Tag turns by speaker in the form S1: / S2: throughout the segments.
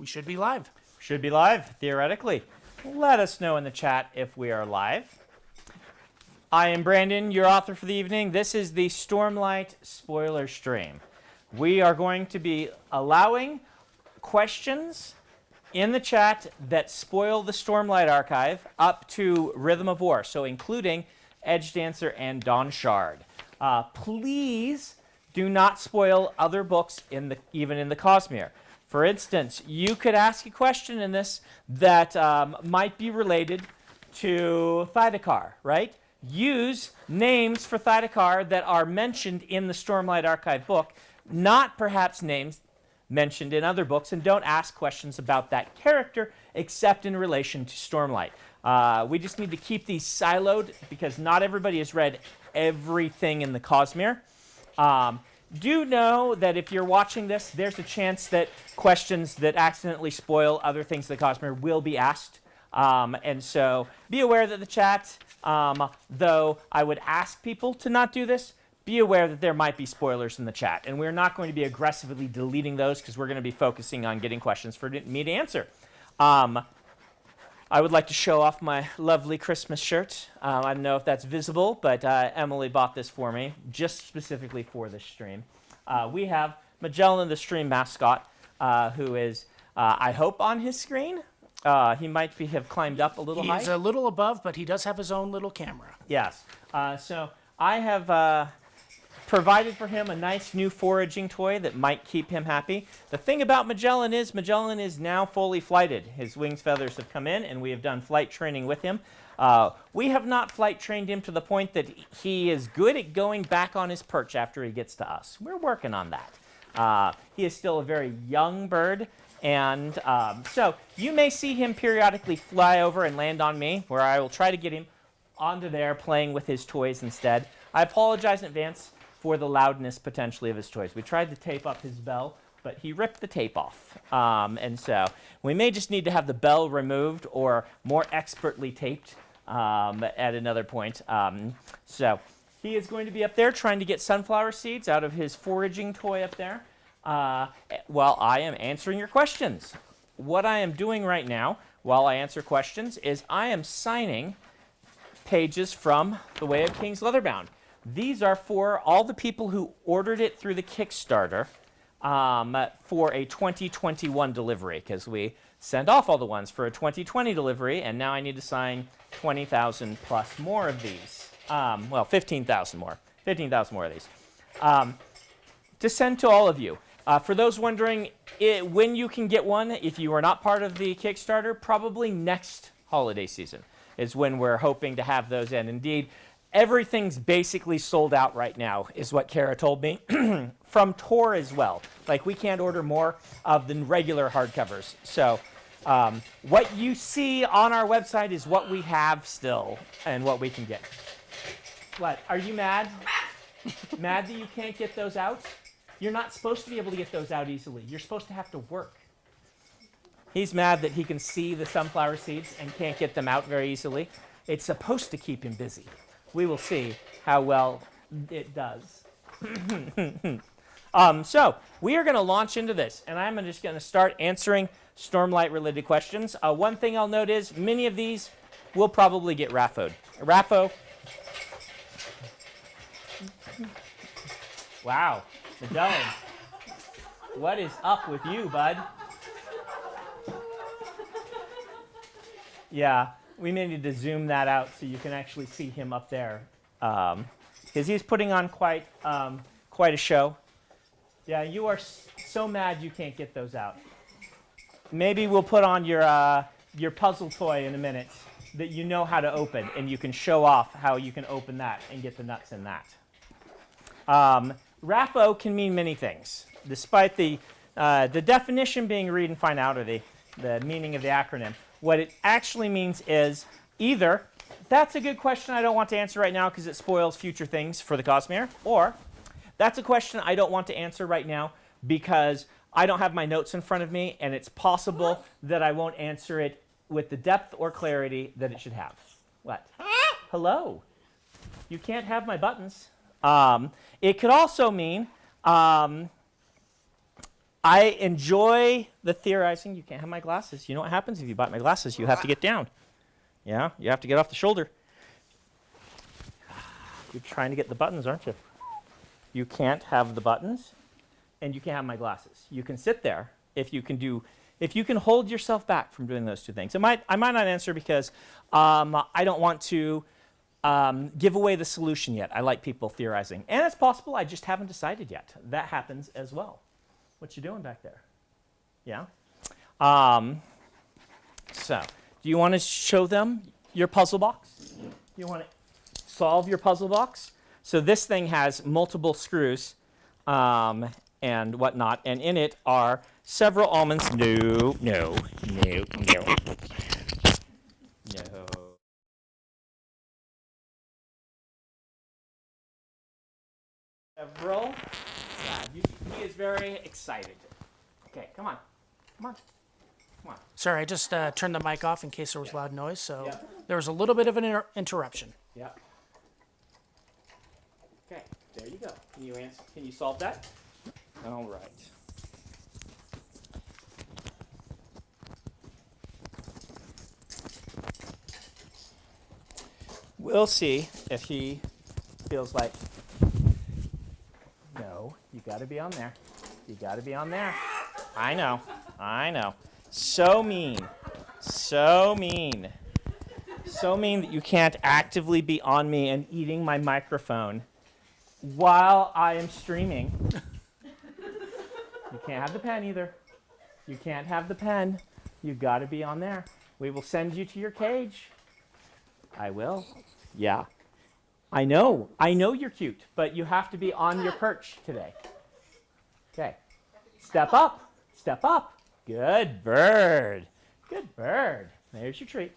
S1: We should be live.
S2: Should be live, theoretically. Let us know in the chat if we are live. I am Brandon, your author for the evening. This is the Stormlight spoiler stream. We are going to be allowing questions in the chat that spoil the Stormlight archive up to Rhythm of War, so including Edge Dancer and Dawn Shard. Please do not spoil other books even in the Cosmere. For instance, you could ask a question in this that might be related to Thydakar, right? Use names for Thydakar that are mentioned in the Stormlight Archive book, not perhaps names mentioned in other books, and don't ask questions about that character except in relation to Stormlight. We just need to keep these siloed because not everybody has read everything in the Cosmere. Do know that if you're watching this, there's a chance that questions that accidentally spoil other things in the Cosmere will be asked. And so be aware that the chat, though I would ask people to not do this, be aware that there might be spoilers in the chat. And we're not going to be aggressively deleting those because we're going to be focusing on getting questions for me to answer. I would like to show off my lovely Christmas shirt. I don't know if that's visible, but Emily bought this for me, just specifically for this stream. We have Magellan, the stream mascot, who is, I hope, on his screen. He might have climbed up a little high.
S1: He's a little above, but he does have his own little camera.
S2: Yes. So I have provided for him a nice new foraging toy that might keep him happy. The thing about Magellan is now fully flighted. His wings feathers have come in, and we have done flight training with him. We have not flight trained him to the point that he is good at going back on his perch after he gets to us. We're working on that. He is still a very young bird, and so you may see him periodically fly over and land on me, where I will try to get him onto there playing with his toys instead. I apologize in advance for the loudness potentially of his toys. We tried to tape up his bell, but he ripped the tape off. And so we may just need to have the bell removed or more expertly taped at another point. So he is going to be up there trying to get sunflower seeds out of his foraging toy up there while I am answering your questions. What I am doing right now while I answer questions is I am signing pages from The Way of Kings Leatherbound. These are for all the people who ordered it through the Kickstarter for a 2021 delivery, because we sent off all the ones for a 2020 delivery, and now I need to sign 20,000 plus more of these. Well, 15,000 more. 15,000 more of these. To send to all of you. For those wondering when you can get one, if you are not part of the Kickstarter, probably next holiday season is when we're hoping to have those in. Indeed, everything's basically sold out right now, is what Kara told me, from Tor as well. Like, we can't order more of the regular hardcovers. So what you see on our website is what we have still and what we can get. What? Are you mad? Mad that you can't get those out? You're not supposed to be able to get those out easily. You're supposed to have to work. He's mad that he can see the sunflower seeds and can't get them out very easily. It's supposed to keep him busy. We will see how well it does. So we are going to launch into this, and I'm just going to start answering Stormlight-related questions. One thing I'll note is many of these will probably get Raffoed. Raffo. Wow, Magellan. What is up with you, bud? Yeah. We may need to zoom that out so you can actually see him up there, because he's putting on quite a show. Yeah, you are so mad you can't get those out. Maybe we'll put on your puzzle toy in a minute that you know how to open, and you can show off how you can open that and get the nuts in that. Raffo can mean many things, despite the definition being read and find out, or the meaning of the acronym. What it actually means is either, that's a good question I don't want to answer right now because it spoils future things for the Cosmere, or that's a question I don't want to answer right now because I don't have my notes in front of me, and it's possible that I won't answer it with the depth or clarity that it should have. What? Hello. You can't have my buttons. It could also mean I enjoy the theorizing. You can't have my glasses. You know what happens if you bite my glasses? You have to get down. Yeah, you have to get off the shoulder. You're trying to get the buttons, aren't you? You can't have the buttons, and you can't have my glasses. You can sit there if you can hold yourself back from doing those two things. I might not answer because I don't want to give away the solution yet. I like people theorizing. And it's possible I just haven't decided yet. That happens as well. What you doing back there? Yeah? So, do you want to show them your puzzle box? You want to solve your puzzle box? So this thing has multiple screws and whatnot, and in it are several almonds. No. Several. He is very excited. Okay, come on.
S1: Sorry, I just turned the mic off in case there was loud noise, so
S2: Yep.
S1: there was a little bit of an interruption.
S2: Yeah. Okay, there you go. Can you solve that? All right. We'll see if he feels like, no, you got to be on there. You got to be on there. I know. So mean. So mean that you can't actively be on me and eating my microphone while I am streaming. You can't have the pen either. You can't have the pen. You got to be on there. We will send you to your cage. I will. Yeah. I know you're cute, but you have to be on your perch today. Okay. Step up. Good bird. There's your treat.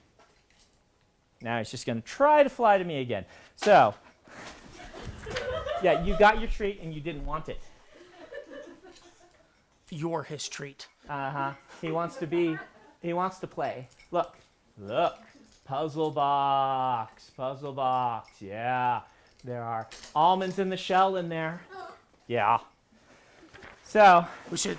S2: Now he's just going to try to fly to me again. So, yeah, you got your treat and you didn't want it.
S1: You're his treat.
S2: Uh-huh. He wants to play. Look. Puzzle box. Yeah. There are almonds in the shell in there. Yeah. So,
S1: We should.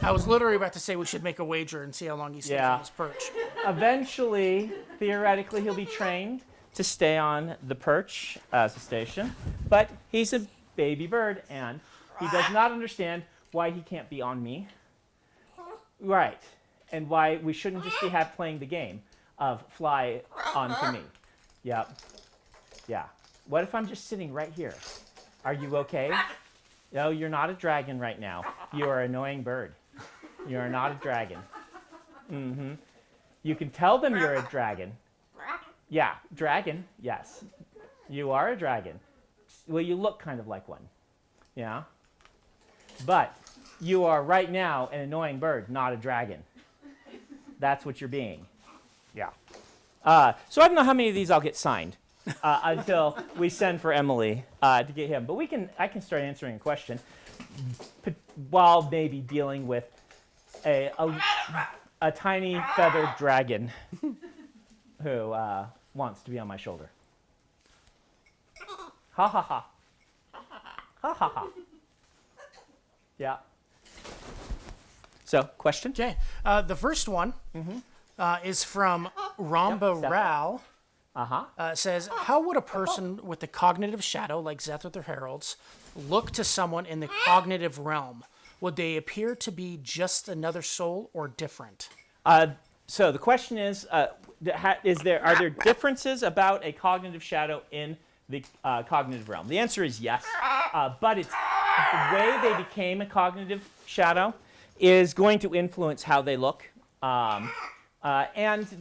S1: I was literally about to say we should make a wager and see how long he stays on his perch.
S2: eventually, theoretically, he'll be trained to stay on the perch as a station. But he's a baby bird, and he does not understand why he can't be on me. Right. And why we shouldn't just be playing the game of fly onto me. Yep. Yeah. What if I'm just sitting right here? Are you okay? No, you're not a dragon right now. You are an annoying bird. You are not a dragon. Mm-hmm. You can tell them you're a dragon. Yeah, dragon, yes. You are a dragon. Well, you look kind of like one. Yeah? But you are right now an annoying bird, not a dragon. That's what you're being. Yeah. So I don't know how many of these I'll get signed until we send for Emily to get him. But I can start answering a question while maybe dealing with a tiny feathered dragon who wants to be on my shoulder. Ha ha ha. Ha ha ha. Yeah. So, question?
S1: Okay. The first one is from Ramba Rao. Says, how would a person with the cognitive shadow, like Zeth or the Heralds, look to someone in the cognitive realm? Would they appear to be just another soul or different?
S2: So the question is, are there differences about a cognitive shadow in the cognitive realm? The answer is yes, but it's the way they became a cognitive shadow is going to influence how they look. And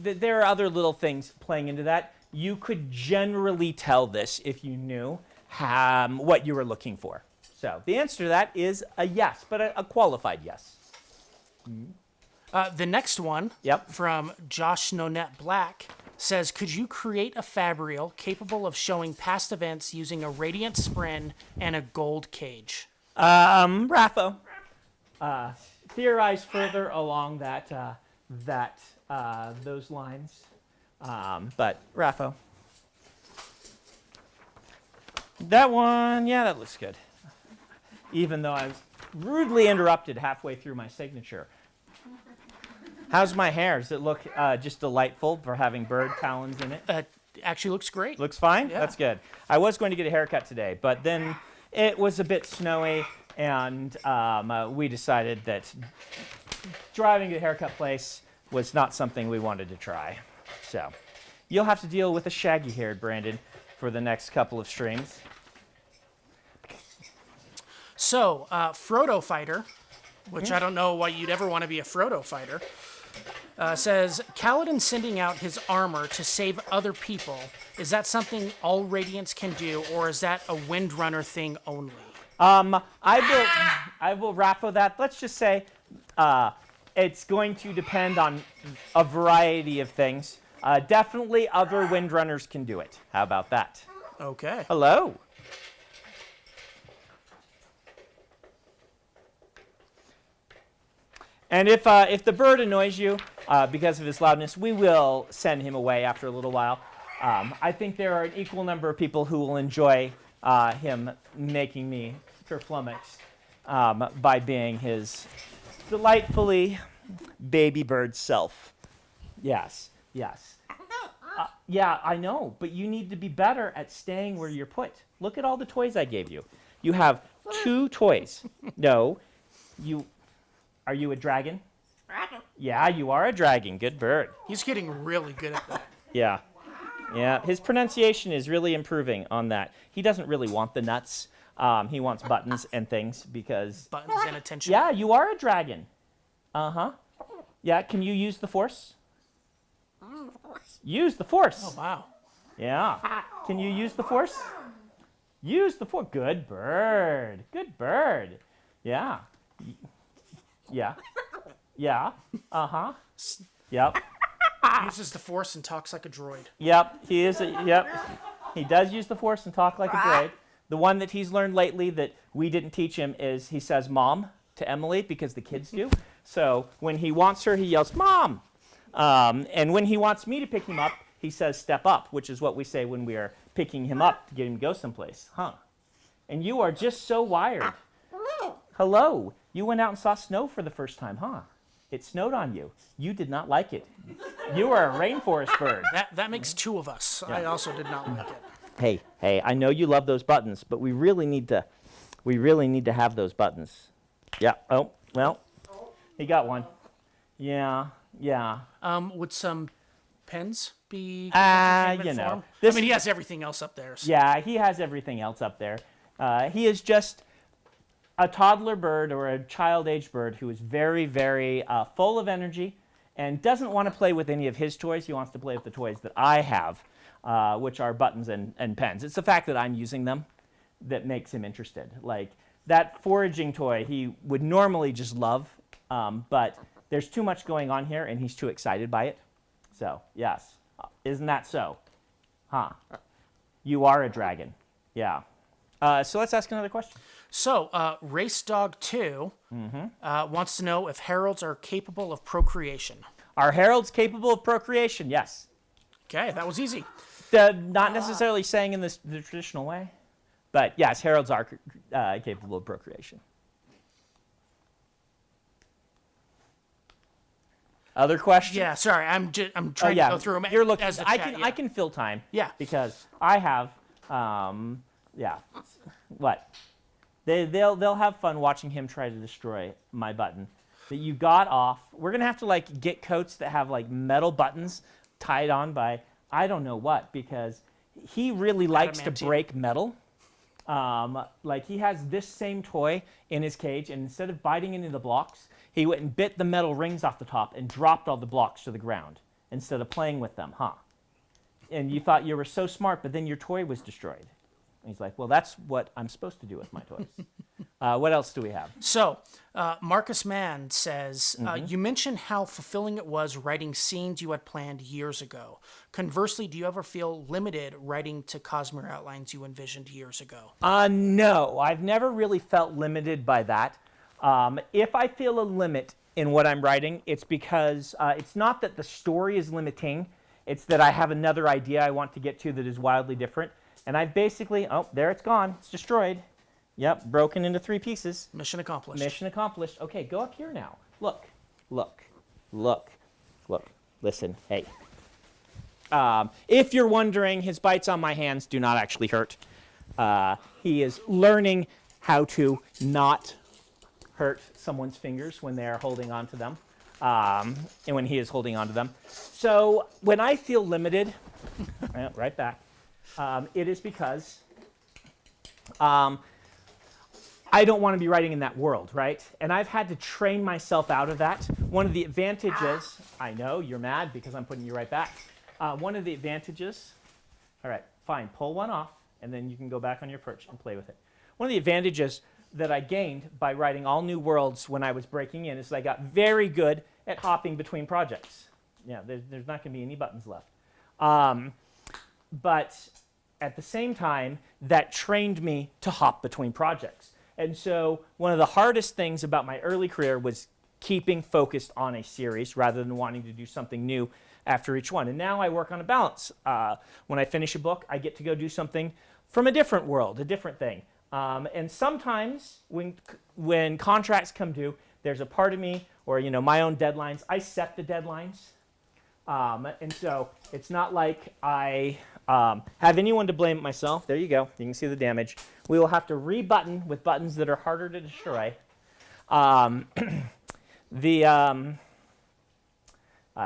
S2: there are other little things playing into that. You could generally tell this if you knew what you were looking for. So the answer to that is a yes, but a qualified yes.
S1: The next one from Josh Nonette Black says, could you create a fabrial capable of showing past events using a radiant spren and a gold cage?
S2: Rapho. Theorize further along those lines. But Rapho. That one, yeah, that looks good. Even though rudely interrupted halfway through my signature. How's my hair? Does it look just delightful for having bird talons in it?
S1: Actually looks great.
S2: Looks fine?
S1: Yeah.
S2: That's good. I was going to get a haircut today, but then it was a bit snowy, and we decided that driving to the haircut place was not something we wanted to try. So you'll have to deal with a shaggy-haired Brandon for the next couple of streams.
S1: So, Frodo Fighter, which I don't know why you'd ever want to be a Frodo Fighter, says, Kaladin sending out his armor to save other people, is that something all Radiants can do, or is that a Windrunner thing only?
S2: I will raffle that. Let's just say it's going to depend on a variety of things. Definitely other Windrunners can do it. How about that?
S1: Okay.
S2: Hello. And if the bird annoys you because of his loudness, we will send him away after a little while. I think there are an equal number of people who will enjoy him making me flummoxed by being his delightfully baby bird self. Yes, yes. Yeah, I know, but you need to be better at staying where you're put. Look at all the toys I gave you. You have 2 toys. No, you... Are you a dragon?
S3: Dragon.
S2: Yeah, you are a dragon. Good bird.
S1: He's getting really good at that.
S2: Yeah. Yeah, his pronunciation is really improving on that. He doesn't really want the nuts. He wants buttons and things because...
S1: Buttons and attention.
S2: Yeah, you are a dragon. Uh-huh. Yeah, can you use the Force? Use the Force.
S1: Oh, wow.
S2: Yeah. Can you use the Force? Use the Force. Good bird. Good bird. Yeah. Yeah. Yeah. Uh-huh. Yep.
S1: Uses the Force and talks like a droid.
S2: Yep. He is. Yep. He does use the Force and talk like a droid. The one that he's learned lately that we didn't teach him is he says "Mom" to Emily because the kids do. So when he wants her, he yells "Mom," and when he wants me to pick him up, he says "Step up," which is what we say when we are picking him up to get him to go someplace. Huh? And you are just so wired. Hello. You went out and saw snow for the first time, huh? It snowed on you. You did not like it. You are a rainforest bird.
S1: That makes 2 of us. Yeah. I also did not like it.
S2: Hey, I know you love those buttons, but we really need to have those buttons. Yeah. Oh, well. He got one. Yeah.
S1: Would some pens be
S2: you know.
S1: I mean, he has everything else up there. So.
S2: Yeah, he has everything else up there. He is just a toddler bird or a child-age bird who is very, very full of energy and doesn't want to play with any of his toys. He wants to play with the toys that I have, which are buttons and pens. It's the fact that I'm using them that makes him interested. Like that foraging toy he would normally just love, but there's too much going on here and he's too excited by it. So, yes. Isn't that so? Huh. You are a dragon. Yeah. So let's ask another question.
S1: So, Race Dog 2 wants to know if heralds are capable of procreation.
S2: Are heralds capable of procreation? Yes.
S1: Okay, that was easy.
S2: Not necessarily saying in the traditional way, but yes, heralds are capable of procreation. Other questions?
S1: Yeah, sorry, I'm trying to go through them.
S2: You're looking.
S1: As the
S2: I
S1: chat,
S2: can
S1: yeah.
S2: I can fill time.
S1: Yeah.
S2: Because I have What? They'll have fun watching him try to destroy my button that you got off. We're gonna have to like get coats that have like metal buttons tied on by I don't know what because he really likes to break metal. Like he has this same toy in his cage, and instead of biting into the blocks, he went and bit the metal rings off the top and dropped all the blocks to the ground instead of playing with them, huh? And you thought you were so smart, but then your toy was destroyed. And he's like, well, that's what I'm supposed to do with my toys. What else do we have?
S1: So, Marcus Mann says, you mentioned how fulfilling it was writing scenes you had planned years ago. Conversely, do you ever feel limited writing to Cosmere outlines you envisioned years ago?
S2: No, I've never really felt limited by that. If I feel a limit in what I'm writing, it's because it's not that the story is limiting. It's that I have another idea I want to get to that is wildly different. And I basically, oh, there it's gone. It's destroyed. Yep, broken into 3 pieces.
S1: Mission accomplished.
S2: Mission accomplished. Okay, go up here now. Look, look, look, look. Listen, hey. If you're wondering, his bites on my hands do not actually hurt. He is learning how to not hurt someone's fingers when they are holding on to them, and when he is holding on to them. So when I feel limited, right back, it is because I don't want to be writing in that world, right? And I've had to train myself out of that. One of the advantages, I know you're mad because I'm putting you right back. One of the advantages, all right, fine, pull one off, and then you can go back on your perch and play with it. One of the advantages that I gained by writing all new worlds when I was breaking in is that I got very good at hopping between projects. Yeah, there's not going to be any buttons left. But at the same time, that trained me to hop between projects. And so one of the hardest things about my early career was keeping focused on a series rather than wanting to do something new after each one. And now I work on a balance. When I finish a book, I get to go do something from a different world, a different thing. And sometimes when contracts come due, there's a part of me, or my own deadlines. I set the deadlines. And so it's not like I have anyone to blame but myself. There you go. You can see the damage. We will have to rebutton with buttons that are harder to destroy.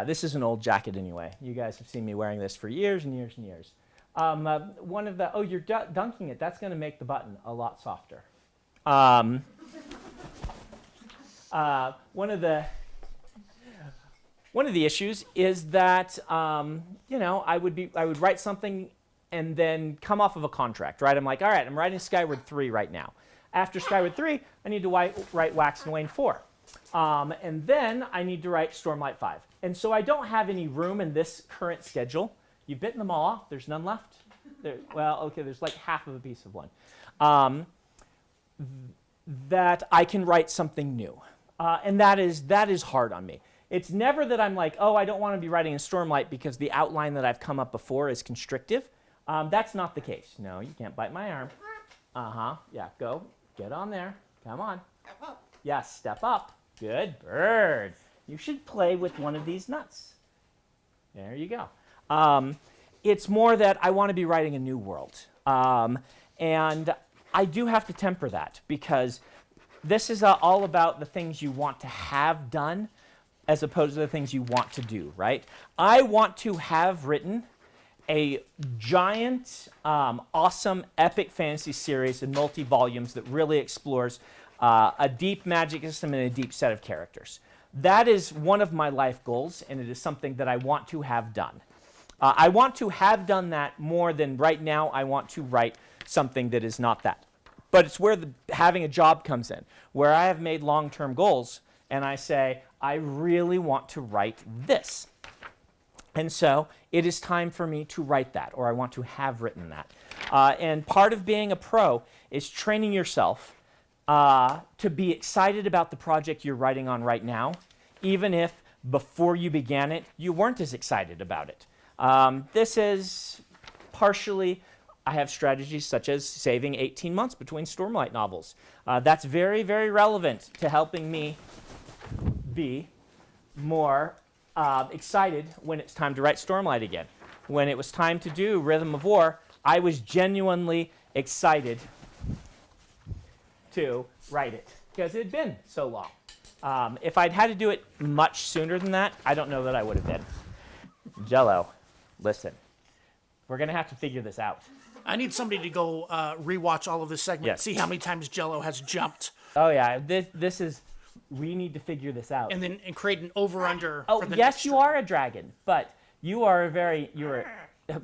S2: This is an old jacket anyway. You guys have seen me wearing this for years and years and years. You're dunking it. That's going to make the button a lot softer. One of the issues is that I would write something and then come off of a contract, right? I'm like, all right, I'm writing Skyward 3 right now. After Skyward 3, I need to write Wax and Wane 4. And then I need to write Stormlight 5. And so I don't have any room in this current schedule. You've bitten them all off. There's none left. There's like half of a piece of one. That I can write something new. And that is hard on me. It's never that I'm like, oh, I don't want to be writing in Stormlight because the outline that I've come up before is constrictive. That's not the case. No, you can't bite my arm. Yeah, go. Get on there. Come on.
S3: Step up.
S2: Yes, step up. Good bird. You should play with one of these nuts. There you go. It's more that I want to be writing a new world. And I do have to temper that because this is all about the things you want to have done as opposed to the things you want to do, right? I want to have written a giant, awesome, epic fantasy series in multi-volumes that really explores a deep magic system and a deep set of characters. That is one of my life goals, and it is something that I want to have done. I want to have done that more than right now I want to write something that is not that. But it's where having a job comes in, where I have made long-term goals, and I say, I really want to write this. And so it is time for me to write that, or I want to have written that. And part of being a pro is training yourself to be excited about the project you're writing on right now, even if before you began it, you weren't as excited about it. This is partially, I have strategies such as saving 18 months between Stormlight novels. That's very, very relevant to helping me be more excited when it's time to write Stormlight again. When it was time to do Rhythm of War, I was genuinely excited to write it because it had been so long. If I'd had to do it much sooner than that, I don't know that I would have been. Jello, listen, we're going to have to figure this out.
S1: I need somebody to go rewatch all of this segment and see how many times Jello has jumped.
S2: Oh, yeah. This is... We need to figure this out.
S1: And create an over-under.
S2: Oh, yes, you are a dragon, but you are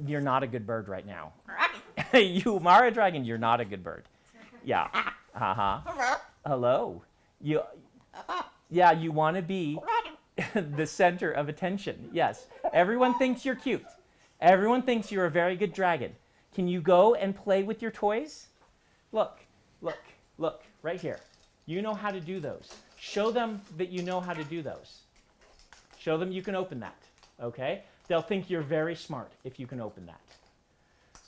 S2: you're not a good bird right now. You are a dragon, you're not a good bird. Yeah. Hello. You want to be the center of attention. Yes. Everyone thinks you're cute. Everyone thinks you're a very good dragon. Can you go and play with your toys? Look, right here. You know how to do those. Show them that you know how to do those. Show them you can open that, okay? They'll think you're very smart if you can open that.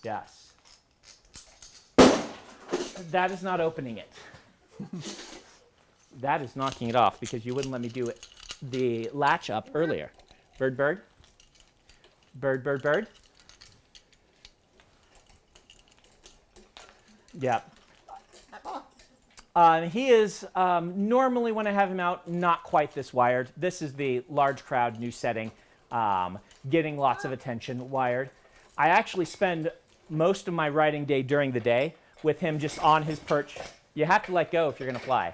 S2: Yes. That is not opening it. That is knocking it off because you wouldn't let me do it. The latch up earlier. Bird, bird. Bird, bird, bird. Yeah. He is, normally when I have him out, not quite this wired. This is the large crowd, new setting, getting lots of attention wired. I actually spend most of my riding day during the day with him just on his perch. You have to let go if you're going to fly.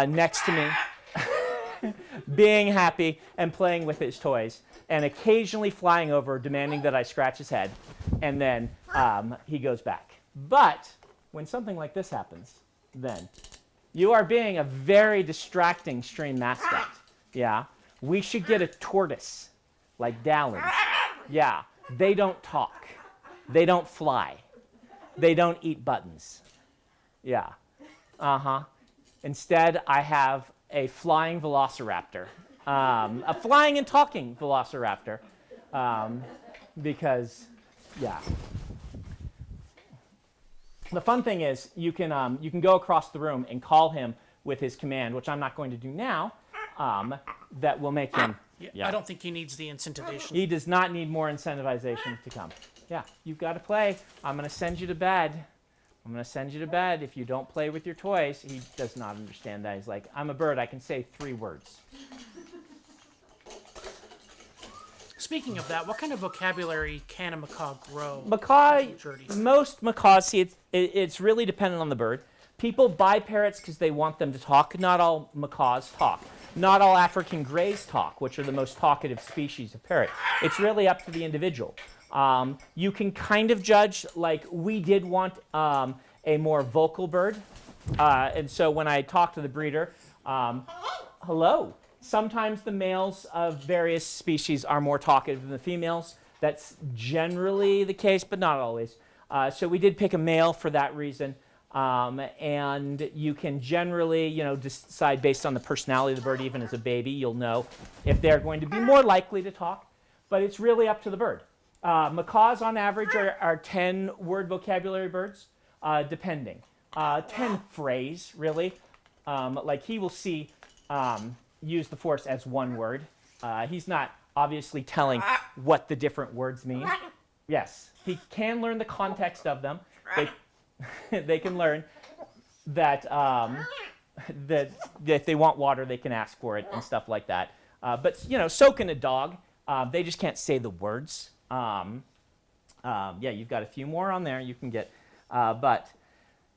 S2: Next to me, being happy and playing with his toys, and occasionally flying over, demanding that I scratch his head, and then he goes back. But when something like this happens, then you are being a very distracting stream mascot. Yeah, we should get a tortoise like Dallin. Yeah, they don't talk, they don't fly, they don't eat buttons. Yeah, Instead, I have a flying velociraptor, a flying and talking velociraptor, because, yeah. The fun thing is you can go across the room and call him with his command, which I'm not going to do now, that will make him.
S1: Yeah. I don't think he needs the incentivization.
S2: He does not need more incentivization to come. Yeah, you've got to play. I'm going to send you to bed. I'm going to send you to bed if you don't play with your toys. He does not understand that. He's like, I'm a bird. I can say 3 words.
S1: Speaking of that, what kind of vocabulary can a macaw grow?
S2: Most macaws, see, it's really dependent on the bird. People buy parrots because they want them to talk. Not all macaws talk. Not all African greys talk, which are the most talkative species of parrot. It's really up to the individual. You can kind of judge, like we did want a more vocal bird. And so when I talked to the breeder, hello. Sometimes the males of various species are more talkative than the females. That's generally the case, but not always. So we did pick a male for that reason. And you can generally, decide based on the personality of the bird, even as a baby, you'll know if they're going to be more likely to talk. But it's really up to the bird. Macaws, on average, are 10-word vocabulary birds, depending. 10 phrase, really. Like he will see, use the force as 1 word. He's not obviously telling what the different words mean. Yes, he can learn the context of them. They can learn that, that if they want water, they can ask for it and stuff like that. But, so can a dog. They just can't say the words. Yeah, you've got a few more on there you can get. But,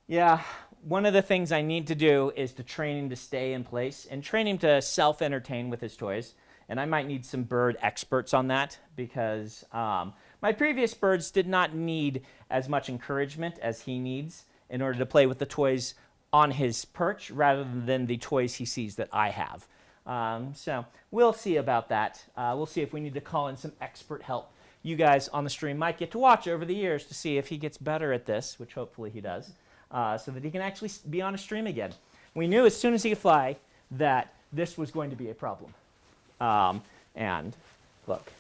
S2: yeah, one of the things I need to do is to train him to stay in place and train him to self-entertain with his toys. And I might need some bird experts on that because my previous birds did not need as much encouragement as he needs in order to play with the toys on his perch rather than the toys he sees that I have. So we'll see about that. We'll see if we need to call in some expert help. You guys on the stream might get to watch over the years to see if he gets better at this, which hopefully he does, so that he can actually be on a stream again. We knew as soon as he could fly that this was going to be a problem. And look.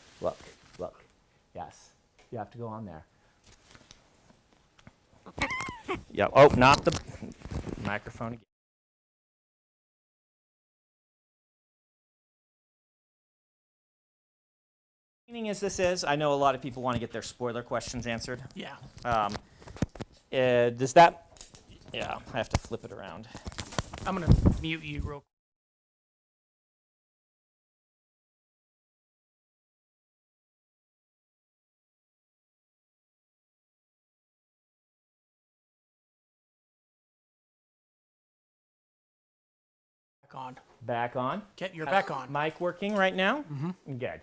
S2: Yes, you have to go on there. Yeah. Oh, not the microphone again. As this is, I know a lot of people want to get their spoiler questions answered.
S1: Yeah.
S2: Does that? Yeah, I have to flip it around.
S1: I'm gonna mute you real quick. On.
S2: Back on.
S1: Okay, you're back on.
S2: Mic working right now?
S1: Mm-hmm.
S2: Good.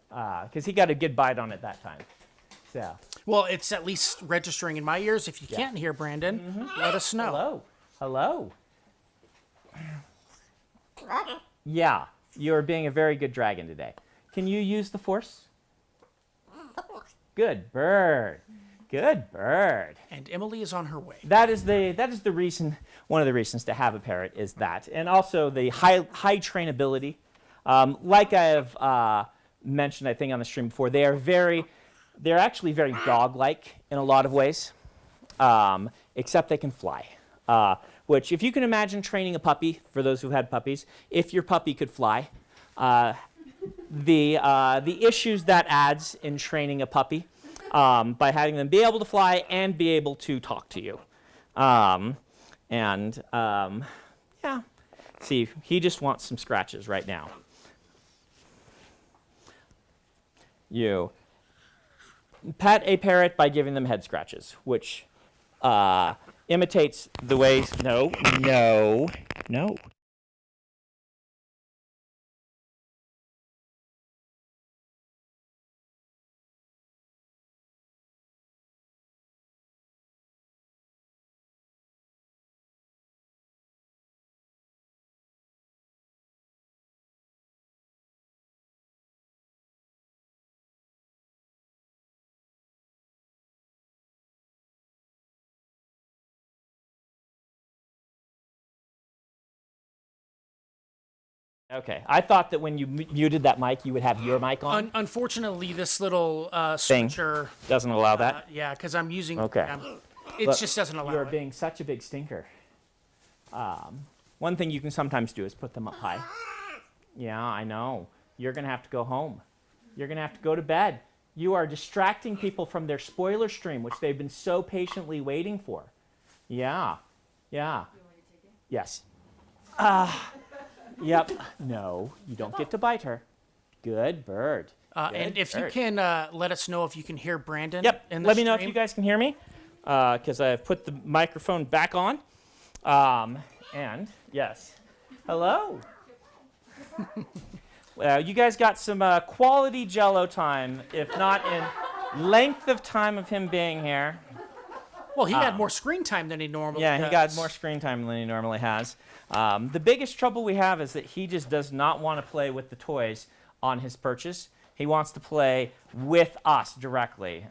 S2: Because he got a good bite on it that time. So.
S1: Well, it's at least registering in my ears. If you can't hear Brandon, let us know.
S2: Hello. Yeah, you're being a very good dragon today. Can you use the force? Good bird. Good bird.
S1: And Emily is on her way.
S2: That is the reason. One of the reasons to have a parrot is that, and also the high trainability. Like I have mentioned, I think on the stream before, they're actually very dog-like in a lot of ways, except they can fly. which if you can imagine training a puppy, for those who've had puppies, if your puppy could fly, the issues that adds in training a puppy by having them be able to fly and be able to talk to you. Yeah, see, he just wants some scratches right now. You pet a parrot by giving them head scratches, which imitates the ways. No. Okay, I thought that when you muted that mic, you would have your mic on.
S1: Unfortunately, this little switcher
S2: doesn't allow that.
S1: yeah, because I'm using.
S2: Okay.
S1: It just doesn't allow
S2: You're
S1: it.
S2: being such a big stinker. One thing you can sometimes do is put them up high. Yeah, I know. You're going to have to go home. You're going to have to go to bed. You are distracting people from their spoiler stream, which they've been so patiently waiting for. Yeah.
S3: You want me to take it?
S2: Yes. Yep. No, you don't get to bite her. Good bird.
S1: And if you can let us know if you can hear Brandon.
S2: Yep.
S1: In the
S2: Let me know if
S1: stream.
S2: you guys can hear me, because I've put the microphone back on. And yes, hello. Well, you guys got some quality Jello time, if not in length of time of him being here.
S1: Well, he had more screen time than he normally does.
S2: Yeah, he got more screen time than he normally has. The biggest trouble we have is that he just does not want to play with the toys on his purchase. He wants to play with us directly,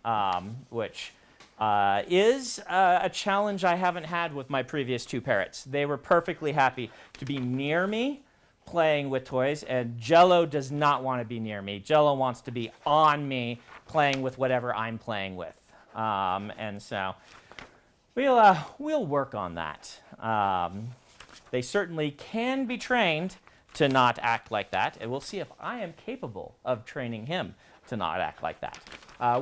S2: which is a challenge I haven't had with my previous two parrots. They were perfectly happy to be near me playing with toys, and Jello does not want to be near me. Jello wants to be on me playing with whatever I'm playing with. And so we'll work on that. They certainly can be trained to not act like that, and we'll see if I am capable of training him to not act like that.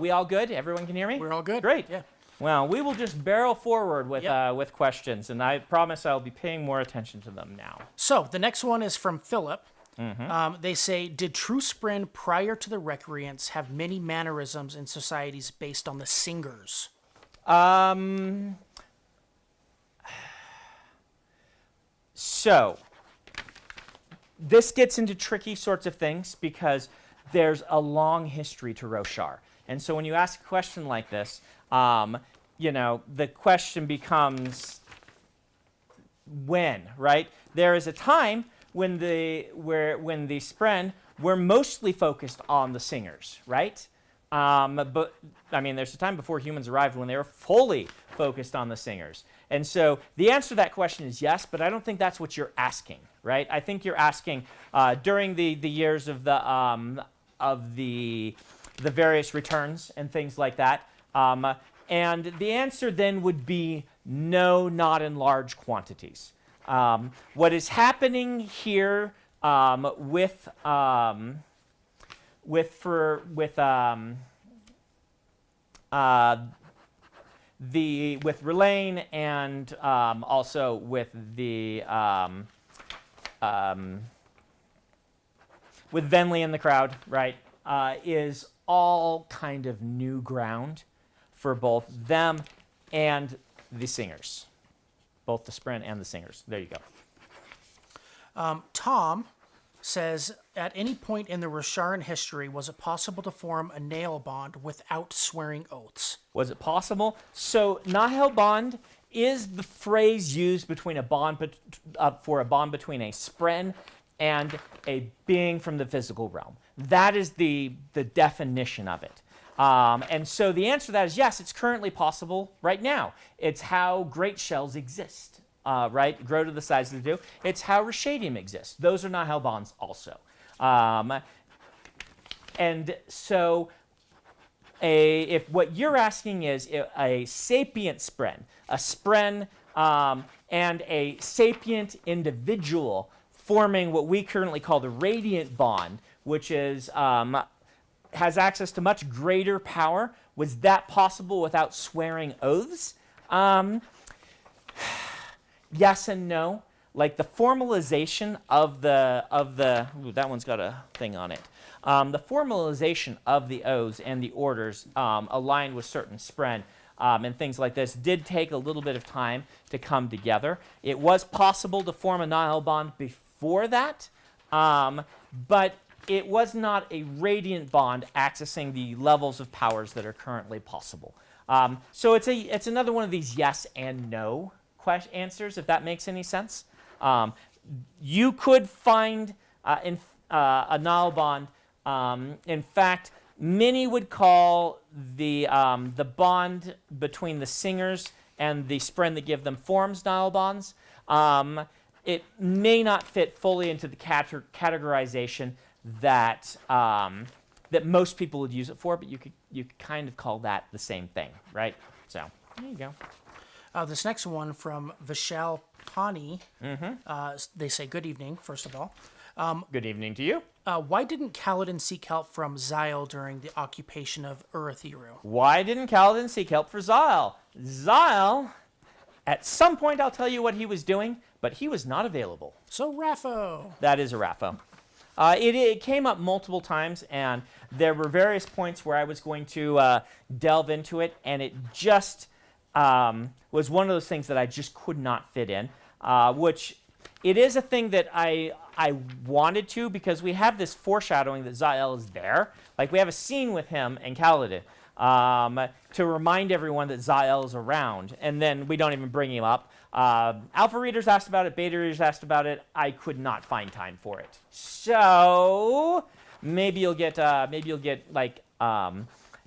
S2: We all good? Everyone can hear me?
S1: We're all good.
S2: Great.
S1: Yeah.
S2: Well, we will just barrel forward with
S1: Yep.
S2: with questions, and I promise I'll be paying more attention to them now.
S1: So the next one is from Philip.
S2: Mm-hmm.
S1: They say, did true Spren prior to the Recreants have many mannerisms in societies based on the singers?
S2: So, this gets into tricky sorts of things because there's a long history to Roshar. And so when you ask a question like this, the question becomes when, right? There is a time when the Spren were mostly focused on the singers, right? But I mean, there's a time before humans arrived when they were fully focused on the singers. And so the answer to that question is yes, but I don't think that's what you're asking, right? I think you're asking during the years of the various returns and things like that. And the answer then would be no, not in large quantities. What is happening here with Relaine and also with Venley in the crowd, right, is all kind of new ground for both them and the singers, both the Spren and the singers. There you go.
S1: Tom says, at any point in the Rosharan history, was it possible to form a nail bond without swearing oaths?
S2: Was it possible? So Nahel bond is the phrase used between a bond for a bond between a Spren and a being from the physical realm. That is the definition of it. And so the answer to that is yes, it's currently possible right now. It's how great shells exist, right? Grow to the size they do. It's how Rashadium exists. Those are Nahel bonds also. And so if what you're asking is a sapient Spren, a Spren and a sapient individual forming what we currently call the radiant bond, which is has access to much greater power. Was that possible without swearing oaths? Yes and no. Like the formalization of the ooh, that one's got a thing on it. The formalization of the oaths and the orders aligned with certain spren and things like this did take a little bit of time to come together. It was possible to form a Nile bond before that, but it was not a radiant bond accessing the levels of powers that are currently possible. So it's another one of these yes and no answers, if that makes any sense. You could find a Nile bond. In fact, many would call the bond between the singers and the spren that give them forms Nile bonds. It may not fit fully into the categorization that that most people would use it for, but you could kind of call that the same thing, right? So there you go.
S1: This next one from Vishal Pani. They say, good evening, first of all.
S2: Good evening to you.
S1: Why didn't Kaladin seek help from Xyle during the occupation of Urithiru?
S2: Why didn't Kaladin seek help for Xyle? Xyle, at some point I'll tell you what he was doing, but he was not available.
S1: So Rapho.
S2: That is a Rapho. It came up multiple times, and there were various points where I was going to delve into it, and it just was one of those things that I just could not fit in, which it is a thing that I wanted to, because we have this foreshadowing that Xyle is there. Like, we have a scene with him and Kaladin to remind everyone that Xyle is around, and then we don't even bring him up. Alpha readers asked about it, beta readers asked about it. I could not find time for it. So maybe you'll get like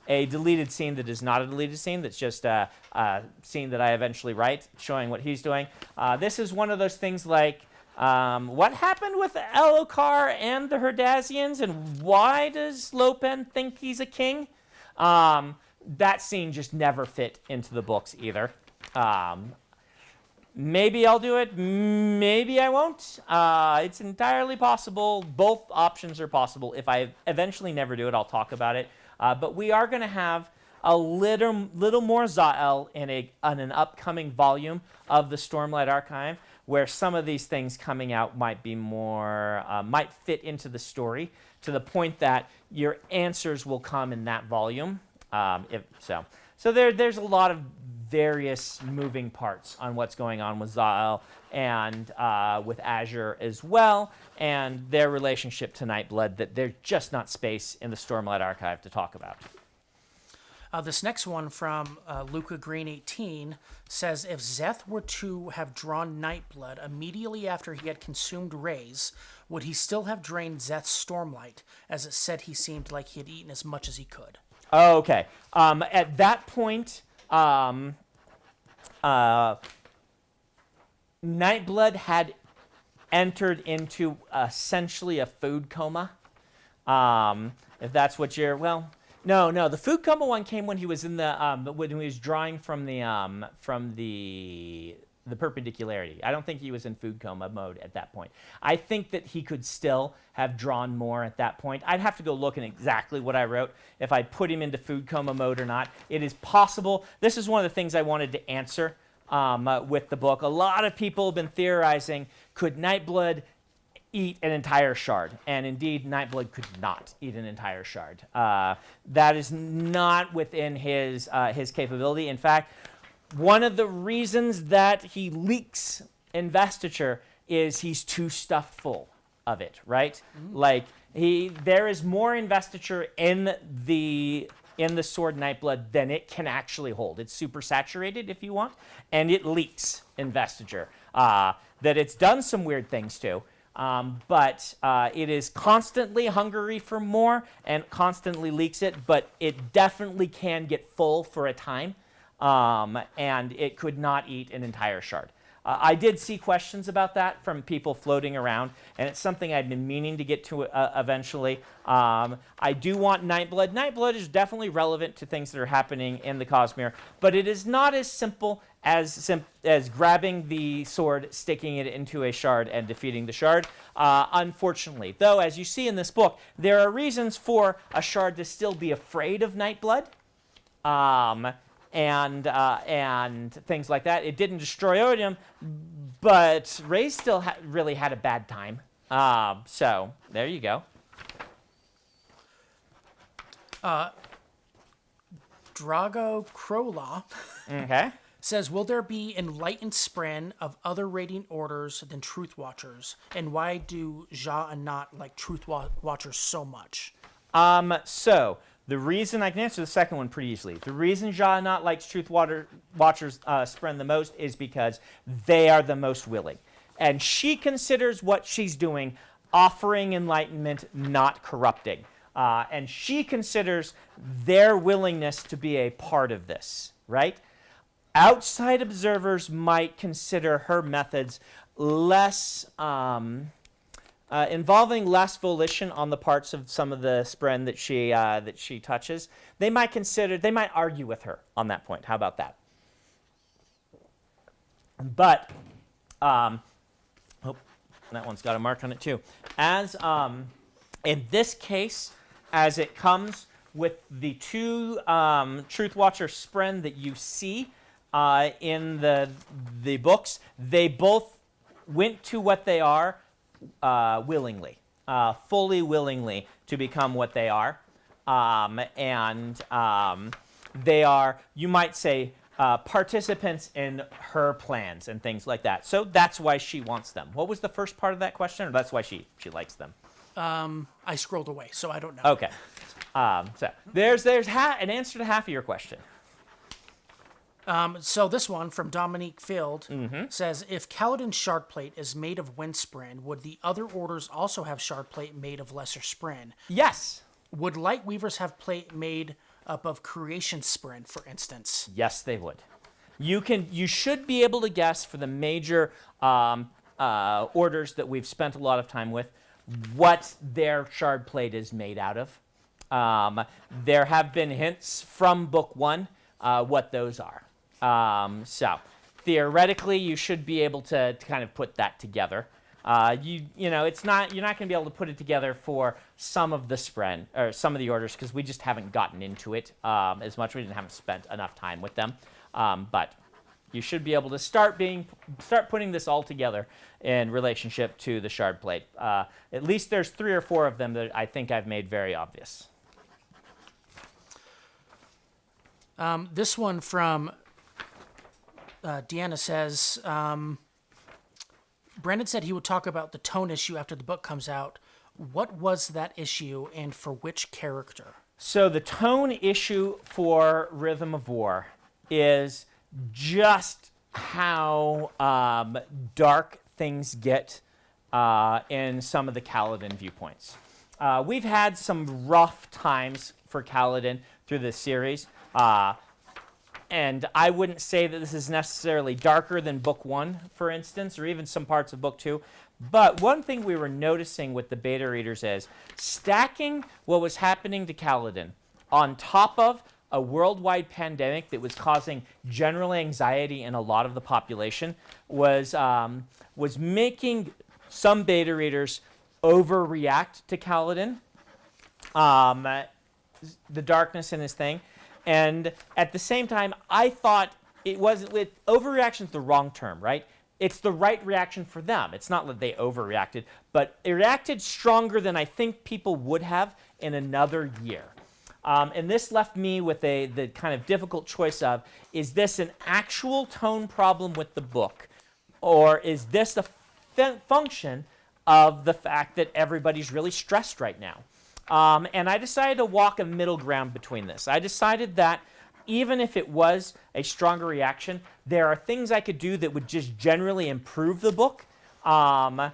S2: a deleted scene that is not a deleted scene, that's just a scene that I eventually write showing what he's doing. This is one of those things like, what happened with Elokar and the Herdazians, and why does Lopen think he's a king? That scene just never fit into the books either. Maybe I'll do it, maybe I won't. It's entirely possible. Both options are possible. If I eventually never do it, I'll talk about it. But we are going to have a little more Xyle in an upcoming volume of the Stormlight Archive, where some of these things coming out might be more, might fit into the story to the point that your answers will come in that volume. So there's a lot of various moving parts on what's going on with Xyle and with Azure as well, and their relationship to Nightblood, that there's just not space in the Stormlight Archive to talk about.
S1: This next one from Luca Green 18 says, if Szeth were to have drawn Nightblood immediately after he had consumed rays, would he still have drained Szeth's Stormlight, as it said he seemed like he had eaten as much as he could?
S2: Okay. At that point, Nightblood had entered into essentially a food coma. If that's what you're, well, no. The food coma one came when he was in the when he was drawing from the perpendicularity. I don't think he was in food coma mode at that point. I think that he could still have drawn more at that point. I'd have to go look at exactly what I wrote, if I put him into food coma mode or not. It is possible. This is one of the things I wanted to answer with the book. A lot of people have been theorizing, could Nightblood eat an entire shard? And indeed, Nightblood could not eat an entire shard. That is not within his capability. In fact, one of the reasons that he leaks investiture is he's too stuffed full of it, right? Mm-hmm. Like, there is more investiture in the sword Nightblood than it can actually hold. It's super saturated, if you want, and it leaks investiture. That it's done some weird things to, but it is constantly hungry for more and constantly leaks it, but it definitely can get full for a time. And it could not eat an entire shard. I did see questions about that from people floating around, and it's something I'd been meaning to get to eventually. I do want Nightblood. Nightblood is definitely relevant to things that are happening in the Cosmere, but it is not as simple as grabbing the sword, sticking it into a shard, and defeating the shard. Unfortunately, though, as you see in this book, there are reasons for a shard to still be afraid of Nightblood. And things like that. It didn't destroy Odium, but Ray still really had a bad time. So there you go.
S1: Drago Crowlaw
S2: Okay.
S1: says, will there be enlightened spren of other radiant orders than Truth Watchers? And why do Ja and Not like Truth Watchers so much?
S2: So the reason, I can answer the second one pretty easily. The reason Ja Not likes Truth Watchers spren the most is because they are the most willing. And she considers what she's doing offering enlightenment, not corrupting. And she considers their willingness to be a part of this, right? Outside observers might consider her methods less, involving less volition on the parts of some of the spren that she touches. They might argue with her on that point. How about that? But, oh, that one's got a mark on it too. As in this case, as it comes with the two Truth Watcher spren that you see in the books, they both went to what they are willingly, fully willingly to become what they are. They are, you might say, participants in her plans and things like that. So that's why she wants them. What was the first part of that question? Or that's why she likes them?
S1: I scrolled away, so I don't know.
S2: Okay. So there's an answer to half of your question.
S1: So this one from Dominique Field says, if Kaladin's shard plate is made of wind spren, would the other orders also have shard plate made of lesser spren?
S2: Yes.
S1: Would Light Weavers have plate made up of creation spren, for instance?
S2: Yes, they would. You should be able to guess for the major orders that we've spent a lot of time with what their shard plate is made out of. There have been hints from Book 1 what those are. So theoretically, you should be able to kind of put that together. You're not going to be able to put it together for some of the spren or some of the orders because we just haven't gotten into it as much. We haven't spent enough time with them, but you should be able to start putting this all together in relationship to the shard plate. At least there's 3 or 4 of them that I think I've made very obvious.
S1: This one from Deanna says, Brandon said he would talk about the tone issue after the book comes out. What was that issue and for which character?
S2: So the tone issue for Rhythm of War is just how dark things get in some of the Kaladin viewpoints. We've had some rough times for Kaladin through this series. And I wouldn't say that this is necessarily darker than Book 1, for instance, or even some parts of Book 2. But one thing we were noticing with the beta readers is stacking what was happening to Kaladin on top of a worldwide pandemic that was causing general anxiety in a lot of the population was making some beta readers overreact to Kaladin, the darkness in his thing. And at the same time, I thought overreaction is the wrong term, right? It's the right reaction for them. It's not that they overreacted, but it reacted stronger than I think people would have in another year. And this left me with the kind of difficult choice of, is this an actual tone problem with the book? Or is this a function of the fact that everybody's really stressed right now? And I decided to walk a middle ground between this. I decided that even if it was a stronger reaction, there are things I could do that would just generally improve the book that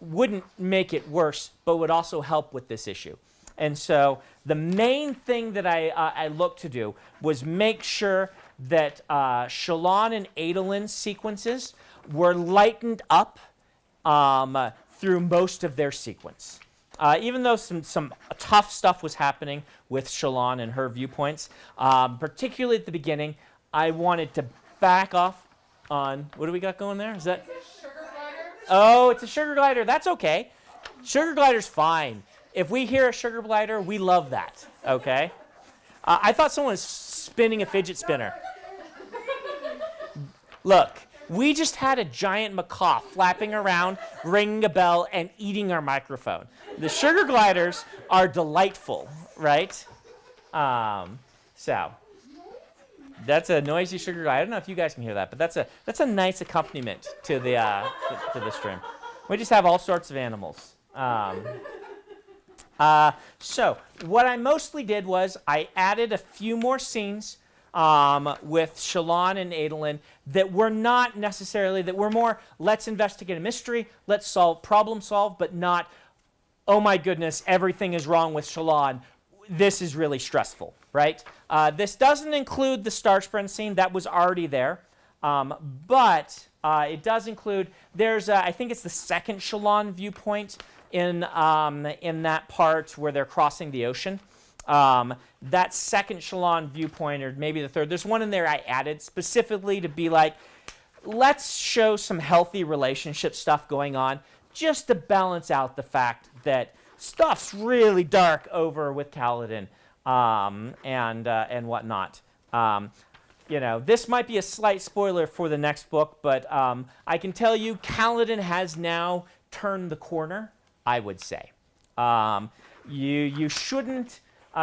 S2: wouldn't make it worse, but would also help with this issue. And so the main thing that I looked to do was make sure that Shallan and Adolin's sequences were lightened up through most of their sequence. Even though some tough stuff was happening with Shallan and her viewpoints, particularly at the beginning, I wanted to back off on, what do we got going there? Is that?
S4: It's a sugar glider.
S2: Oh, it's a sugar glider. That's okay. Sugar glider's fine. If we hear a sugar glider, we love that, okay? I thought someone was spinning a fidget spinner. Look, we just had a giant macaw flapping around, ringing a bell, and eating our microphone. The sugar gliders are delightful, right? So that's a noisy sugar glider. I don't know if you guys can hear that, but that's a nice accompaniment to the stream. We just have all sorts of animals. So what I mostly did was I added a few more scenes with Shallan and Adolin that were not necessarily, that were more, let's investigate a mystery, let's problem solve, but not, oh my goodness, everything is wrong with Shallan. This is really stressful, right? This doesn't include the Starsprint scene. That was already there. But it does include, there's, I think it's the second Shallan viewpoint in that part where they're crossing the ocean. That second Shallan viewpoint, or maybe the third, there's one in there I added specifically to be like, let's show some healthy relationship stuff going on, just to balance out the fact that stuff's really dark over with Kaladin and whatnot. You know, this might be a slight spoiler for the next book, but I can tell you Kaladin has now turned the corner, I would say. You shouldn't,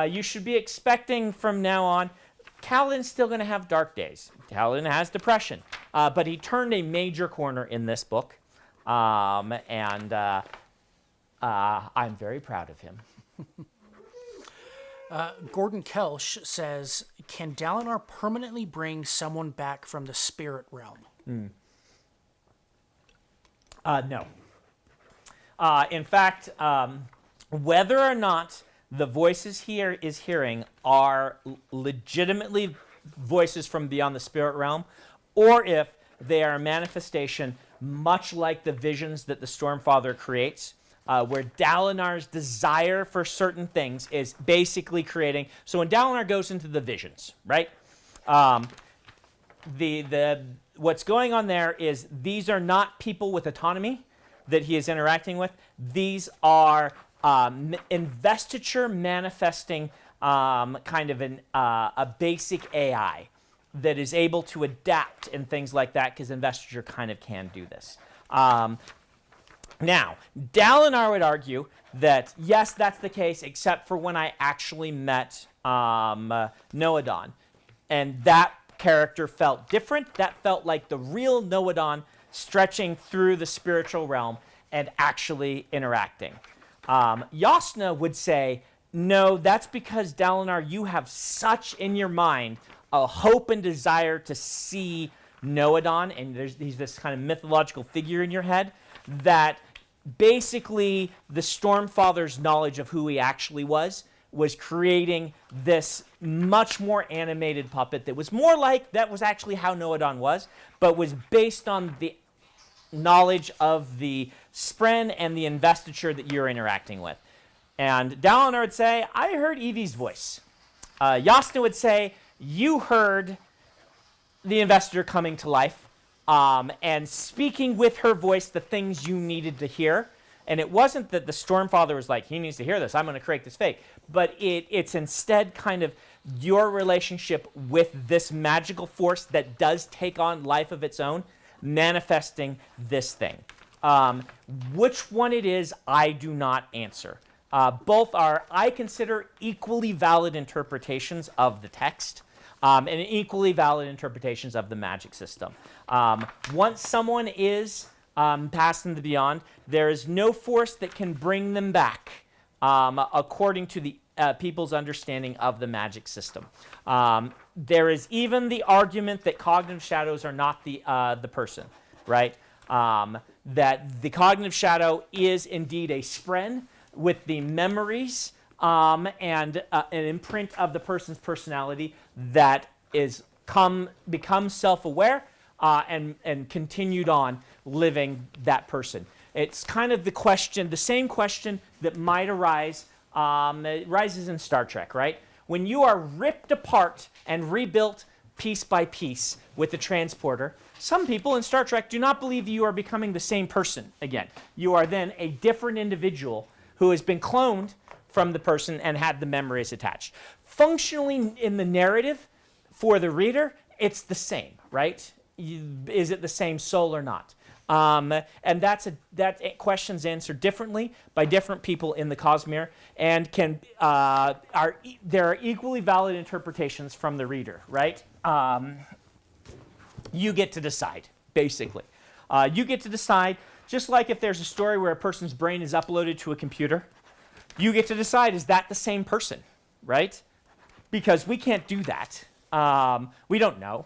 S2: you should be expecting from now on, Kaladin's still going to have dark days. Kaladin has depression, but he turned a major corner in this book, and I'm very proud of him.
S1: Gordon Kelsch says, can Dalinar permanently bring someone back from the spirit realm?
S2: No. In fact, whether or not the voices he is hearing are legitimately voices from beyond the spirit realm, or if they are a manifestation much like the visions that the Stormfather creates, where Dalinar's desire for certain things is basically creating. So when Dalinar goes into the visions, right? What's going on there is these are not people with autonomy that he is interacting with. These are investiture manifesting kind of a basic AI that is able to adapt and things like that, because investiture kind of can do this. Now, Dalinar would argue that, yes, that's the case, except for when I actually met Noadon. And that character felt different. That felt like the real Noadon stretching through the spiritual realm and actually interacting. Yasna would say, no, that's because, Dalinar, you have such in your mind a hope and desire to see Noadon, and he's this kind of mythological figure in your head, that basically the Stormfather's knowledge of who he actually was creating this much more animated puppet that was more like, that was actually how Noadon was, but was based on the knowledge of the Spren and the investiture that you're interacting with. And Dalinar would say, I heard Evie's voice. Yasna would say, you heard the investiture coming to life and speaking with her voice the things you needed to hear. And it wasn't that the Stormfather was like, he needs to hear this, I'm going to create this fake. But it's instead kind of your relationship with this magical force that does take on life of its own, manifesting this thing. Which one it is, I do not answer. Both are, I consider, equally valid interpretations of the text. And equally valid interpretations of the magic system. Once someone is passed into the beyond, there is no force that can bring them back, according to the people's understanding of the magic system. There is even the argument that cognitive shadows are not the person, right? That the cognitive shadow is indeed a spren with the memories and an imprint of the person's personality that is become self-aware and continued on living that person. It's kind of the same question that might arise, it rises in Star Trek, right? When you are ripped apart and rebuilt piece by piece with the transporter, some people in Star Trek do not believe you are becoming the same person again. You are then a different individual who has been cloned from the person and had the memories attached. Functionally in the narrative, for the reader, it's the same, right? Is it the same soul or not? And that question's answered differently by different people in the Cosmere, and there are equally valid interpretations from the reader, right? You get to decide, basically. You get to decide, just like if there's a story where a person's brain is uploaded to a computer, you get to decide, is that the same person, right? Because we can't do that. We don't know.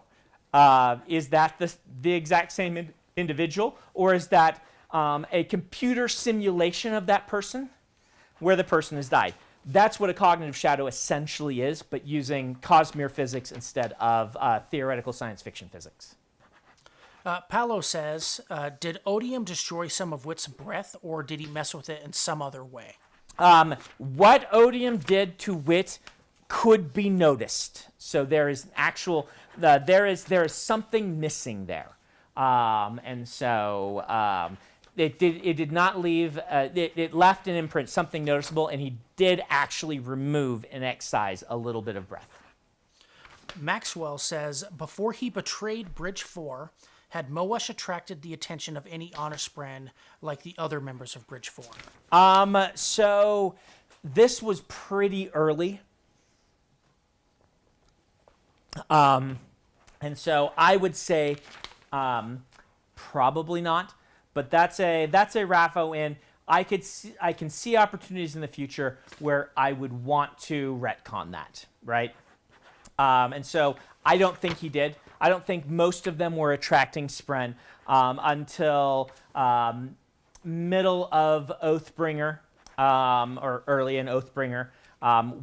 S2: Is that the exact same individual, or is that a computer simulation of that person where the person has died? That's what a cognitive shadow essentially is, but using Cosmere physics instead of theoretical science fiction physics.
S1: Paolo says, did Odium destroy some of Wit's breath, or did he mess with it in some other way?
S2: What Odium did to Wit could be noticed. So there is there is something missing there. And so it did not leave, it left an imprint, something noticeable, and he did actually remove and excise a little bit of breath.
S1: Maxwell says, before he betrayed Bridge 4, had Moash attracted the attention of any honor spren like the other members of Bridge 4?
S2: So this was pretty early. And so I would say probably not, but that's a RAFO in. I can see opportunities in the future where I would want to retcon that, right? And so I don't think he did. I don't think most of them were attracting Spren until middle of Oathbringer, or early in Oathbringer,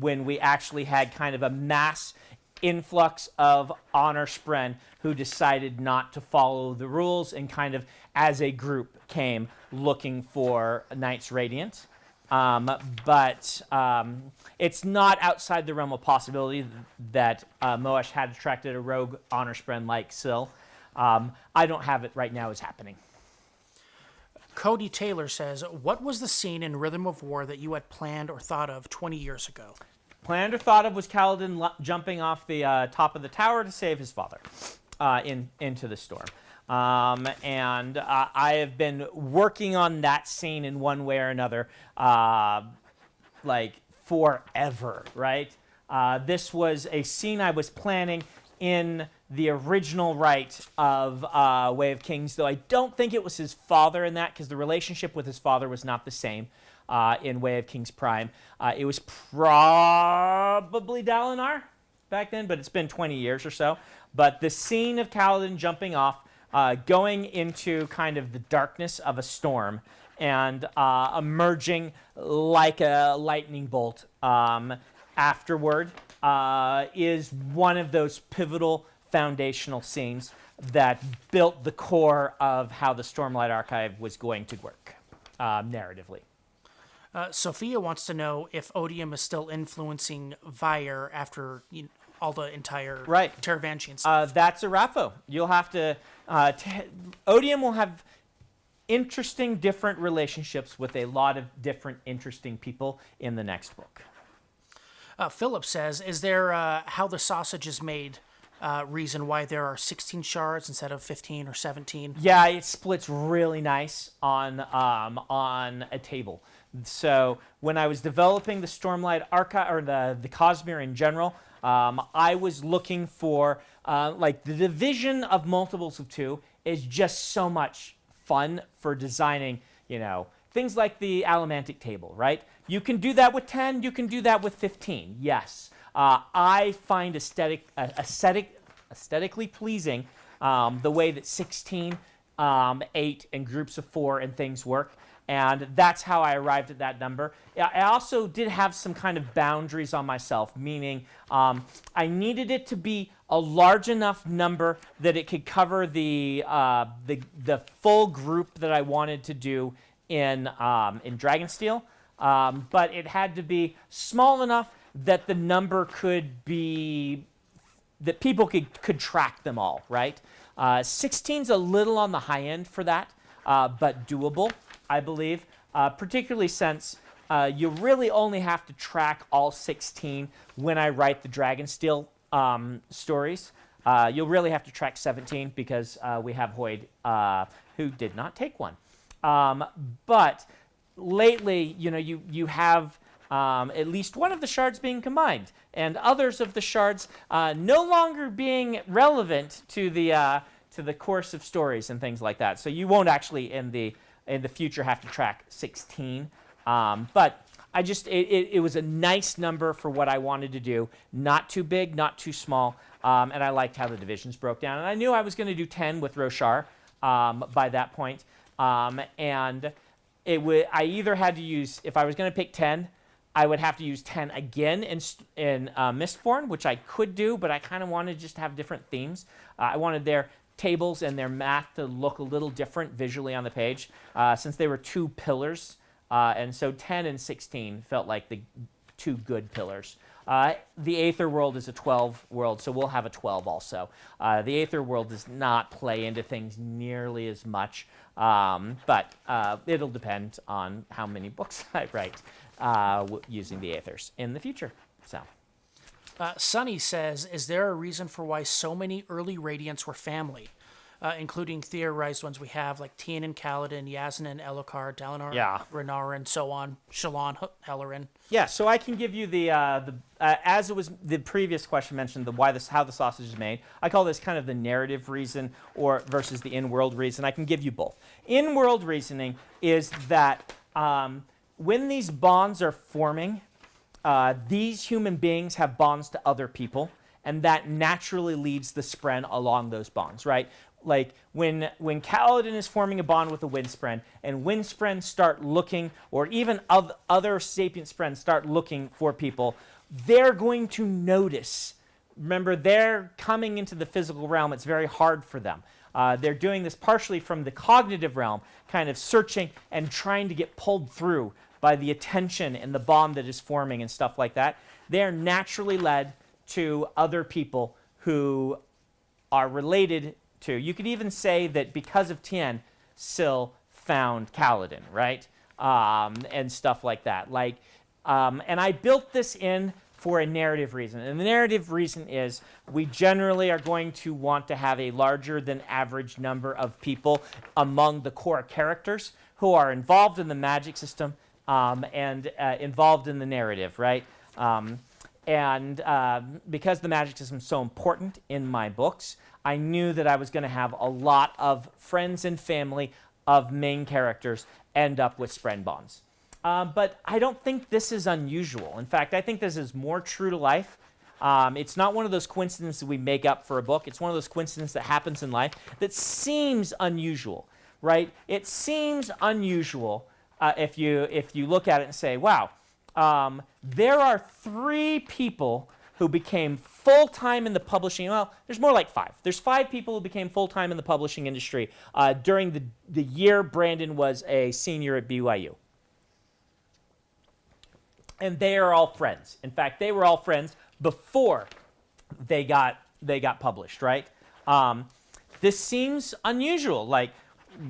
S2: when we actually had kind of a mass influx of honor Spren who decided not to follow the rules and kind of as a group came looking for Knights Radiant. But it's not outside the realm of possibility that Moash had attracted a rogue honor spren like Syl. I don't have it right now as happening.
S1: Cody Taylor says, what was the scene in Rhythm of War that you had planned or thought of 20 years ago?
S2: Planned or thought of was Kaladin jumping off the top of the tower to save his father into the storm. And I have been working on that scene in one way or another, like forever, right? This was a scene I was planning in the original write of Way of Kings, though I don't think it was his father in that, because the relationship with his father was not the same in Way of Kings Prime. It was probably Dalinar back then, but it's been 20 years or so. But the scene of Kaladin jumping off, going into kind of the darkness of a storm and emerging like a lightning bolt afterward is one of those pivotal foundational scenes that built the core of how the Stormlight Archive was going to work narratively.
S1: Sophia wants to know if Odium is still influencing Vyre after all the entire Teravantian stuff.
S2: That's a RAFO. You'll have to... Odium will have interesting, different relationships with a lot of different, interesting people in the next book.
S1: Philip says, is there how the sausage is made reason why there are 16 shards instead of 15 or 17?
S2: Yeah, it splits really nice on a table. So when I was developing the Stormlight Archive, or the Cosmere in general, I was looking for, like, the division of multiples of 2 is just so much fun for designing, things like the Alamantic table, right? You can do that with 10, you can do that with 15, yes. I find aesthetically pleasing the way that 16, 8, and groups of 4 and things work. And that's how I arrived at that number. I also did have some kind of boundaries on myself, meaning I needed it to be a large enough number that it could cover the full group that I wanted to do in Dragonsteel, but it had to be small enough that the number could be, that people could track them all, right? 16's a little on the high end for that, but doable, I believe, particularly since you really only have to track all 16 when I write the Dragonsteel stories. You'll really have to track 17 because we have Hoyd, who did not take one. But lately, you have at least one of the shards being combined, and others of the shards no longer being relevant to the course of stories and things like that. So you won't actually in the future have to track 16. But it was a nice number for what I wanted to do. Not too big, not too small, and I liked how the divisions broke down. And I knew I was going to do 10 with Roshar by that point. And I either had to use, if I was going to pick 10, I would have to use 10 again in Mistborn, which I could do, but I kind of wanted just to have different themes. I wanted their tables and their math to look a little different visually on the page, since they were two pillars. And so 10 and 16 felt like the two good pillars. The Aether world is a 12 world, so we'll have a 12 also. The Aether world does not play into things nearly as much, but it'll depend on how many books I write using the Aethers in the future. So.
S1: Sunny says, is there a reason for why so many early Radiants were family, including theorized ones we have, like Tien, Kaladin, Yasnin, Elokar, Dalinar, Renarin, so on, Shallan, Hellerin?
S2: Yeah, so I can give you as it was the previous question mentioned, how the sausage is made. I call this kind of the narrative reason versus the in-world reason. I can give you both. In-world reasoning is that when these bonds are forming, these human beings have bonds to other people, and that naturally leads the Spren along those bonds, right? Like when Kaladin is forming a bond with a Windspren, and Windspren start looking, or even other sapient Spren start looking for people, they're going to notice. Remember, they're coming into the physical realm. It's very hard for them. They're doing this partially from the cognitive realm, kind of searching and trying to get pulled through by the attention and the bond that is forming and stuff like that. They're naturally led to other people who are related to. You could even say that because of Tien, Syl found Kaladin, right? And stuff like that. And I built this in for a narrative reason. And the narrative reason is we generally are going to want to have a larger than average number of people among the core characters who are involved in the magic system and involved in the narrative, right? Because the magic system is so important in my books, I knew that I was going to have a lot of friends and family of main characters end up with Spren bonds. But I don't think this is unusual. In fact, I think this is more true to life. It's not one of those coincidences we make up for a book. It's one of those coincidences that happens in life that seems unusual, right? It seems unusual if you look at it and say, wow, there are 3 people who became full-time in the publishing. Well, there's more like 5. There's 5 people who became full-time in the publishing industry during the year Brandon was a senior at BYU. And they are all friends. In fact, they were all friends before they got published, right? This seems unusual. Like,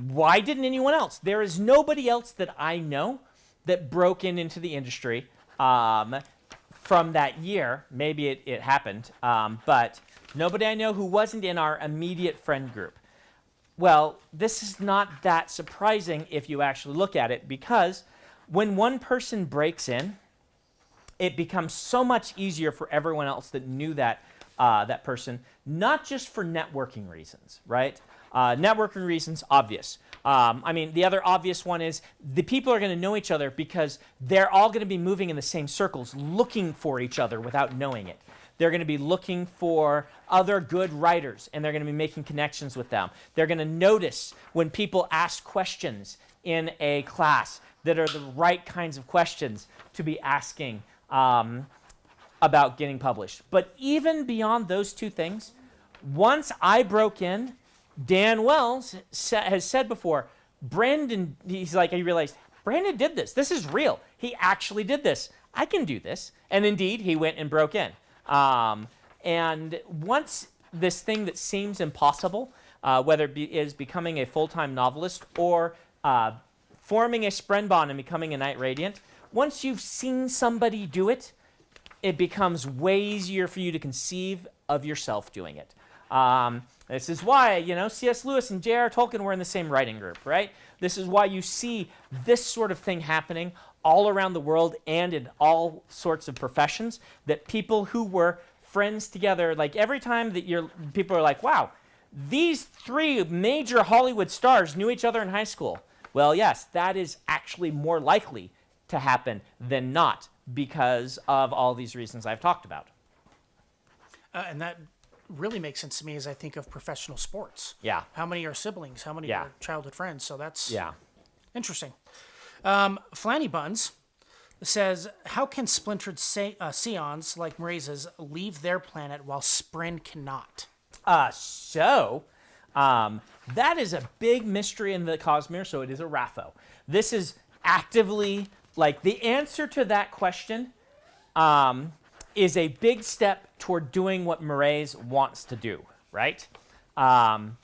S2: why didn't anyone else? There is nobody else that I know that broke into the industry from that year. Maybe it happened, but nobody I know who wasn't in our immediate friend group. Well, this is not that surprising if you actually look at it, because when one person breaks in, it becomes so much easier for everyone else that knew that person, not just for networking reasons, right? Networking reasons, obvious. The other obvious one is the people are going to know each other because they're all going to be moving in the same circles, looking for each other without knowing it. They're going to be looking for other good writers, and they're going to be making connections with them. They're going to notice when people ask questions in a class that are the right kinds of questions to be asking about getting published. But even beyond those two things, once I broke in, Dan Wells has said before, Brandon, he's like, I realized, Brandon did this. This is real. He actually did this. I can do this. And indeed, he went and broke in. And once this thing that seems impossible, whether it is becoming a full-time novelist or forming a Sprenbon and becoming a Knight Radiant, once you've seen somebody do it, it becomes way easier for you to conceive of yourself doing it. This is why, C.S. Lewis and J.R. Tolkien were in the same writing group, right? This is why you see this sort of thing happening all around the world and in all sorts of professions, that people who were friends together, like every time that people are like, wow, these three major Hollywood stars knew each other in high school. Well, yes, that is actually more likely to happen than not because of all these reasons I've talked about.
S1: And that really makes sense to me as I think of professional sports.
S2: Yeah.
S1: How many are siblings? How many are childhood friends? So that's interesting. Flanny Buns says, how can splintered Scions like Mraises leave their planet while Spren cannot?
S2: That is a big mystery in the Cosmere, so it is a Rapho. This is actively, like, the answer to that question is a big step toward doing what Mraize wants to do, right? And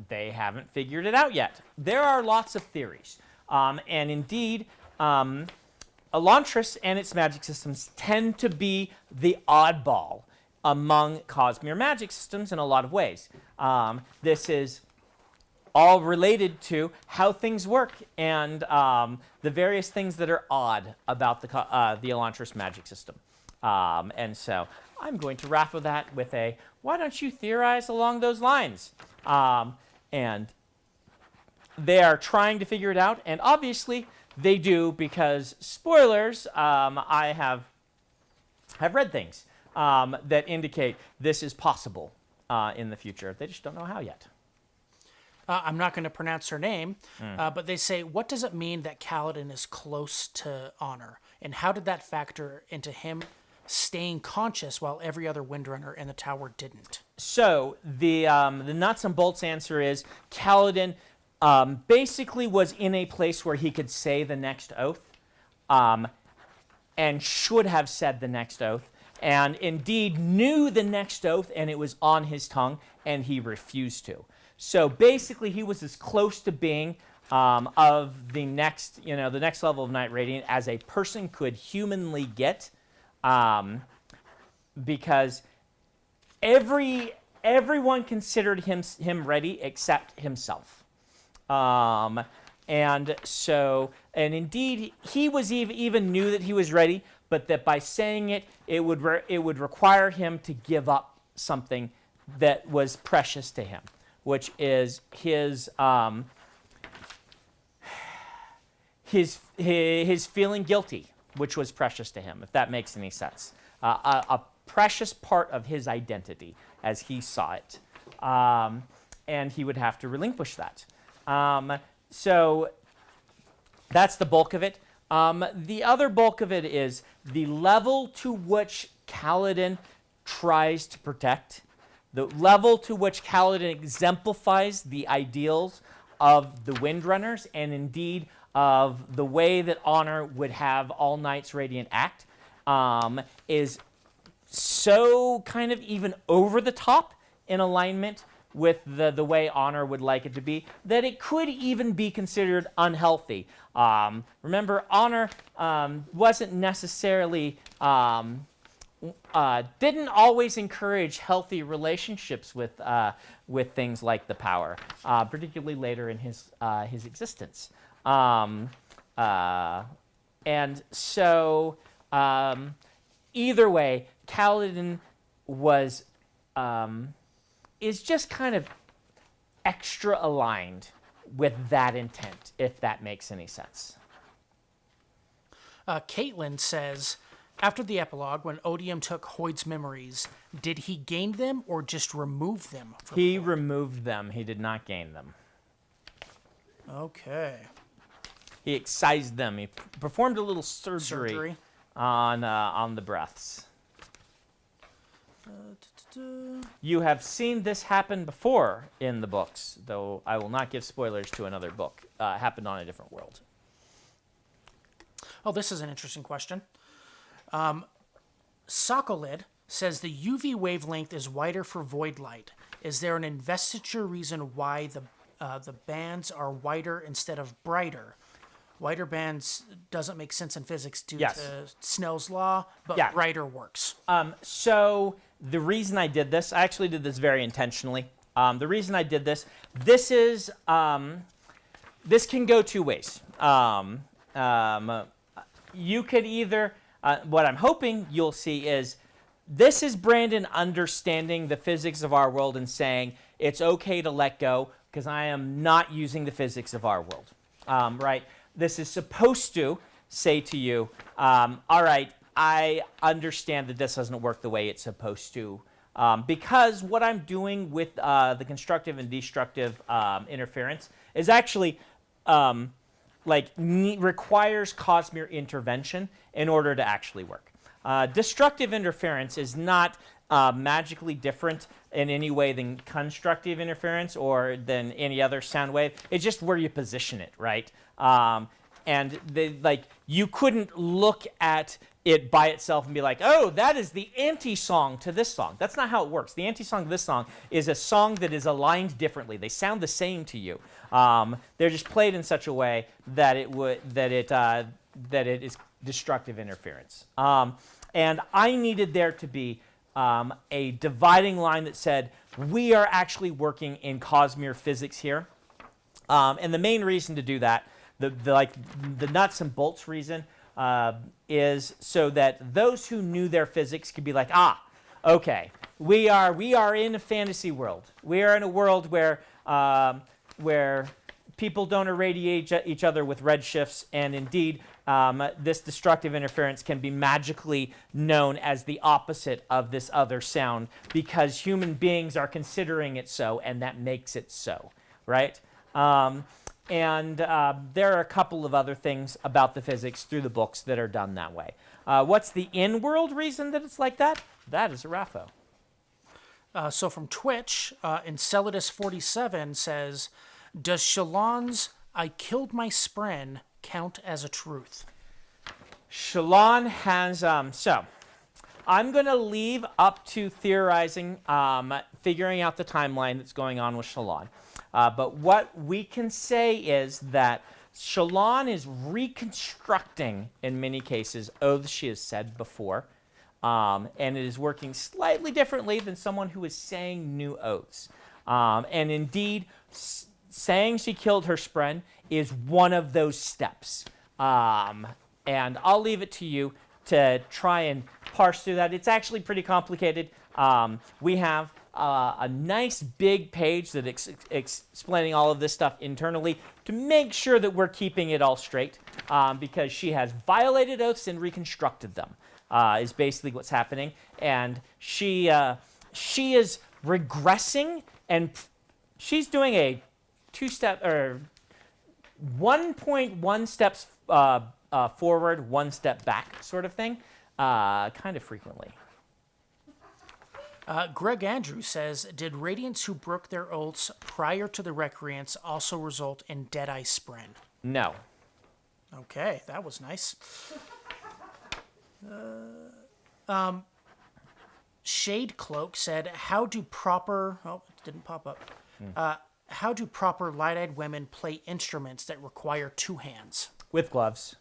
S2: they haven't figured it out yet. There are lots of theories. And indeed, Elantris and its magic systems tend to be the oddball among Cosmere magic systems in a lot of ways. This is all related to how things work and the various things that are odd about the Elantris magic system. And so I'm going to raffle that with a, why don't you theorize along those lines? And they are trying to figure it out, and obviously they do, because, spoilers, I have read things that indicate this is possible in the future. They just don't know how yet.
S1: I'm not going to pronounce her name, but they say, what does it mean that Kaladin is close to honor? And how did that factor into him staying conscious while every other Windrunner in the tower didn't?
S2: So the nuts and bolts answer is Kaladin basically was in a place where he could say the next oath and should have said the next oath, and indeed knew the next oath, and it was on his tongue, and he refused to. So basically, he was as close to being of the next level of Knight Radiant as a person could humanly get, because everyone considered him ready except himself. And indeed, he was even knew that he was ready, but that by saying it, it would require him to give up something that was precious to him, which is his feeling guilty, which was precious to him, if that makes any sense. A precious part of his identity as he saw it. And he would have to relinquish that. So that's the bulk of it. The other bulk of it is the level to which Kaladin tries to protect, the level to which Kaladin exemplifies the ideals of the Windrunners, and indeed of the way that honor would have all Knights Radiant act, is so kind of even over the top in alignment with the way honor would like it to be, that it could even be considered unhealthy. Remember, honor wasn't necessarily, didn't always encourage healthy relationships with things like the power, particularly later in his existence. And so, either way, Kaladin is just kind of extra aligned with that intent, if that makes any sense.
S1: Caitlin says, After the epilogue, when Odium took Hoyd's memories, did he gain them or just remove them?
S2: He removed them. He did not gain them.
S1: Okay.
S2: He excised them. He performed a little surgery. On the breaths. You have seen this happen before in the books, though I will not give spoilers to another book. Happened on a different world.
S1: Oh, this is an interesting question. Sokolid says the UV wavelength is wider for void light. Is there an investiture reason why the bands are wider instead of brighter? Wider bands doesn't make sense in physics due to Snell's law, but brighter works.
S2: So the reason I did this, I actually did this very intentionally. The reason I did this, this can go two ways. You could either, what I'm hoping you'll see is, this is Brandon understanding the physics of our world and saying, it's okay to let go because I am not using the physics of our world, right? This is supposed to say to you, all right, I understand that this doesn't work the way it's supposed to, because what I'm doing with the constructive and destructive interference is actually requires Cosmere intervention in order to actually work. Destructive interference is not magically different in any way than constructive interference or than any other sound wave. It's just where you position it, right? And you couldn't look at it by itself and be like, oh, that is the anti-song to this song. That's not how it works. The anti-song to this song is a song that is aligned differently. They sound the same to you. They're just played in such a way that it is destructive interference. And I needed there to be a dividing line that said, we are actually working in Cosmere physics here. And the main reason to do that, the nuts and bolts reason, is so that those who knew their physics could be like, okay, we are in a fantasy world. We are in a world where people don't irradiate each other with redshifts, and indeed, this destructive interference can be magically known as the opposite of this other sound because human beings are considering it so, and that makes it so, right? And there are a couple of other things about the physics through the books that are done that way. What's the in-world reason that it's like that? That is a Rapho.
S1: So from Twitch, Enceladus47 says, does Shalon's I killed my spren count as a truth?
S2: Shalon has, so I'm going to leave up to theorizing, figuring out the timeline that's going on with Shalon. But what we can say is that Shalon is reconstructing, in many cases, oaths she has said before, and it is working slightly differently than someone who is saying new oaths. And indeed, saying she killed her spren is one of those steps. And I'll leave it to you to try and parse through that. It's actually pretty complicated. We have a nice big page that explaining all of this stuff internally to make sure that we're keeping it all straight, because she has violated oaths and reconstructed them, is basically what's happening. And she is regressing, and she's doing a 2-step or 1.1 steps forward, 1 step back sort of thing, kind of frequently.
S1: Greg Andrews says, did Radiants who broke their oaths prior to the Recreants also result in Deadeye Spren?
S2: No.
S1: Okay, that was nice. Shade Cloak said, how do proper... Oh, it didn't pop up. How do proper light-eyed women play instruments that require 2 hands?
S2: With gloves.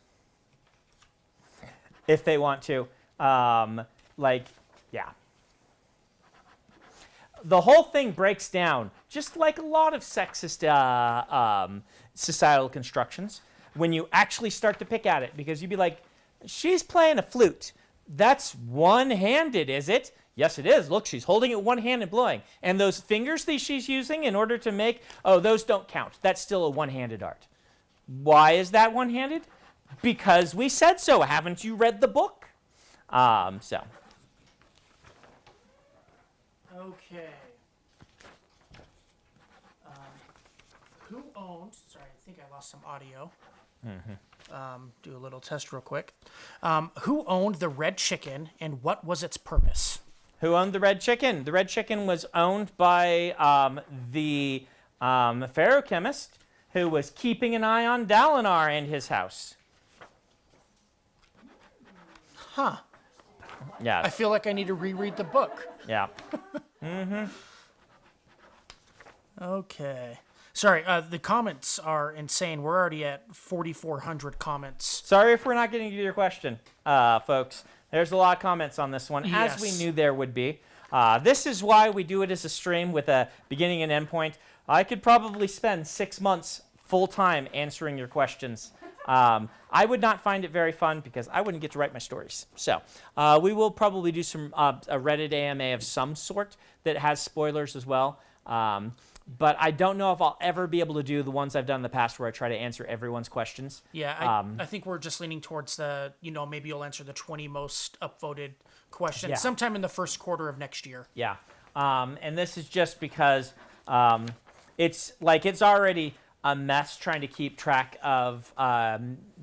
S2: If they want to. Yeah. The whole thing breaks down, just like a lot of sexist societal constructions, when you actually start to pick at it, because you'd be like, she's playing a flute. That's one-handed, is it? Yes, it is. Look, she's holding it one hand and blowing. And those fingers that she's using in order to make, those don't count. That's still a one-handed art. Why is that one-handed? Because we said so. Haven't you read the book? So.
S1: Okay. Who owned? Sorry, I think I lost some audio. Do a little test real quick. Who owned the red chicken, and what was its purpose?
S2: Who owned the red chicken? The red chicken was owned by the ferrochemist who was keeping an eye on Dalinar and his house.
S1: Huh.
S2: Yeah.
S1: I feel like I need to reread the book.
S2: Yeah.
S1: Okay. Sorry, the comments are insane. We're already at 4,400 comments.
S2: Sorry if we're not getting to your question, folks. There's a lot of comments on this one, as we
S1: Yes.
S2: knew there would be. This is why we do it as a stream with a beginning and end point. I could probably spend 6 months full-time answering your questions. I would not find it very fun because I wouldn't get to write my stories. So we will probably do some a Reddit AMA of some sort that has spoilers as well. But I don't know if I'll ever be able to do the ones I've done in the past where I try to answer everyone's questions.
S1: Yeah, I think we're just leaning towards the, maybe you'll answer the 20 most upvoted questions sometime in the first quarter of next year.
S2: Yeah. And this is just because it's already a mess trying to keep track of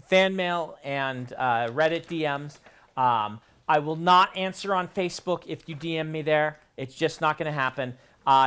S2: fan mail and Reddit DMs. I will not answer on Facebook if you DM me there. It's just not going to happen.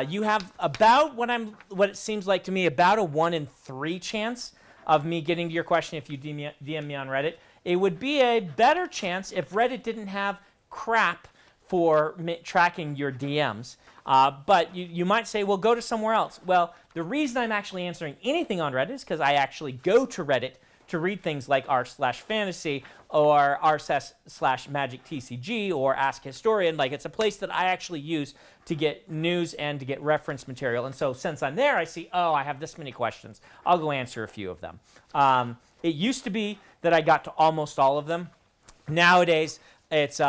S2: You have about what it seems like to me about a 1 in 3 chance of me getting to your question if you DM me on Reddit. It would be a better chance if Reddit didn't have crap for tracking your DMs. But you might say, well, go to somewhere else. Well, the reason I'm actually answering anything on Reddit is because I actually go to Reddit to read things like r/fantasy or r/magictcg or Ask Historian. Like, it's a place that I actually use to get news and to get reference material. And so since I'm there, I see, I have this many questions. I'll go answer a few of them. It used to be that I got to almost all of them. Nowadays, it's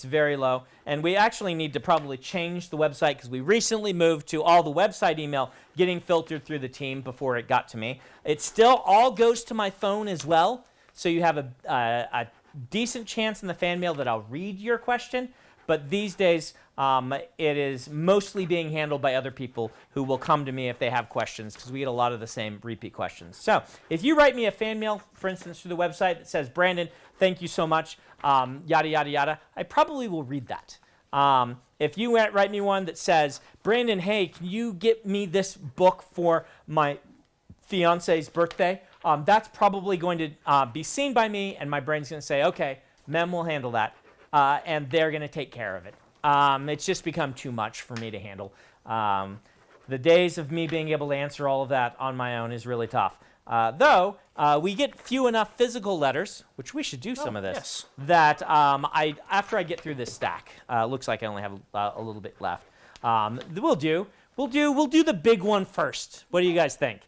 S2: very low, and we actually need to probably change the website because we recently moved to all the website email getting filtered through the team before it got to me. It still all goes to my phone as well, so you have a decent chance in the fan mail that I'll read your question, but these days it is mostly being handled by other people who will come to me if they have questions because we get a lot of the same repeat questions. So if you write me a fan mail, for instance, through the website that says, Brandon, thank you so much, yada, yada, yada, I probably will read that. If you write me one that says, Brandon, hey, can you get me this book for my fiance's birthday? That's probably going to be seen by me, and my brain's going to say, okay, Mem will handle that, and they're going to take care of it. It's just become too much for me to handle. The days of me being able to answer all of that on my own is really tough. Though we get few enough physical letters, which we should do some of this,
S1: yes.
S2: that after I get through this stack, looks like I only have a little bit left. We'll do the big one first. What do you guys think?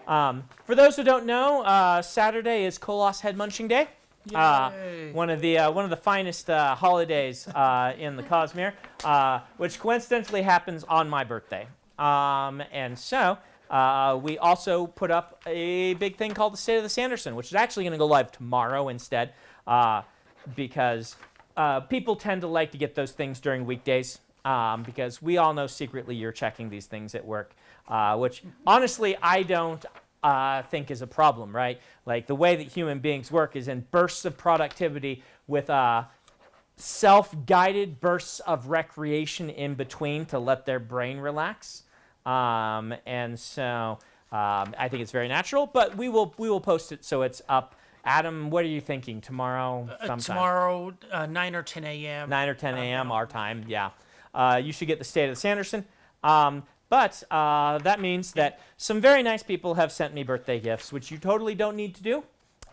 S2: For those who don't know, Saturday is Kolos Head Munching Day. One of the finest holidays in the Cosmere, which coincidentally happens on my birthday. And so we also put up a big thing called the State of the Sanderson, which is actually going to go live tomorrow instead, because people tend to like to get those things during weekdays, because we all know secretly you're checking these things at work, which honestly I don't think is a problem, right? Like, the way that human beings work is in bursts of productivity with self-guided bursts of recreation in between to let their brain relax. And so I think it's very natural, but we will post it so it's up. Adam, what are you thinking? Tomorrow sometime?
S1: Tomorrow, 9 or 10 a.m.
S2: 9 or 10 a.m. Our time, yeah. You should get the State of the Sanderson. But that means that some very nice people have sent me birthday gifts, which you totally don't need to do.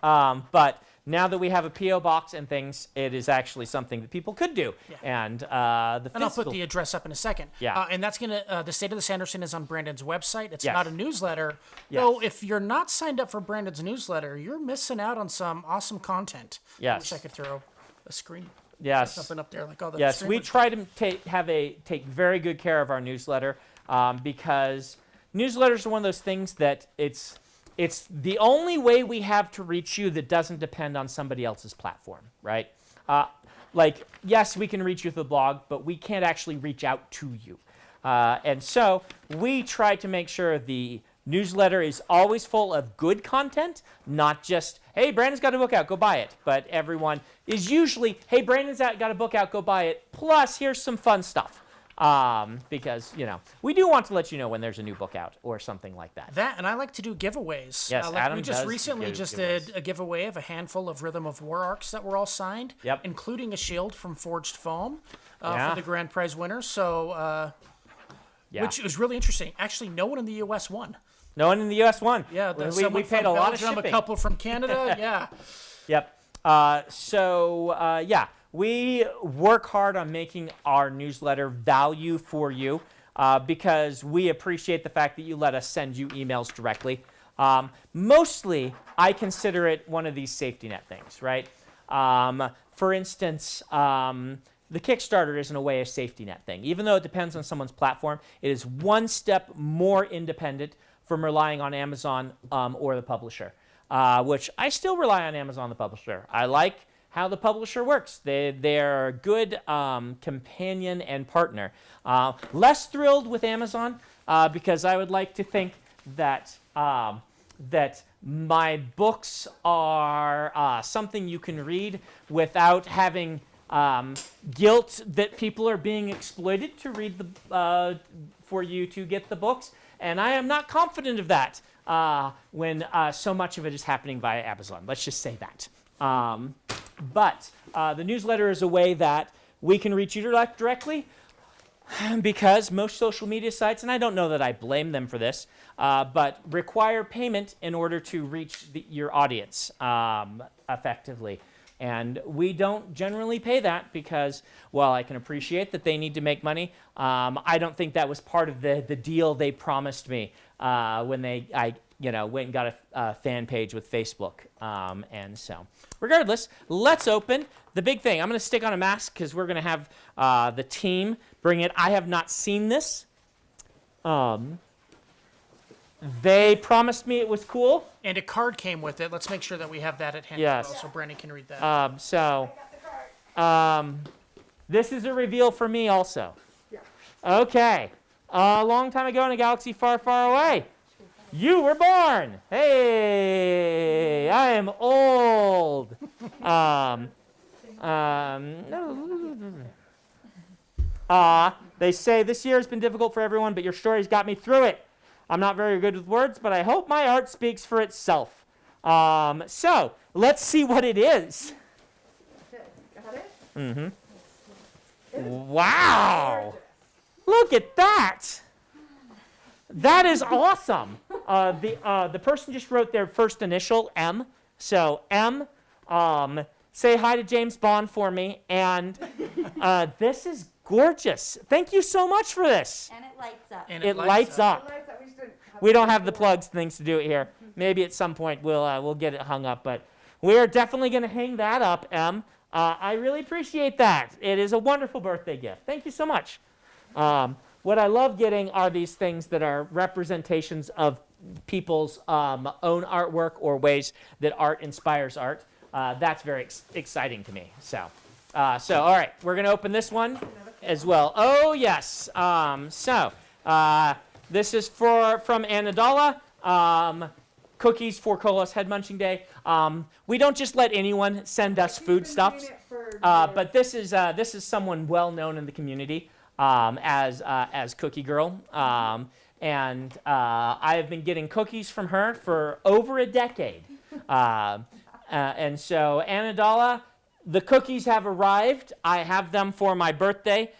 S2: But now that we have a P.O. box and things, it is actually something that people could do.
S1: Yeah.
S2: And
S1: I'll put the address up in a second.
S2: Yeah.
S1: And that's the State of the Sanderson is on Brandon's website. It's
S2: Yes.
S1: not a newsletter.
S2: Yes.
S1: Though if you're not signed up for Brandon's newsletter, you're missing out on some awesome content.
S2: Yes.
S1: I wish I could throw a screen.
S2: Yes.
S1: Something up there like all the.
S2: Yes, we
S1: streamers.
S2: try to take very good care of our newsletter, because newsletters are one of those things that it's the only way we have to reach you that doesn't depend on somebody else's platform, right? like, yes, we can reach you through the blog, but we can't actually reach out to you. And so we try to make sure the newsletter is always full of good content, not just, hey, Brandon's got a book out, go buy it. But everyone is usually, hey, Brandon's got a book out, go buy it. Plus, here's some fun stuff. Because, we do want to let you know when there's a new book out or something like that.
S1: That, and I like to do giveaways.
S2: Yes, Adam
S1: we just
S2: does
S1: recently
S2: do
S1: did a giveaway of a handful of Rhythm of War arcs that were all signed,
S2: Yep.
S1: including a shield from Forged Foam
S2: Yeah.
S1: for the grand prize winner. So, which was really interesting. Actually, no one in the U.S. won.
S2: No one in the U.S. won.
S1: Yeah,
S2: we paid a lot of
S1: Belgium,
S2: shipping.
S1: a couple from Canada. Yeah.
S2: Yep. We work hard on making our newsletter value for you because we appreciate the fact that you let us send you emails directly. Mostly, I consider it one of these safety net things, right? For instance, the Kickstarter is in a way a safety net thing. Even though it depends on someone's platform, it is one step more independent from relying on Amazon or the publisher, which I still rely on Amazon, the publisher. I like how the publisher works. They're a good companion and partner. Less thrilled with Amazon because I would like to think that that my books are something you can read without having guilt that people are being exploited to read for you to get the books. And I am not confident of that when so much of it is happening via Amazon. Let's just say that. But the newsletter is a way that we can reach you directly because most social media sites, and I don't know that I blame them for this, but require payment in order to reach your audience effectively. And we don't generally pay that because, while I can appreciate that they need to make money, I don't think that was part of the deal they promised me when I went and got a fan page with Facebook. And so, regardless, let's open the big thing. I'm going to stick on a mask because we're going to have the team bring it. I have not seen this. They promised me it was cool.
S1: And a card came with it. Let's make sure that we have that at hand
S2: Yes.
S1: as well, so Brandon can read that.
S2: This is a reveal for me also. Yeah. Okay. A long time ago in a galaxy far, far away, you were born. Hey, I am old. They say this year has been difficult for everyone, but your story's got me through it. I'm not very good with words, but I hope my art speaks for itself. So let's see what it is.
S4: Okay, got it?
S2: Mm-hmm. Wow! Look at that! That is awesome. The person just wrote their first initial, M. So M, say hi to James Bond for me. And this is gorgeous. Thank you so much for this.
S4: And it lights up.
S1: And
S2: It lights up.
S4: We
S2: We don't have the plugs things to do it here. Maybe at some point we'll get it hung up, but we're definitely going to hang that up, Em. I really appreciate that. It is a wonderful birthday gift. Thank you so much. What I love getting are these things that are representations of people's own artwork or ways that art inspires art. That's very exciting to me. So all right, we're going to open this one as well. Oh, yes. This is from Anadala. Cookies for Kolos Head Munching Day. We don't just let anyone send us foodstuffs, but this is someone well known in the community as Cookie Girl, and I have been getting cookies from her for over a decade. And so Anadala, the cookies have arrived. I have them for my birthday.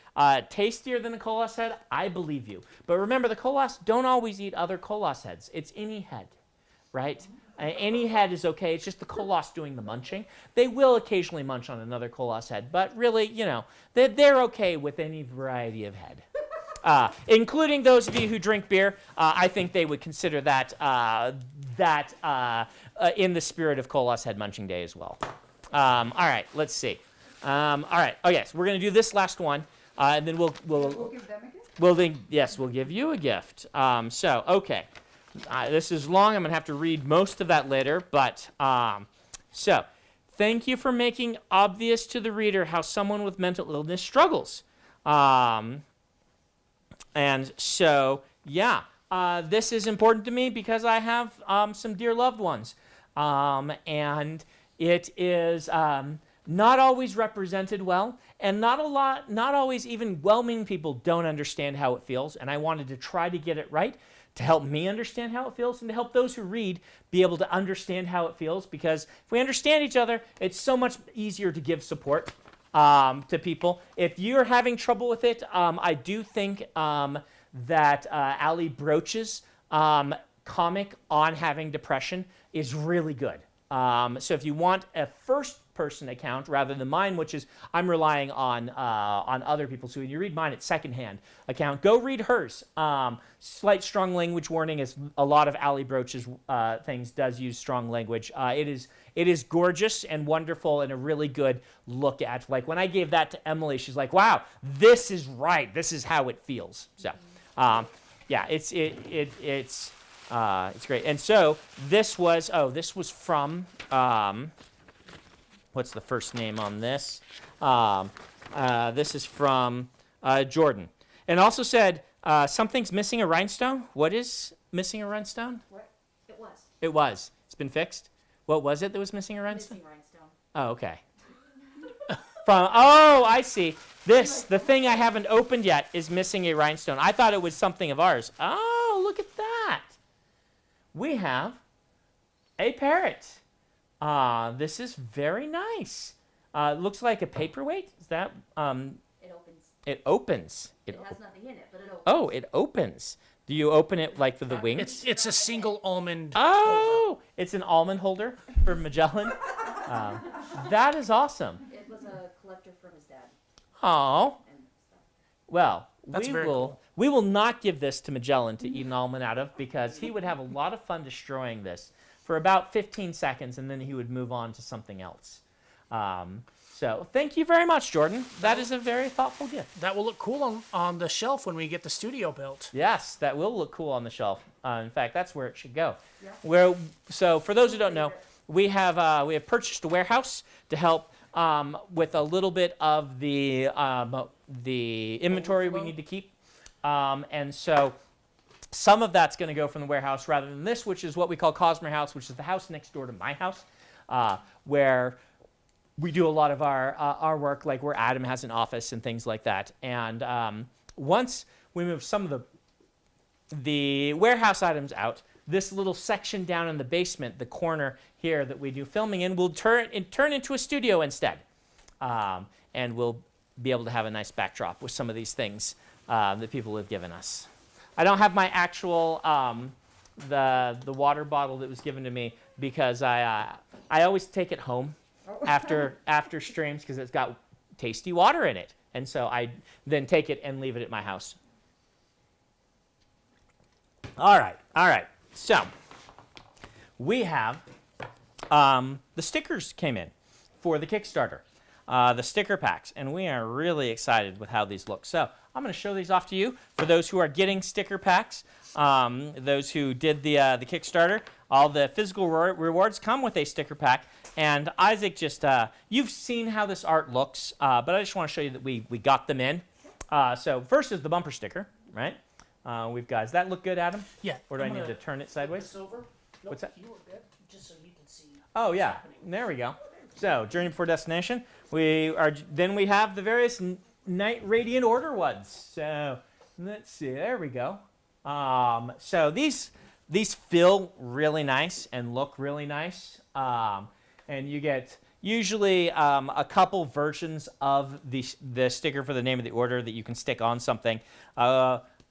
S2: Tastier than a Kolos head, I believe you. But remember, the Kolos don't always eat other Kolos heads. It's any head, right? Any head is okay. It's just the Kolos doing the munching. They will occasionally munch on another Kolos head, but really, they're okay with any variety of head. Including those of you who drink beer. I think they would consider that in the spirit of Kolos Head Munching Day as well. All right, let's see. All right. Oh yes, we're gonna do this last one, and then we'll
S4: give them a gift?
S2: we'll give you a gift. Okay, this is long. I'm gonna have to read most of that later, but Thank you for making obvious to the reader how someone with mental illness struggles. And so, yeah, this is important to me because I have some dear loved ones. And it is not always represented well, and not always even well-meaning people don't understand how it feels, and I wanted to try to get it right to help me understand how it feels and to help those who read be able to understand how it feels, because if we understand each other, it's so much easier to give support to people. If you're having trouble with it, I do think that Ali Broach's comic on having depression is really good. So if you want a first-person account rather than mine, which is I'm relying on other people. So when you read mine, it's secondhand account. Go read hers. Slight strong language warning, as a lot of Ali Broach's things does use strong language. It is gorgeous and wonderful and a really good look at. Like when I gave that to Emily, she's like, "Wow, this is right. This is how it feels." So, yeah, it's great. And so this was from, what's the first name on this? This is from Jordan. And also said, something's missing a rhinestone. What is missing a rhinestone?
S4: What? It was.
S2: It was. It's been fixed? What was it that was missing a rhinestone?
S4: Missing rhinestone.
S2: Oh, okay. I see. The thing I haven't opened yet is missing a rhinestone. I thought it was something of ours. Oh, look at that. We have a parrot. This is very nice. Looks like a paperweight. Is that?
S4: It opens.
S2: It opens.
S4: It has nothing in it, but it opens.
S2: Oh, it opens. Do you open it like with the wings?
S1: It's a single almond.
S2: Oh, it's an almond holder for Magellan. That is awesome.
S4: It was a collector from his dad.
S2: Oh.
S4: And stuff.
S2: Well,
S1: That's
S2: we
S1: very
S2: will
S1: cool.
S2: we will not give this to Magellan to eat an almond out of, because he would have a lot of fun destroying this for about 15 seconds, and then he would move on to something else. So thank you very much, Jordan. That is a very thoughtful gift.
S1: That will look cool on the shelf when we get the studio built.
S2: Yes, that will look cool on the shelf. In fact, that's where it should go. Yeah. So for those who don't know, we have purchased a warehouse to help with a little bit of the inventory we need to keep. And so some of that's going to go from the warehouse rather than this, which is what we call Cosmere House, which is the house next door to my house, where we do a lot of our work, like where Adam has an office and things like that. And once we move some of the warehouse items out, this little section down in the basement, the corner here that we do filming in, will turn into a studio instead. And we'll be able to have a nice backdrop with some of these things that people have given us. I don't have my actual the water bottle that was given to me, because I always take it home after streams, because it's got tasty water in it, and so I then take it and leave it at my house. All right. So we have the stickers came in for the Kickstarter, the sticker packs, and we are really excited with how these look. So I'm going to show these off to you for those who are getting sticker packs. Those who did the Kickstarter, all the physical rewards come with a sticker pack. And Isaac, you've seen how this art looks, but I just want to show you that we got them in. So first is the bumper sticker, right? Does that look good, Adam?
S1: Yeah.
S2: Or do I need to turn it sideways?
S1: This over. Nope,
S2: What's that?
S1: You were good, just so you can see.
S2: Oh,
S1: what's
S2: yeah.
S1: happening.
S2: There we go. So, Journey Before Destination. Then we have the various Night Radiant Order ones. So, let's see. There we go. So these feel really nice and look really nice. And you get usually a couple versions of the sticker for the name of the order that you can stick on something.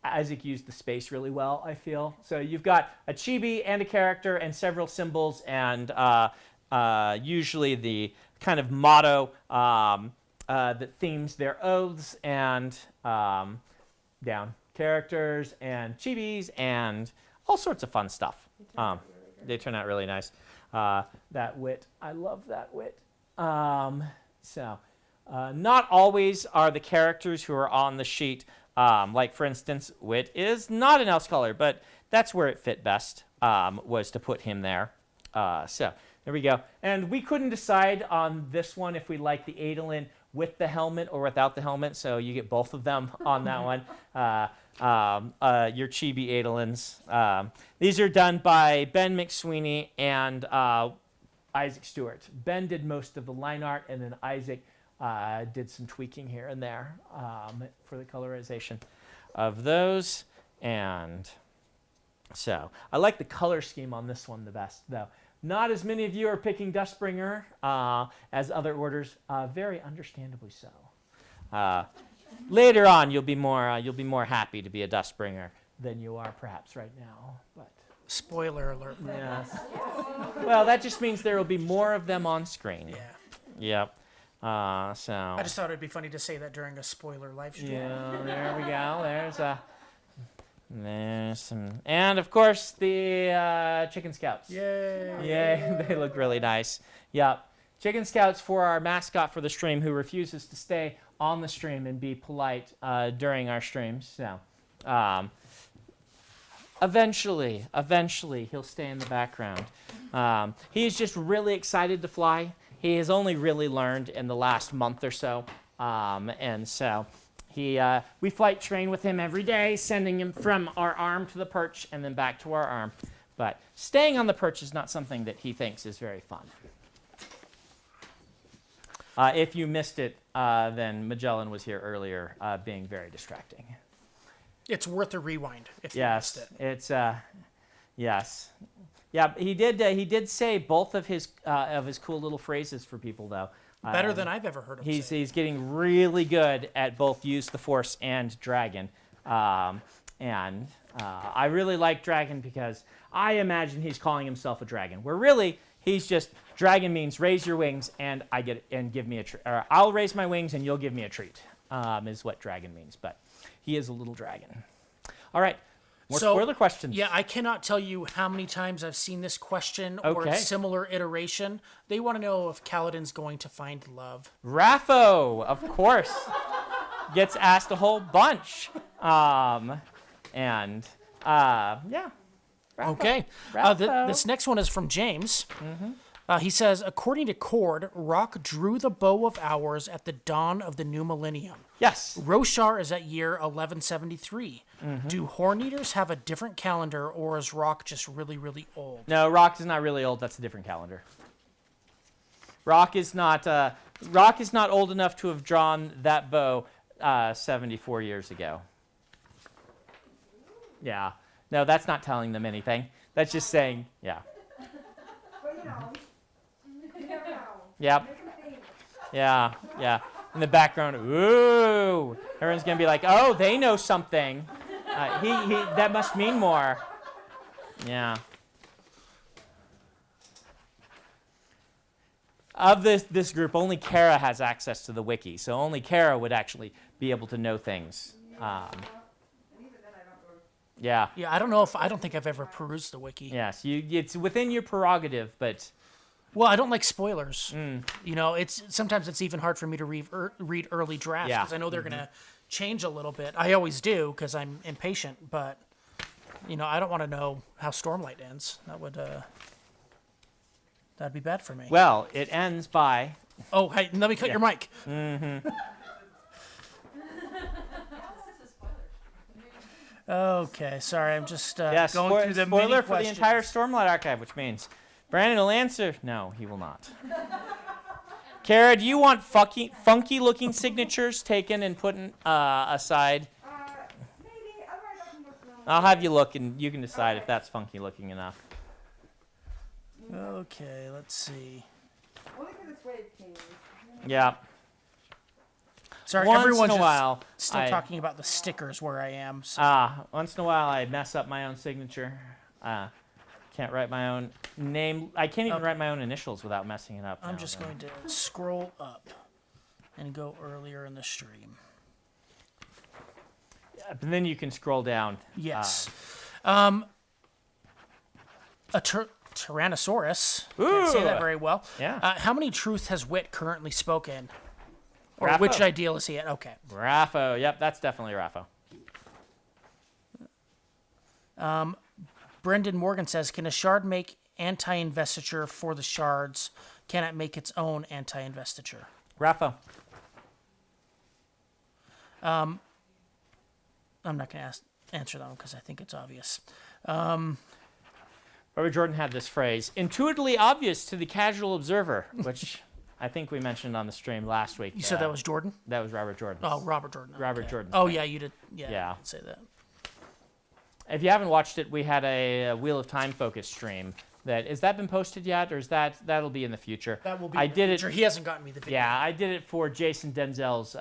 S2: Isaac used the space really well, I feel. So you've got a chibi and a character and several symbols, and usually the kind of motto that themes their oaths, and down characters and chibis and all sorts of fun stuff. They turn out really nice. That wit, I love that wit. Not always are the characters who are on the sheet. Like, for instance, Wit is not an else color, but that's where it fit best, was to put him there. So There we go. And we couldn't decide on this one if we like the Adolin with the helmet or without the helmet, so you get both of them on that one. Your chibi Adolins. These are done by Ben McSweeney and Isaac Stewart. Ben did most of the line art, and then Isaac did some tweaking here and there for the colorization of those. And so I like the color scheme on this one the best, though. Not as many of you are picking Dustbringer as other orders, very understandably so. Later on, you'll be more happy to be a Dustbringer than you are perhaps right now. But
S1: Spoiler alert.
S2: yes. Well, that just means there will be more of them on screen.
S1: Yeah.
S2: Yep. So.
S1: I just thought it'd be funny to say that during a spoiler live stream.
S2: Yeah. There we go. There's some, and of course the Chicken Scouts.
S1: Yay!
S2: Yay! They look really nice. Yep. Chicken Scouts for our mascot for the stream, who refuses to stay on the stream and be polite during our streams. So, eventually, he'll stay in the background. He's just really excited to fly. He has only really learned in the last month or so, and so. We flight train with him every day, sending him from our arm to the perch and then back to our arm. But staying on the perch is not something that he thinks is very fun. If you missed it, then Magellan was here earlier, being very distracting.
S1: It's worth a rewind if you
S2: Yes,
S1: missed it.
S2: it's yes, yeah. He did say both of his cool little phrases for people though.
S1: Better than I've ever heard him say.
S2: He's getting really good at both use the Force and Dragon. I really like Dragon because I imagine he's calling himself a dragon, where really he's just, dragon means raise your wings and give me a treat. Or I'll raise my wings and you'll give me a treat, is what dragon means. But he is a little dragon. All right. More spoiler questions.
S1: Yeah, I cannot tell you how many times I've seen this question or a similar iteration. They want to know if Kaladin's going to find love.
S2: Raffo, of course, gets asked a whole bunch. Yeah. Raffo.
S1: Okay.
S2: Raffo.
S1: This next one is from James. He says, according to Cord, Rock drew the bow of hours at the dawn of the new millennium.
S2: Yes.
S1: Roshar is at year 1173. Do Horn-Eaters have a different calendar, or is Rock just really, really old?
S2: No, Rock is not really old. That's a different calendar. Rock is not old enough to have drawn that bow 74 years ago. Yeah. No, that's not telling them anything. That's just saying, yeah.
S5: But you never know.
S2: Yep. Yeah, yeah. In the background, ooh. Everyone's going to be like, oh, they know something. That must mean more. Yeah. Of this group, only Kara has access to the wiki, so only Kara would actually be able to know things. Yeah.
S1: Yeah, I don't think I've ever perused the wiki.
S2: Yes, it's within your prerogative, but...
S1: Well, I don't like spoilers. You know, sometimes it's even hard for me to read early drafts because I know they're going to change a little bit. I always do because I'm impatient, but you know, I don't want to know how Stormlight ends. That'd be bad for me.
S2: Well, it ends by...
S1: Oh, hey, let me cut your mic. Okay, sorry, I'm just going through the
S2: spoiler
S1: mini
S2: for
S1: questions.
S2: the entire Stormlight archive, which means Brandon will answer. No, he will not. Kara, do you want funky-looking signatures taken and put aside?
S5: Maybe.
S2: I'll have you look, and you can decide if that's funky-looking enough.
S1: Okay, let's see.
S5: Only for this wave change.
S2: Yeah.
S1: Sorry,
S2: Once
S1: everyone's
S2: in a while,
S1: still talking about the stickers where I am. So.
S2: Once in a while, I mess up my own signature. Can't write my own name. I can't even write my own initials without messing it up.
S1: I'm just going to scroll up and go earlier in the stream.
S2: Yeah, but then you can scroll down.
S1: Yes. A Tyrannosaurus. Can't say that very well.
S2: Yeah.
S1: How many truth has Wit currently spoken? Or
S2: Raffo.
S1: which ideal is he at? Okay.
S2: Raffo. Yep, that's definitely Raffo.
S1: Brendan Morgan says, can a shard make anti-investiture for the shards? Can it make its own anti-investiture?
S2: Rafa.
S1: I'm not going to answer that one because I think it's obvious.
S2: Robert Jordan had this phrase, intuitively obvious to the casual observer, which I think we mentioned on the stream last week.
S1: You said that was Jordan?
S2: That was Robert Jordan.
S1: Oh, Robert Jordan.
S2: Robert Jordan.
S1: Oh, yeah, you did. Yeah,
S2: Yeah.
S1: you did say that.
S2: If you haven't watched it, we had a Wheel of Time focus stream. Has that been posted yet, or that'll be in the future?
S1: That will be
S2: I
S1: in the
S2: did
S1: future. He hasn't gotten me the video.
S2: Yeah, I did it for Jason Denzel's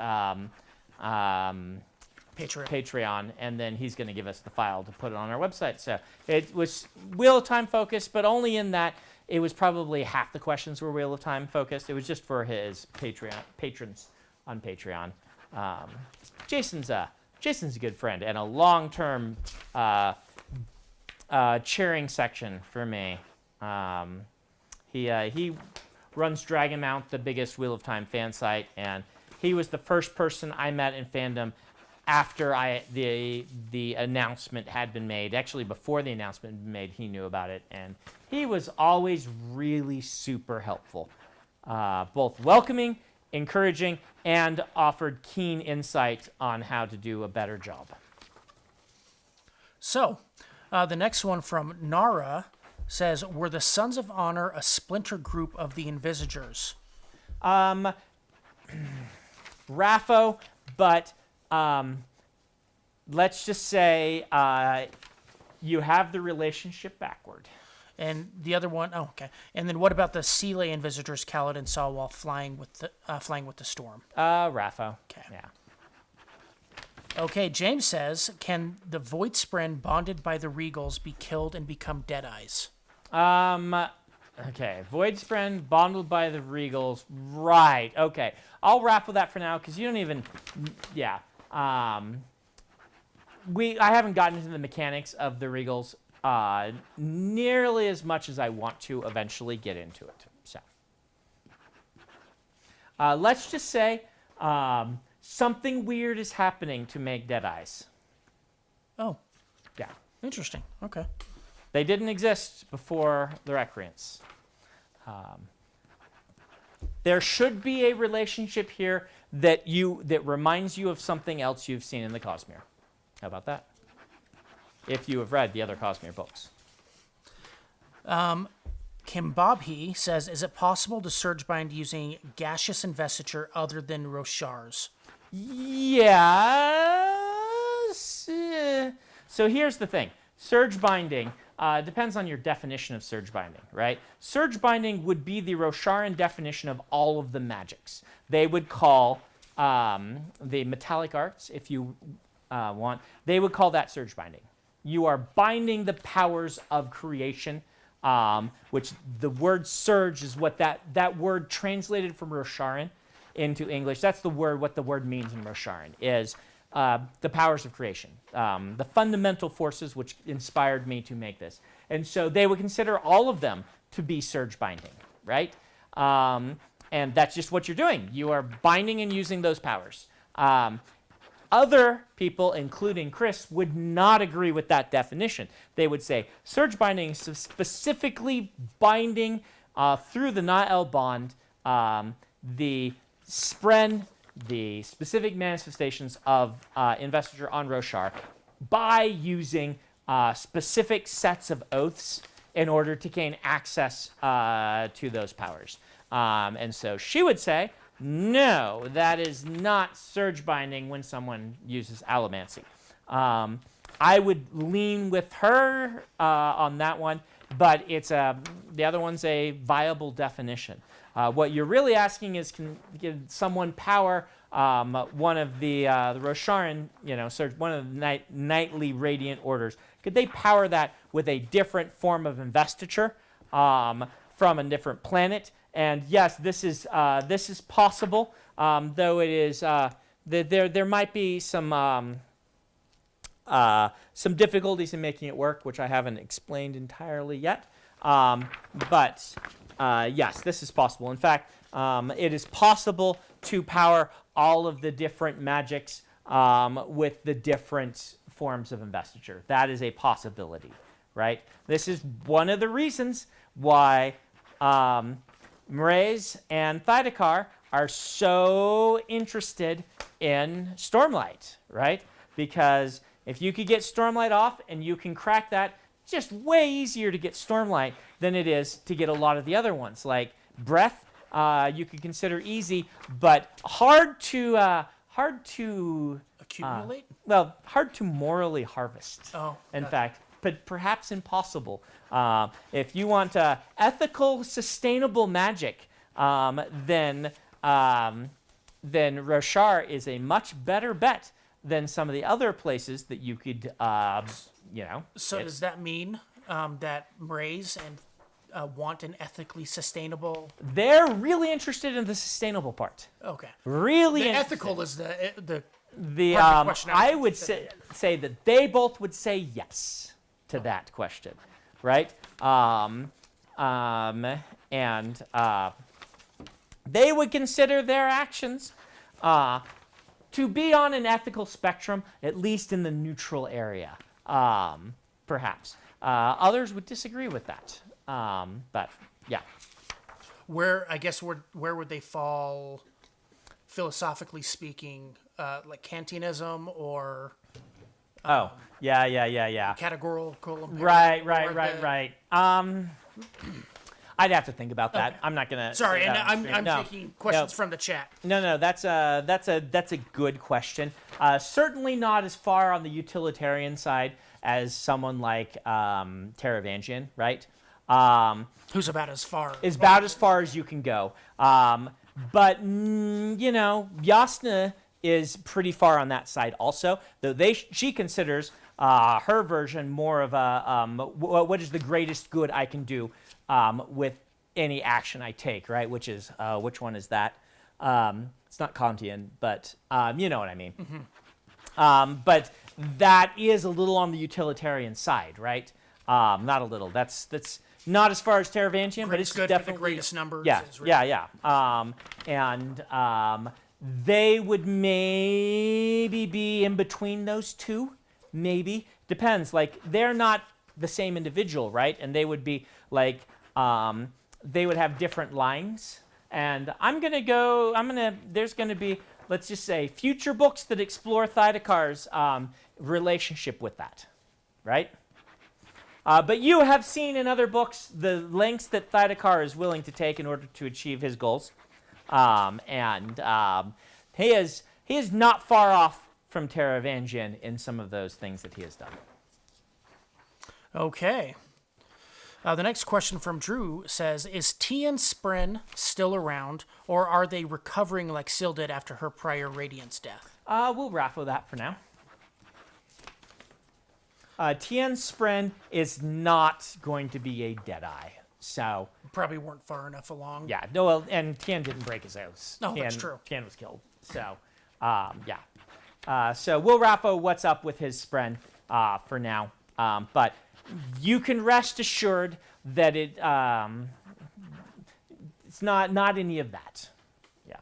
S2: Patreon, and then he's going to give us the file to put it on our website. So it was Wheel of Time focused, but only in that it was probably half the questions were Wheel of Time focused. It was just for his patrons on Patreon. Jason's a good friend and a long-term cheering section for me. He runs Dragonmount, the biggest Wheel of Time fan site, and he was the first person I met in fandom after the announcement had been made. Actually, before the announcement had been made, he knew about it, and he was always really super helpful, both welcoming, encouraging, and offered keen insight on how to do a better job.
S1: So, the next one from Nara says, were the Sons of Honor a splinter group of the Invisagers?
S2: Raffo, but let's just say you have the relationship backward.
S1: And the other one, oh, okay. And then what about the Seeley Invisitors Kaladin saw while flying with the storm?
S2: Raffo.
S1: Okay.
S2: Yeah.
S1: Okay, James says, can the Voidspren bonded by the Regals be killed and become Deadeyes?
S2: Okay, Voidspren bonded by the Regals. Right, okay. I'll wrap with that for now because you don't even, yeah. I haven't gotten into the mechanics of the Regals nearly as much as I want to eventually get into it. So, let's just say something weird is happening to make Deadeyes.
S1: Oh.
S2: Yeah.
S1: Interesting. Okay.
S2: They didn't exist before the Recreants. There should be a relationship here that reminds you of something else you've seen in the Cosmere. How about that? If you have read the other Cosmere books.
S1: Kimbabhi says, is it possible to surge bind using gaseous investiture other than Roshar's?
S2: Yes. So here's the thing. Surge binding depends on your definition of surge binding, right? Surge binding would be the Rosharan definition of all of the magics. They would call the metallic arts, if you want, they would call that surge binding. You are binding the powers of creation, which the word surge is what that word translated from Rosharan into English. That's what the word means in Rosharan, is the powers of creation, the fundamental forces which inspired me to make this. And so they would consider all of them to be surge binding, right? And that's just what you're doing. You are binding and using those powers. Other people, including Chris, would not agree with that definition. They would say surge binding is specifically binding through the Na'el bond the spren, the specific manifestations of investiture on Roshar, by using specific sets of oaths in order to gain access to those powers. And so she would say, no, that is not surge binding when someone uses allomancy. I would lean with her on that one, but it's the other one's a viable definition. What you're really asking is, can someone power one of the Rosharan, one of the nightly radiant orders? Could they power that with a different form of investiture from a different planet? And yes, this is possible, though it is there might be some difficulties in making it work, which I haven't explained entirely yet. But yes, this is possible. In fact, it is possible to power all of the different magics with the different forms of investiture. That is a possibility. right? This is one of the reasons why Mraize and Thydakar are so interested in Stormlight, right? Because if you could get Stormlight off and you can crack that, it's just way easier to get Stormlight than it is to get a lot of the other ones. Like Breath, you could consider easy, but hard to
S1: Accumulate?
S2: hard to morally harvest.
S1: Oh,
S2: in
S1: gotcha.
S2: fact, but perhaps impossible. If you want ethical, sustainable magic, then Roshar is a much better bet than some of the other places that you could,
S1: So does that mean that Mraize and want an ethically sustainable?
S2: They're really interested in the sustainable part.
S1: Okay.
S2: Really
S1: The
S2: interested.
S1: ethical is the
S2: The
S1: part of the question
S2: I would say that they both would say yes to that question, right? And they would consider their actions to be on an ethical spectrum, at least in the neutral area, perhaps. Others would disagree with that, but yeah.
S1: where would they fall philosophically speaking, like Kantianism or
S2: Yeah.
S1: categorical imperative?
S2: Right. I'd have to think about that.
S1: Okay.
S2: I'm not gonna.
S1: Sorry,
S2: say
S1: and
S2: that on the
S1: I'm
S2: stream.
S1: taking questions from the chat.
S2: No. That's a good question. Certainly not as far on the utilitarian side as someone like Teravangian, right?
S1: Who's about as far?
S2: Is about as far as you can go. But Yasna is pretty far on that side also. Though she considers her version more of a what is the greatest good I can do with any action I take, right? Which one is that? It's not Kantian, but you know what I mean.
S1: Mm-hmm.
S2: But that is a little on the utilitarian side, right? Not a little. That's not as far as Teravangian, but it's
S1: good
S2: definitely
S1: for the greatest numbers.
S2: Yeah,
S1: is really-
S2: and they would maybe be in between those two. Maybe depends. Like they're not the same individual, right? And they would be like they would have different lines. And there's gonna be, let's just say, future books that explore Thydakar's relationship with that, right? But you have seen in other books the lengths that Thydakar is willing to take in order to achieve his goals, and he is not far off from Teravangian in some of those things that he has done.
S1: Okay. The next question from Drew says, is Tian Spren still around, or are they recovering like Syl did after her prior Radiance death?
S2: We'll raffle that for now. Tian Spren is not going to be a Deadeye, so...
S1: Probably weren't far enough along.
S2: Yeah, no, well, and Tian didn't break his house.
S1: No, that's true.
S2: Tian was killed, so, yeah. So we'll raffle what's up with his Spren for now, but you can rest assured that it's not any of that. Yeah.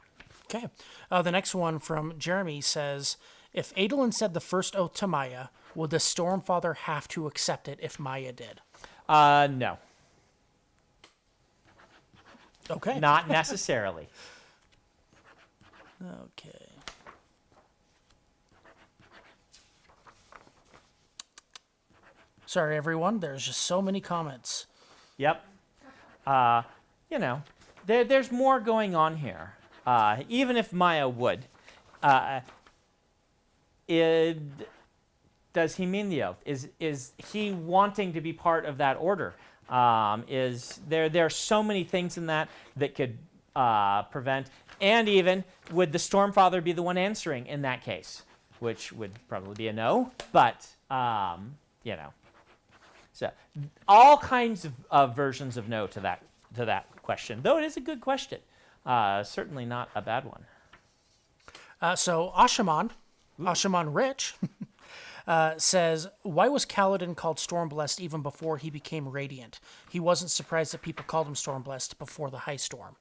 S1: Okay. The next one from Jeremy says, if Adolin said the first oath to Maya, would the Stormfather have to accept it if Maya did?
S2: No.
S1: Okay.
S2: Not necessarily.
S1: Okay. Sorry, everyone. There's just so many comments.
S2: Yep. There's more going on here. Even if Maya would, does he mean the oath? Is he wanting to be part of that order? There are so many things in that could prevent, and even would the Stormfather be the one answering in that case, which would probably be a no. But so all kinds of versions of no to that question. Though it is a good question, certainly not a bad one.
S1: So Ashaman Rich, says, why was Kaladin called Stormblessed even before he became Radiant? He wasn't surprised that people called him Stormblessed before the High Storm.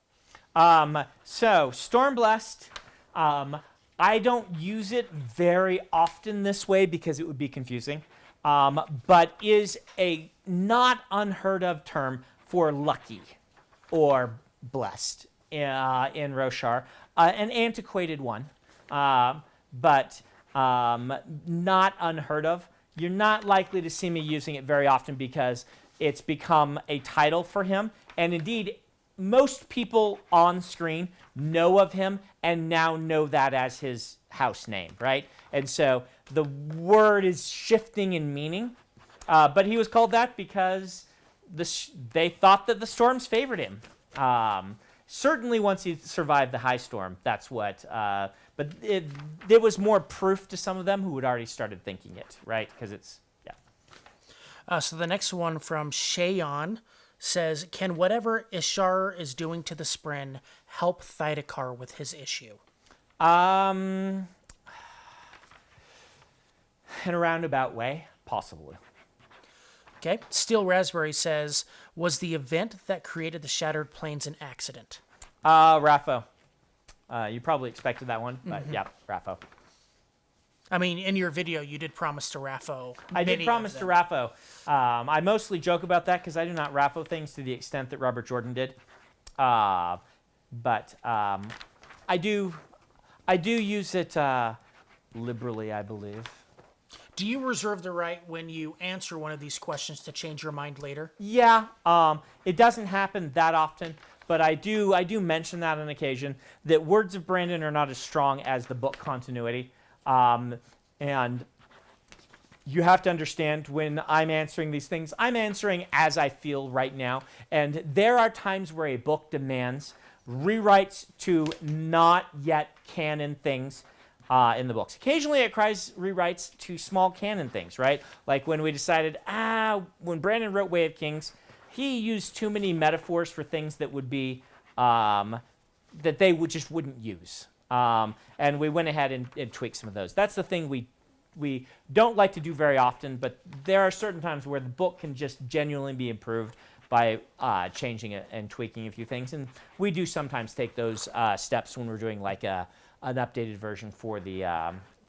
S2: So Stormblessed, I don't use it very often this way because it would be confusing. but is a not unheard of term for lucky or blessed in Roshar. An antiquated one, but not unheard of. You're not likely to see me using it very often because it's become a title for him. And indeed, most people on screen know of him and now know that as his house name, right? And so the word is shifting in meaning. But he was called that because they thought that the storms favored him. Certainly once he survived the high storm, that's what... but there was more proof to some of them who had already started thinking it, right? Because it's... yeah.
S1: So the next one from Shayon says, can whatever Ishar is doing to the Spren help Thydakar with his issue?
S2: In a roundabout way, possibly.
S1: Okay. Steel Raspberry says, was the event that created the Shattered Plains an accident?
S2: Raffo. You probably expected that one, but yeah, Raffo.
S1: I mean, in your video, you did promise to Raffo.
S2: I did promise to Raffo. I mostly joke about that because I do not Raffo things to the extent that Robert Jordan did. But I do use it liberally, I believe.
S1: Do you reserve the right when you answer one of these questions to change your mind later?
S2: Yeah, it doesn't happen that often, but I do mention that on occasion, that words of Brandon are not as strong as the book continuity. And you have to understand when I'm answering these things, I'm answering as I feel right now. And there are times where a book demands rewrites to not yet canon things in the books. Occasionally it cries rewrites to small canon things, right? Like when we decided, when Brandon wrote Way of Kings, he used too many metaphors for things that would be, that they just wouldn't use. And we went ahead and tweaked some of those. That's the thing we don't like to do very often, but there are certain times where the book can just genuinely be improved by changing it and tweaking a few things. And we do sometimes take those steps when we're doing like an updated version for the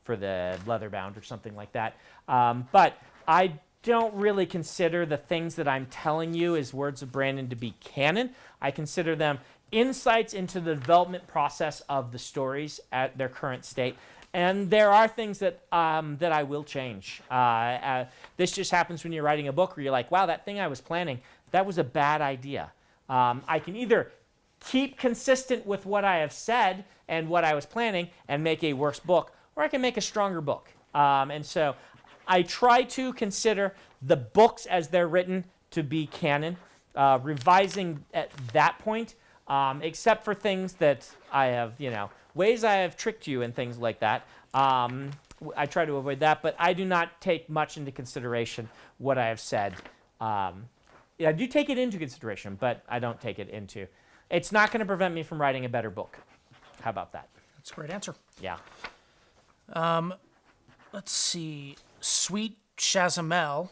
S2: leatherbound or something like that. But I don't really consider the things that I'm telling you as words of Brandon to be canon. I consider them insights into the development process of the stories at their current state. And there are things that I will change. This just happens when you're writing a book where you're like, wow, that thing I was planning, that was a bad idea. I can either keep consistent with what I have said and what I was planning and make a worse book, or I can make a stronger book. And so I try to consider the books as they're written to be canon, revising at that point, except for things that I have, ways I have tricked you and things like that. I try to avoid that, but I do not take much into consideration what I have said. I do take it into consideration, but I don't take it into. It's not going to prevent me from writing a better book. How about that?
S1: That's a great answer.
S2: Yeah.
S1: Let's see. Sweet Shazamel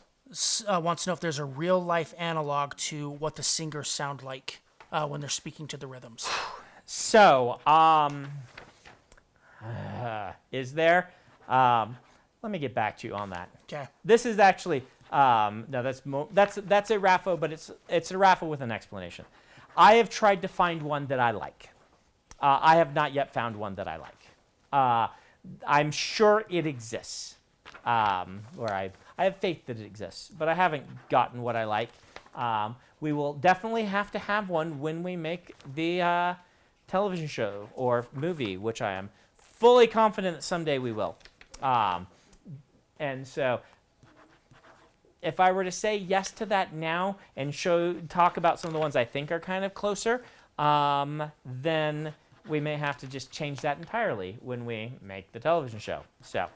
S1: wants to know if there's a real-life analog to what the singers sound like when they're speaking to the rhythms.
S2: So, is there? Let me get back to you on that.
S1: Okay.
S2: This is actually no, that's a raffo, but it's a raffo with an explanation. I have tried to find one that I like. I have not yet found one that I like. I'm sure it exists, or I have faith that it exists, but I haven't gotten what I like. We will definitely have to have one when we make the television show or movie, which I am fully confident that someday we will. And so if I were to say yes to that now and talk about some of the ones I think are kind of closer, then we may have to just change that entirely when we make the television show. So,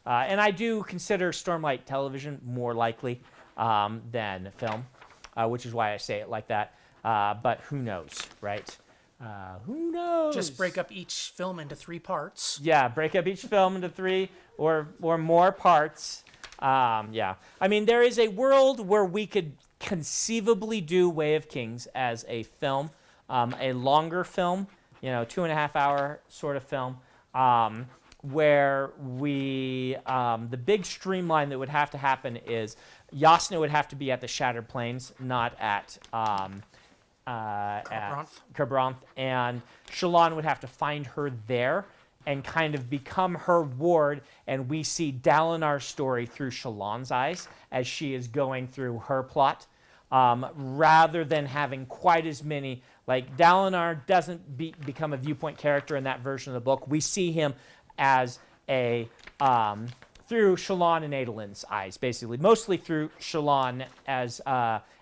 S2: and I do consider Stormlight television more likely than film, which is why I say it like that. But who knows, right? Who knows?
S1: Just break up each film into 3 parts.
S2: Yeah, break up each film into 3 or more parts. Yeah. I mean, there is a world where we could conceivably do Way of Kings as a film, a longer film, 2.5 hour sort of film, where the big streamline that would have to happen is Yasna would have to be at the Shattered Plains, not at Kharbranth, and Shallan would have to find her there and kind of become her ward, and we see Dalinar's story through Shallan's eyes as she is going through her plot, rather than having quite as many. Like, Dalinar doesn't become a viewpoint character in that version of the book. We see him as through Shallan and Adolin's eyes, basically, mostly through Shallan as,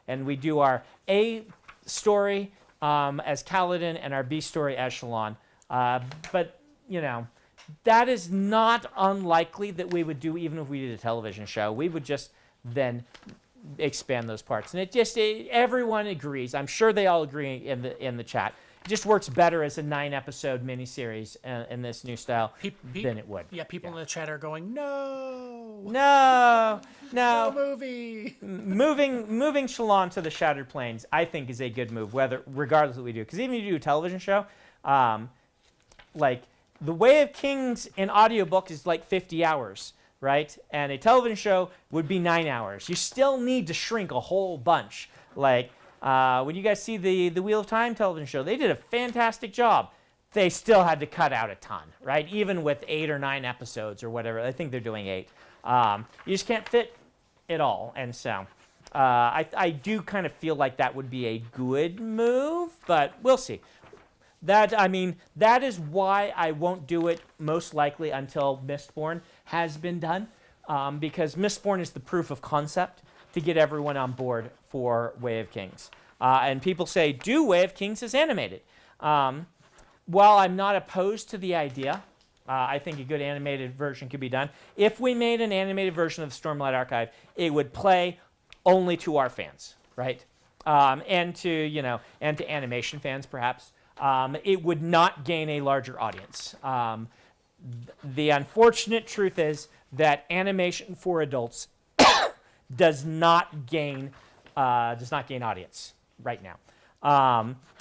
S2: and we do our A story as Kaladin and our B story as Shallan. But you know, that is not unlikely that we would do even if we did a television show. We would just then expand those parts, and everyone agrees. I'm sure they all agree in the chat. It just works better as a 9-episode miniseries in this new style than it would.
S1: Yeah, people in the chat are going, no,
S2: no
S1: movie.
S2: moving Shallan to the Shattered Plains, I think, is a good move, regardless of what we do. Because even if you do a television show, like The Way of Kings in audiobook is like 50 hours, right? And a television show would be 9 hours. You still need to shrink a whole bunch. Like, when you guys see the Wheel of Time television show, they did a fantastic job. They still had to cut out a ton, right? Even with 8 or 9 episodes or whatever. I think they're doing 8. You just can't fit it all. And so I do kind of feel like that would be a good move, but we'll see. That is why I won't do it most likely until Mistborn has been done, because Mistborn is the proof of concept to get everyone on board for Way of Kings. And people say, do Way of Kings as animated. While I'm not opposed to the idea, I think a good animated version could be done. If we made an animated version of the Stormlight Archive, it would play only to our fans, right? And to animation fans, perhaps. It would not gain a larger audience. The unfortunate truth is that animation for adults does not gain audience right now.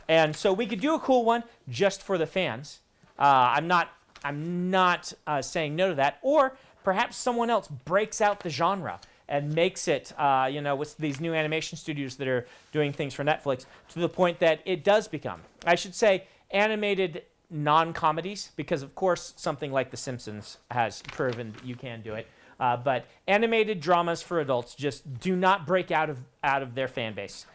S2: And so we could do a cool one just for the fans. I'm not saying no to that. Or perhaps someone else breaks out the genre and makes it, with these new animation studios that are doing things for Netflix, to the point that it does become, I should say, animated non-comedies, because of course something like The Simpsons has proven that you can do it. But animated dramas for adults just do not break out of their fan base.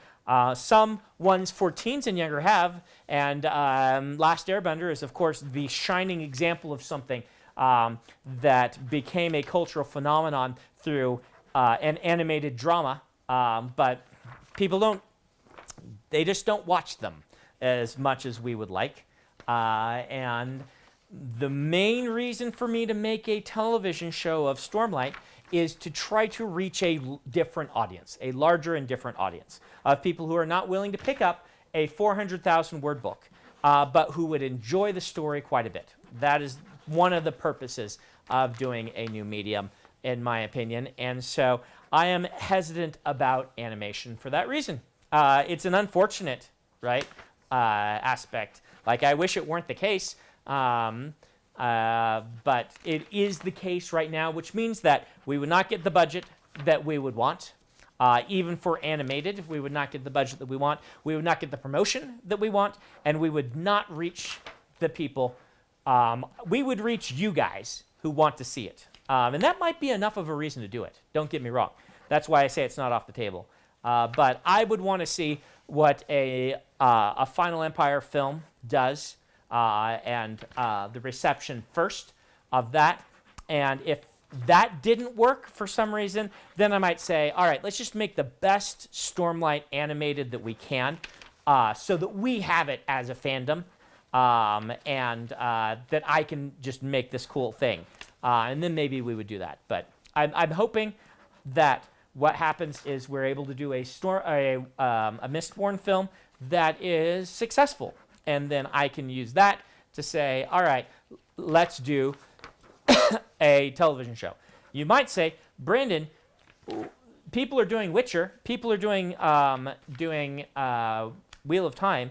S2: Some ones for teens and younger have, and Last Airbender is, of course, the shining example of something that became a cultural phenomenon through an animated drama, but people just don't watch them as much as we would like. And the main reason for me to make a television show of Stormlight is to try to reach a different audience, a larger and different audience of people who are not willing to pick up a 400,000 word book, but who would enjoy the story quite a bit. That is one of the purposes of doing a new medium, in my opinion. And so I am hesitant about animation for that reason. It's an unfortunate, right, aspect. Like, I wish it weren't the case, but it is the case right now, which means that we would not get the budget that we would want. Even for animated, we would not get the budget that we want. We would not get the promotion that we want, and we would not reach the people. We would reach you guys who want to see it. And that might be enough of a reason to do it. Don't get me wrong. That's why I say it's not off the table. But I would want to see what a Final Empire film does, and the reception first of that. And if that didn't work for some reason, then I might say, all right, let's just make the best Stormlight animated that we can, so that we have it as a fandom, and that I can just make this cool thing. And then maybe we would do that. But I'm hoping that what happens is we're able to do a Mistborn film that is successful. And then I can use that to say, all right, let's do a television show. You might say, Brandon, people are doing Witcher. People are doing Wheel of Time.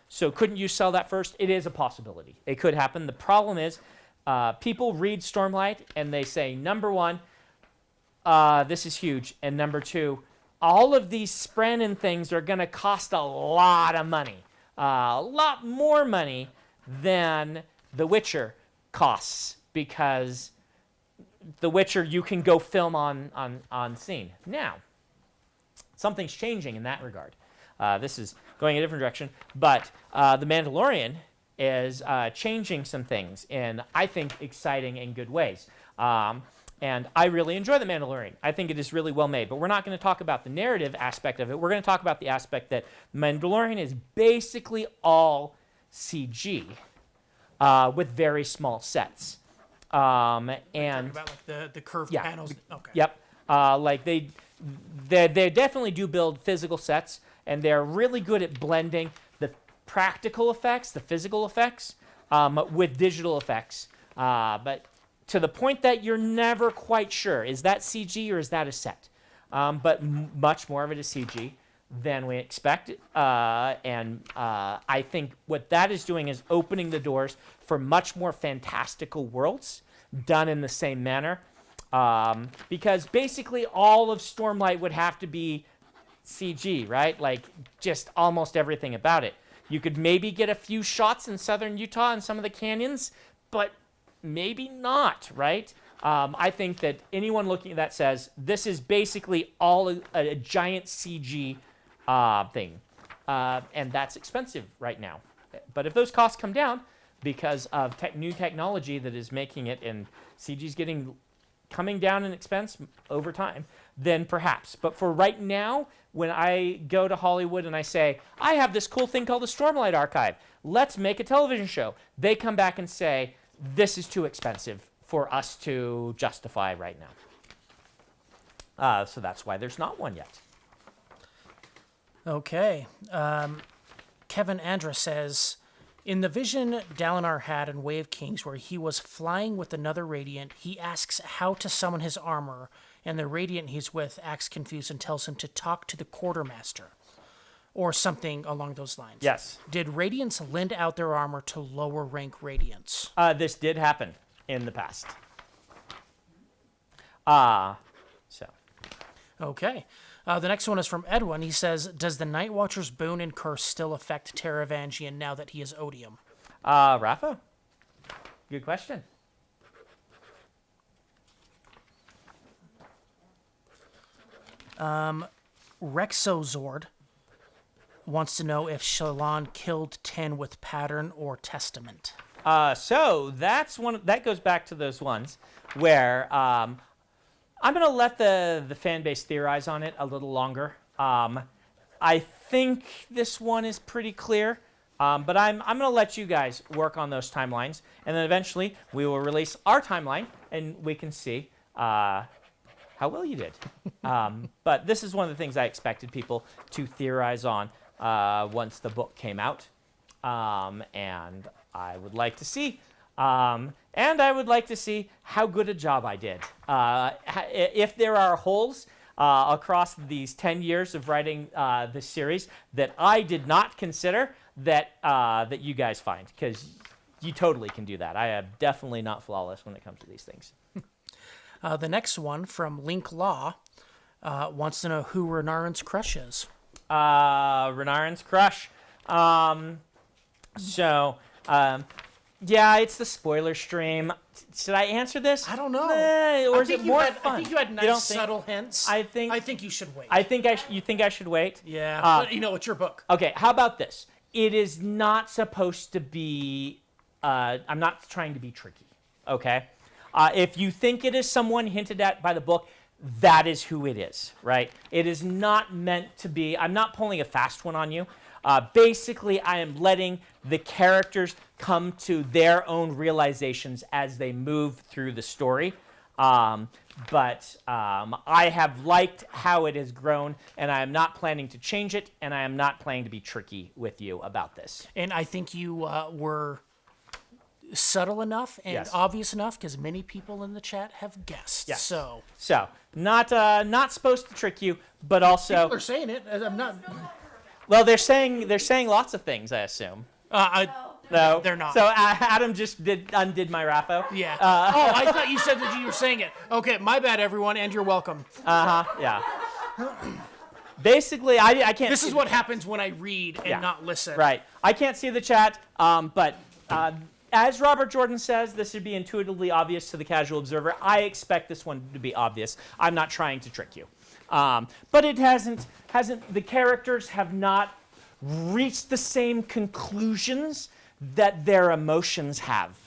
S2: So couldn't you sell that first? It is a possibility. It could happen. The problem is people read Stormlight and they say, number one, this is huge, and number two, all of these Sprennan things are going to cost a lot of money, a lot more money than The Witcher costs, because The Witcher you can go film on scene. Now, something's changing in that regard. This is going a different direction, but The Mandalorian is changing some things in, I think, exciting and good ways. And I really enjoy The Mandalorian. I think it is really well made, but we're not going to talk about the narrative aspect of it. We're going to talk about the aspect that Mandalorian is basically all CG with very small sets. And
S1: about like the curved
S2: yeah,
S1: panels. Okay.
S2: Yep. Like they definitely do build physical sets, and they're really good at blending the practical effects, the physical effects, with digital effects. But to the point that you're never quite sure, is that CG or is that a set? But much more of it is CG than we expect. And I think what that is doing is opening the doors for much more fantastical worlds done in the same manner. Because basically all of Stormlight would have to be CG, right? Like just almost everything about it. You could maybe get a few shots in southern Utah and some of the canyons, but maybe not, right? I think that anyone looking at that says this is basically all a giant CG thing. And that's expensive right now. But if those costs come down because of new technology that is making it, and CG is coming down in expense over time, then perhaps. But for right now, when I go to Hollywood and I say, I have this cool thing called the Stormlight Archive, let's make a television show, they come back and say, this is too expensive for us to justify right now. So that's why there's not one yet.
S1: Okay. Kevin Andra says, in the vision Dalinar had in Way of Kings where he was flying with another Radiant, he asks how to summon his armor, and the Radiant he's with acts confused and tells him to talk to the Quartermaster, or something along those lines.
S2: Yes.
S1: Did Radiants lend out their armor to lower rank Radiants?
S2: This did happen in the past. So.
S1: Okay. The next one is from Edwin. He says, does the Night Watcher's boon and curse still affect Taravangian now that he is Odium?
S2: Rafa? Good question.
S1: Rexozord wants to know if Shallan killed Tin with pattern or testament.
S2: So that's that goes back to those ones where I'm going to let the fan base theorize on it a little longer. I think this one is pretty clear, but I'm going to let you guys work on those timelines, and then eventually we will release our timeline, and we can see how well you did. But this is one of the things I expected people to theorize on once the book came out, and I would like to see. And I would like to see how good a job I did. If there are holes across these 10 years of writing this series that I did not consider, that you guys find, because you totally can do that. I am definitely not flawless when it comes to these things.
S1: The next one from Link Law wants to know who Renarin's crush is.
S2: Renarin's crush. Yeah, it's the spoiler stream. Should I answer this?
S1: I don't know.
S2: Or is it more fun?
S1: I think you had nice subtle hints.
S2: I think
S1: you should wait.
S2: You think I should wait?
S1: Yeah, but it's your book.
S2: Okay, how about this? It is not supposed to be. I'm not trying to be tricky. Okay, if you think it is someone hinted at by the book, that is who it is. Right? It is not meant to be. I'm not pulling a fast one on you. Basically, I am letting the characters come to their own realizations as they move through the story. But I have liked how it has grown, and I am not planning to change it, and I am not planning to be tricky with you about this.
S1: And I think you were subtle enough and obvious enough, because many people in the chat have guessed.
S2: Yes.
S1: So
S2: not supposed to trick you, but also
S1: people are saying it. I'm not.
S2: Well, they're saying lots of things, I assume. No,
S1: they're not.
S2: So Adam just undid my Rapho.
S1: Yeah. Oh, I thought you said that you were saying it. Okay, my bad, everyone, and you're welcome.
S2: Yeah. Basically, I can't.
S1: This is what happens when I read and not listen.
S2: Right. I can't see the chat, but as Robert Jordan says, this should be intuitively obvious to the casual observer. I expect this one to be obvious. I'm not trying to trick you. But it hasn't, the characters have not reached the same conclusions that their emotions have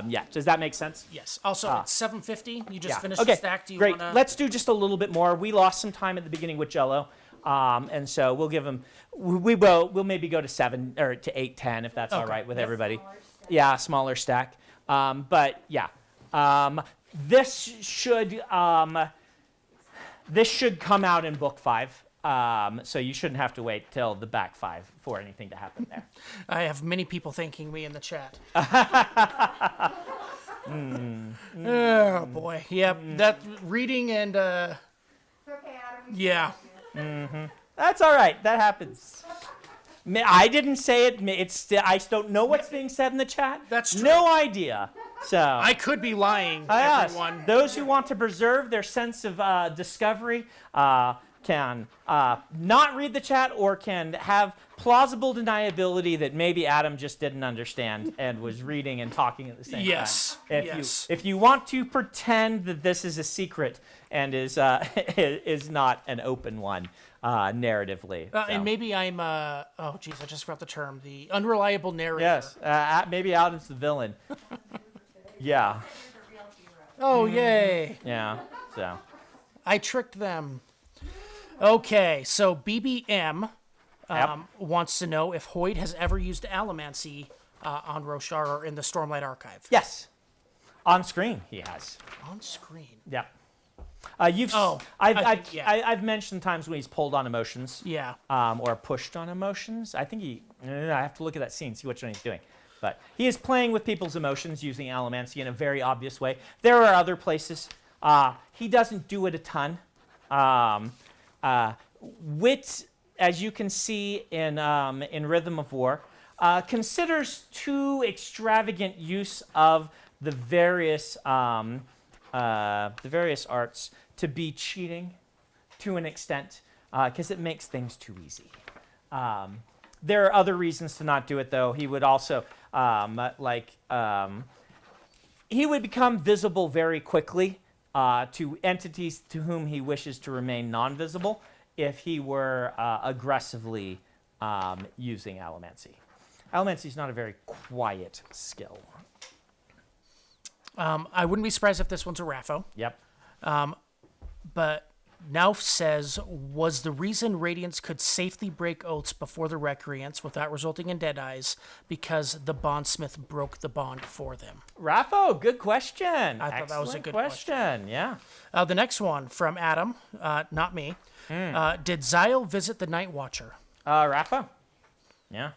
S2: yet. Does that make sense?
S1: Yes. Also, it's 7:50. You just finished
S2: Okay,
S1: the stack. Do you
S2: great.
S1: wanna...
S2: Let's do just a little bit more. We lost some time at the beginning with Jello. And so we'll give them, we'll maybe go to 7 or to 8, 10 if that's all right with everybody. Yeah, smaller stack. But yeah, this should come out in book 5. So you shouldn't have to wait till the back 5 for anything to happen there.
S1: I have many people thanking me in the chat. Oh boy. Yep. That reading and
S5: It's okay, Adam.
S1: yeah.
S2: That's all right. That happens. I didn't say it. I don't know what's being said in the chat.
S1: That's true.
S2: No idea. So
S1: I could be lying,
S2: yes,
S1: everyone.
S2: those who want to preserve their sense of discovery can not read the chat or can have plausible deniability that maybe Adam just didn't understand and was reading and talking at the same
S1: Yes.
S2: time. If you want to pretend that this is a secret and is not an open one narratively.
S1: And maybe I'm, oh geez, I just forgot the term. The unreliable narrator.
S2: Yes, maybe Adam's the villain. Yeah.
S1: Oh, yay.
S2: Yeah, so.
S1: I tricked them. Okay, so BBM wants to know if Hoyd has ever used allomancy on Roshar or in the Stormlight archive.
S2: Yes. On screen, he has.
S1: On screen.
S2: Yep.
S1: Yeah.
S2: I've mentioned times when he's pulled on emotions.
S1: Yeah.
S2: Or pushed on emotions. I think I have to look at that scene, see which one he's doing. But he is playing with people's emotions using allomancy in a very obvious way. There are other places. He doesn't do it a ton. Wit, as you can see in Rhythm of War, considers too extravagant use of the various arts to be cheating to an extent, because it makes things too easy. There are other reasons to not do it, though. He would also he would become visible very quickly to entities to whom he wishes to remain non-visible if he were aggressively using allomancy. Allomancy is not a very quiet skill.
S1: I wouldn't be surprised if this one's a Rapho.
S2: Yep.
S1: But Nauf says, was the reason Radiants could safely break oaths before the Recreants without resulting in dead eyes because the bondsmith broke the bond for them?
S2: Rapho, good question.
S1: I thought that was a good
S2: question. Yeah.
S1: The next one from Adam, not me. Did Zyle visit the Night Watcher?
S2: Rapho. Yeah.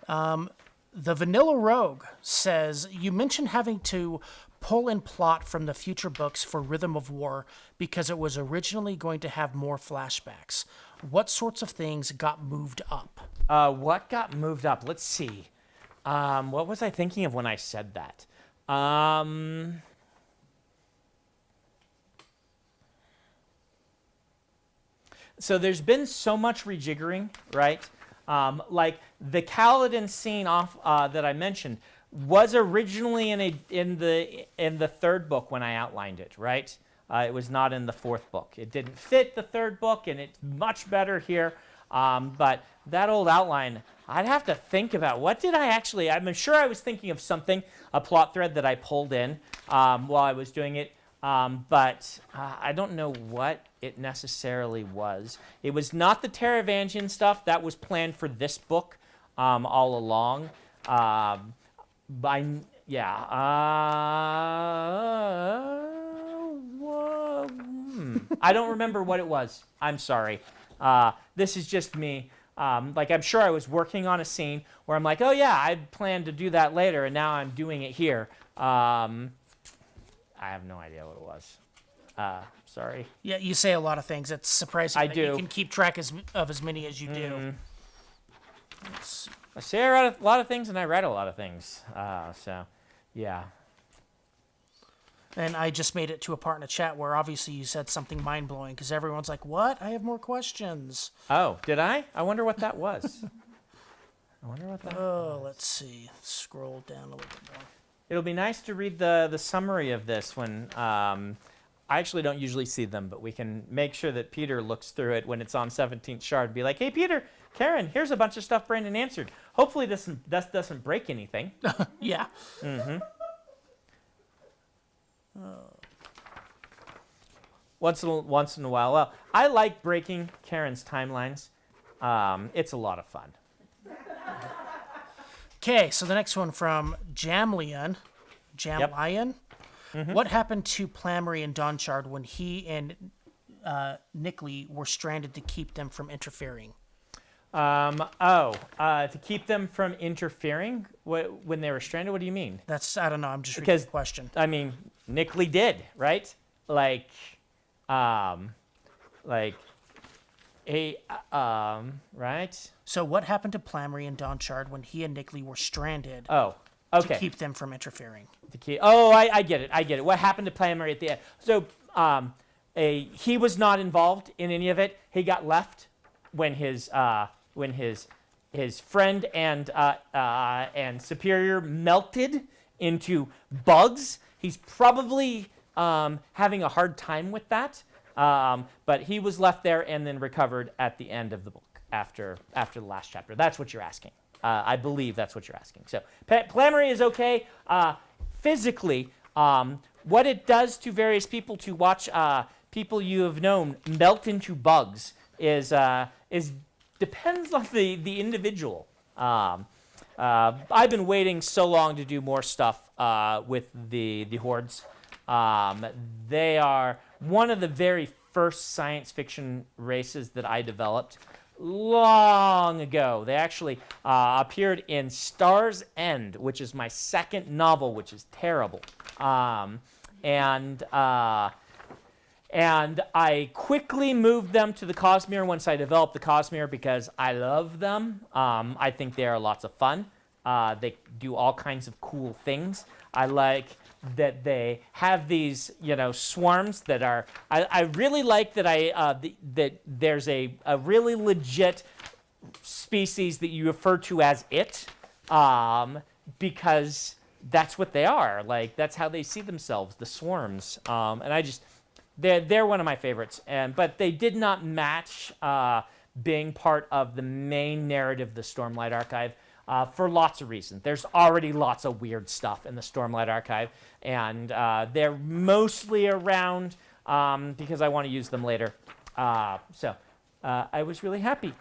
S1: The Vanilla Rogue says, you mentioned having to pull and plot from the future books for Rhythm of War because it was originally going to have more flashbacks. What sorts of things got moved up?
S2: What got moved up? Let's see. What was I thinking of when I said that? So there's been so much rejiggering, right? Like the Kaladin scene that I mentioned was originally in the third book when I outlined it, right? It was not in the fourth book. It didn't fit the third book, and it's much better here. But that old outline, I'd have to think about what did I actually. I'm sure I was thinking of something, a plot thread that I pulled in while I was doing it. But I don't know what it necessarily was. It was not the Taravangian stuff. That was planned for this book all along. I don't remember what it was. I'm sorry. This is just me. I'm sure I was working on a scene where I'm like, oh yeah, I planned to do that later, and now I'm doing it here. I have no idea what it was. Sorry.
S1: Yeah, you say a lot of things. It's surprising
S2: I
S1: that
S2: do.
S1: you can keep track of as many as you do.
S2: I say I read a lot of things, and I read a lot of things. So, yeah.
S1: And I just made it to a part in a chat where obviously you said something mind-blowing because everyone's like, what? I have more questions.
S2: Oh, did I? I wonder what that was.
S1: Let's see. Scroll down a little bit more.
S2: It'll be nice to read the summary of this when I actually don't usually see them, but we can make sure that Peter looks through it when it's on 17th Shard and be like, hey, Peter, Karen, here's a bunch of stuff Brandon answered. Hopefully this doesn't break anything.
S1: Yeah.
S2: Mm-hmm. Once in a while. Well, I like breaking Karen's timelines. It's a lot of fun.
S1: Okay, so the next one from Jamlian. Jamlian. Mm-hmm. What happened to Plamry and Dawnshard when he and Nickley were stranded to keep them from interfering?
S2: To keep them from interfering when they were stranded? What do you mean?
S1: I don't know. I'm just reading the question.
S2: I mean, Nickley did, right? Right?
S1: So what happened to Plamry and Dawnshard when he and Nickley were stranded
S2: to
S1: keep them from interfering?
S2: I get it. What happened to Plamry at the end? So he was not involved in any of it. He got left when his friend and superior melted into bugs. He's probably having a hard time with that. But he was left there and then recovered at the end of the book after the last chapter. That's what you're asking. I believe that's what you're asking. So Plamry is okay. Physically, what it does to various people to watch people you have known melt into bugs is depends on the individual. I've been waiting so long to do more stuff with the Hordes. They are one of the very first science fiction races that I developed long ago. They actually appeared in Star's End, which is my second novel, which is terrible. And I quickly moved them to the Cosmere once I developed the Cosmere because I love them. I think they are lots of fun. They do all kinds of cool things. I like that they have these, swarms that are. I really like that that there's a really legit species that you refer to as it, because that's what they are. Like that's how they see themselves, the swarms. And they're one of my favorites. But they did not match being part of the main narrative, the Stormlight Archive. For lots of reasons. There's already lots of weird stuff in the Stormlight Archive, and they're mostly around because I want to use them later. So I was really happy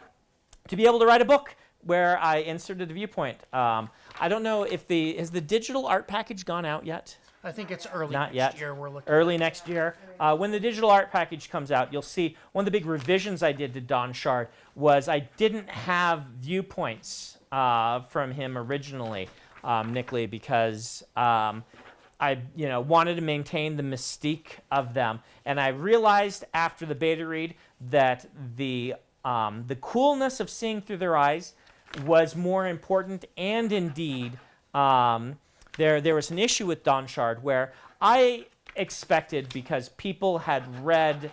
S2: to be able to write a book where I inserted a viewpoint. I don't know if has the digital art package gone out yet?
S1: I think it's early
S2: Not
S1: next
S2: yet.
S1: year. We're looking
S2: early next year. When the digital art package comes out, you'll see one of the big revisions I did to Dawnshard was I didn't have viewpoints from him originally, Nickley, because I wanted to maintain the mystique of them. And I realized after the beta read that the coolness of seeing through their eyes was more important, and indeed there was an issue with Dawnshard where I expected, because people had read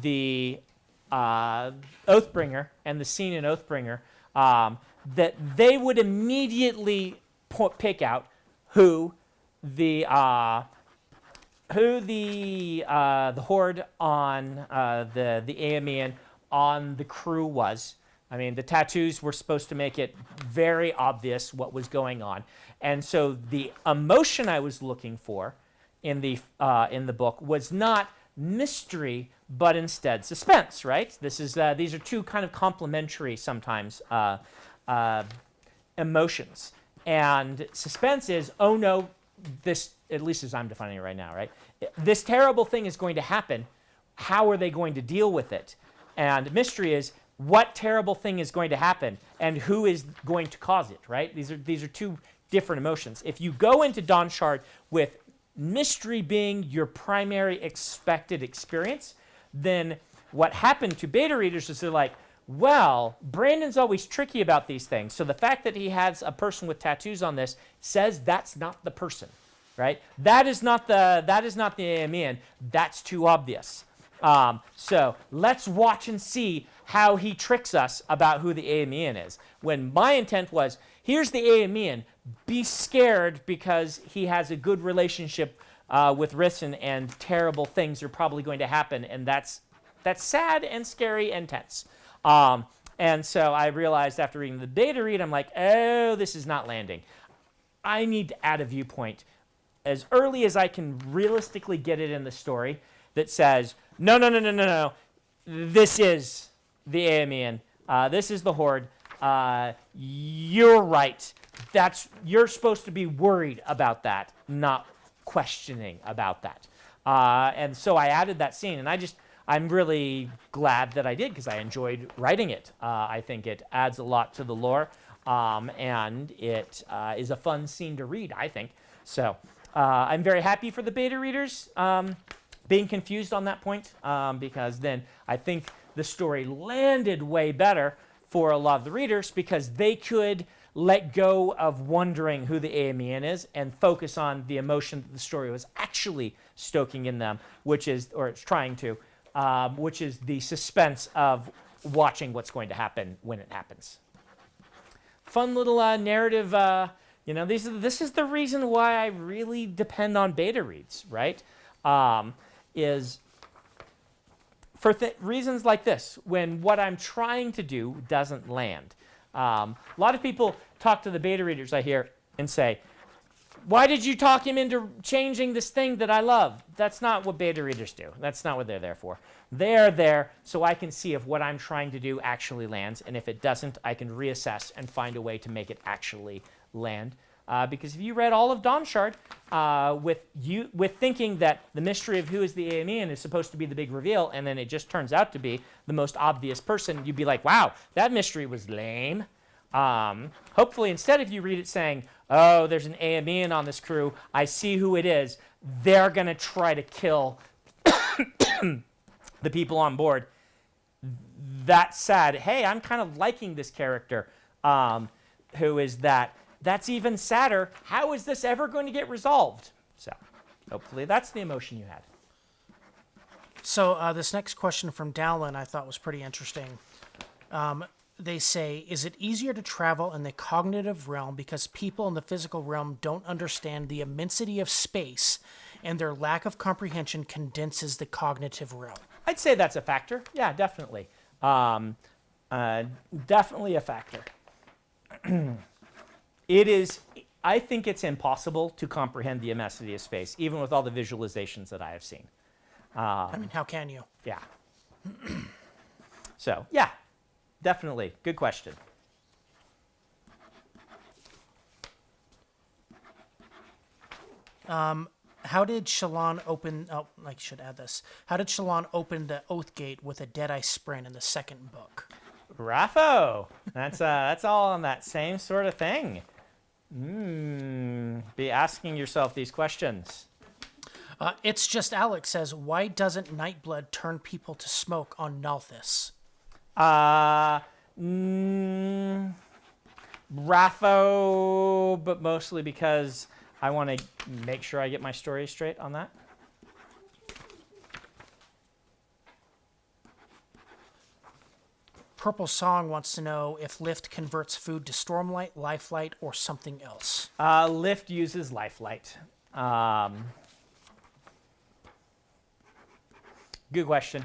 S2: the Oathbringer and the scene in Oathbringer, that they would immediately pick out who the Horde on the Aeamian on the crew was. I mean, the tattoos were supposed to make it very obvious what was going on. And so the emotion I was looking for in the book was not mystery, but instead suspense, right? These are two kind of complementary sometimes emotions. And suspense is, oh no, this, at least as I'm defining it right now, right? This terrible thing is going to happen. How are they going to deal with it? And mystery is, what terrible thing is going to happen and who is going to cause it, right? These are two different emotions. If you go into Dawnshard with mystery being your primary expected experience, then what happened to beta readers is they're like, Well, Brandon's always tricky about these things. So the fact that he has a person with tattoos on this says that's not the person, right? That is not the Aeamian. That's too obvious. So let's watch and see how he tricks us about who the Aeamian is. When my intent was, here's the Aeamian, be scared because he has a good relationship with Risen and terrible things are probably going to happen, and that's sad and scary and tense. And so I realized after reading the beta read, I'm like, oh, this is not landing. I need to add a viewpoint as early as I can realistically get it in the story that says, no. This is the Aeamian. This is the Horde. You're right. You're supposed to be worried about that, not questioning about that. And so I added that scene, and I'm really glad that I did because I enjoyed writing it. I think it adds a lot to the lore, and it is a fun scene to read, I think. So I'm very happy for the beta readers being confused on that point, because then I think the story landed way better for a lot of the readers because they could let go of wondering who the Aeamian is and focus on the emotion that the story was actually stoking in them, which is the suspense of watching what's going to happen when it happens. Fun little narrative. This is the reason why I really depend on beta reads, right? Is for reasons like this, when what I'm trying to do doesn't land. A lot of people talk to the beta readers I hear and say, why did you talk him into changing this thing that I love? That's not what beta readers do. That's not what they're there for. They're there so I can see if what I'm trying to do actually lands, and if it doesn't, I can reassess and find a way to make it actually land. Because if you read all of Dawnshard with thinking that the mystery of who is the Aeamian is supposed to be the big reveal, and then it just turns out to be the most obvious person, you'd be like, wow, that mystery was lame. Hopefully, instead of you read it saying, oh, there's an Aeamian on this crew, I see who it is, they're going to try to kill the people on board. That's sad. Hey, I'm kind of liking this character. Who is that? That's even sadder. How is this ever going to get resolved? So hopefully that's the emotion you had.
S1: So this next question from Dowlin I thought was pretty interesting. They say, is it easier to travel in the cognitive realm because people in the physical realm don't understand the immensity of space and their lack of comprehension condenses the cognitive realm?
S2: I'd say that's a factor. Yeah, definitely. Definitely a factor. I think it's impossible to comprehend the immensity of space, even with all the visualizations that I have seen.
S1: I mean, how can you?
S2: Yeah. So, yeah, definitely. Good question.
S1: How did Shallan open... Oh, I should add this. How did Shallan open the Oath Gate with a Deadeye Sprint in the second book?
S2: Raffo! That's all on that same sort of thing. Be asking yourself these questions.
S1: It's just Alex says, why doesn't Nightblood turn people to smoke on Nalthis?
S2: Raffo, but mostly because I want to make sure I get my story straight on that.
S1: Purple Song wants to know if Lift converts food to Stormlight, Lifelight, or something else.
S2: Lift uses Lifelight. Good question.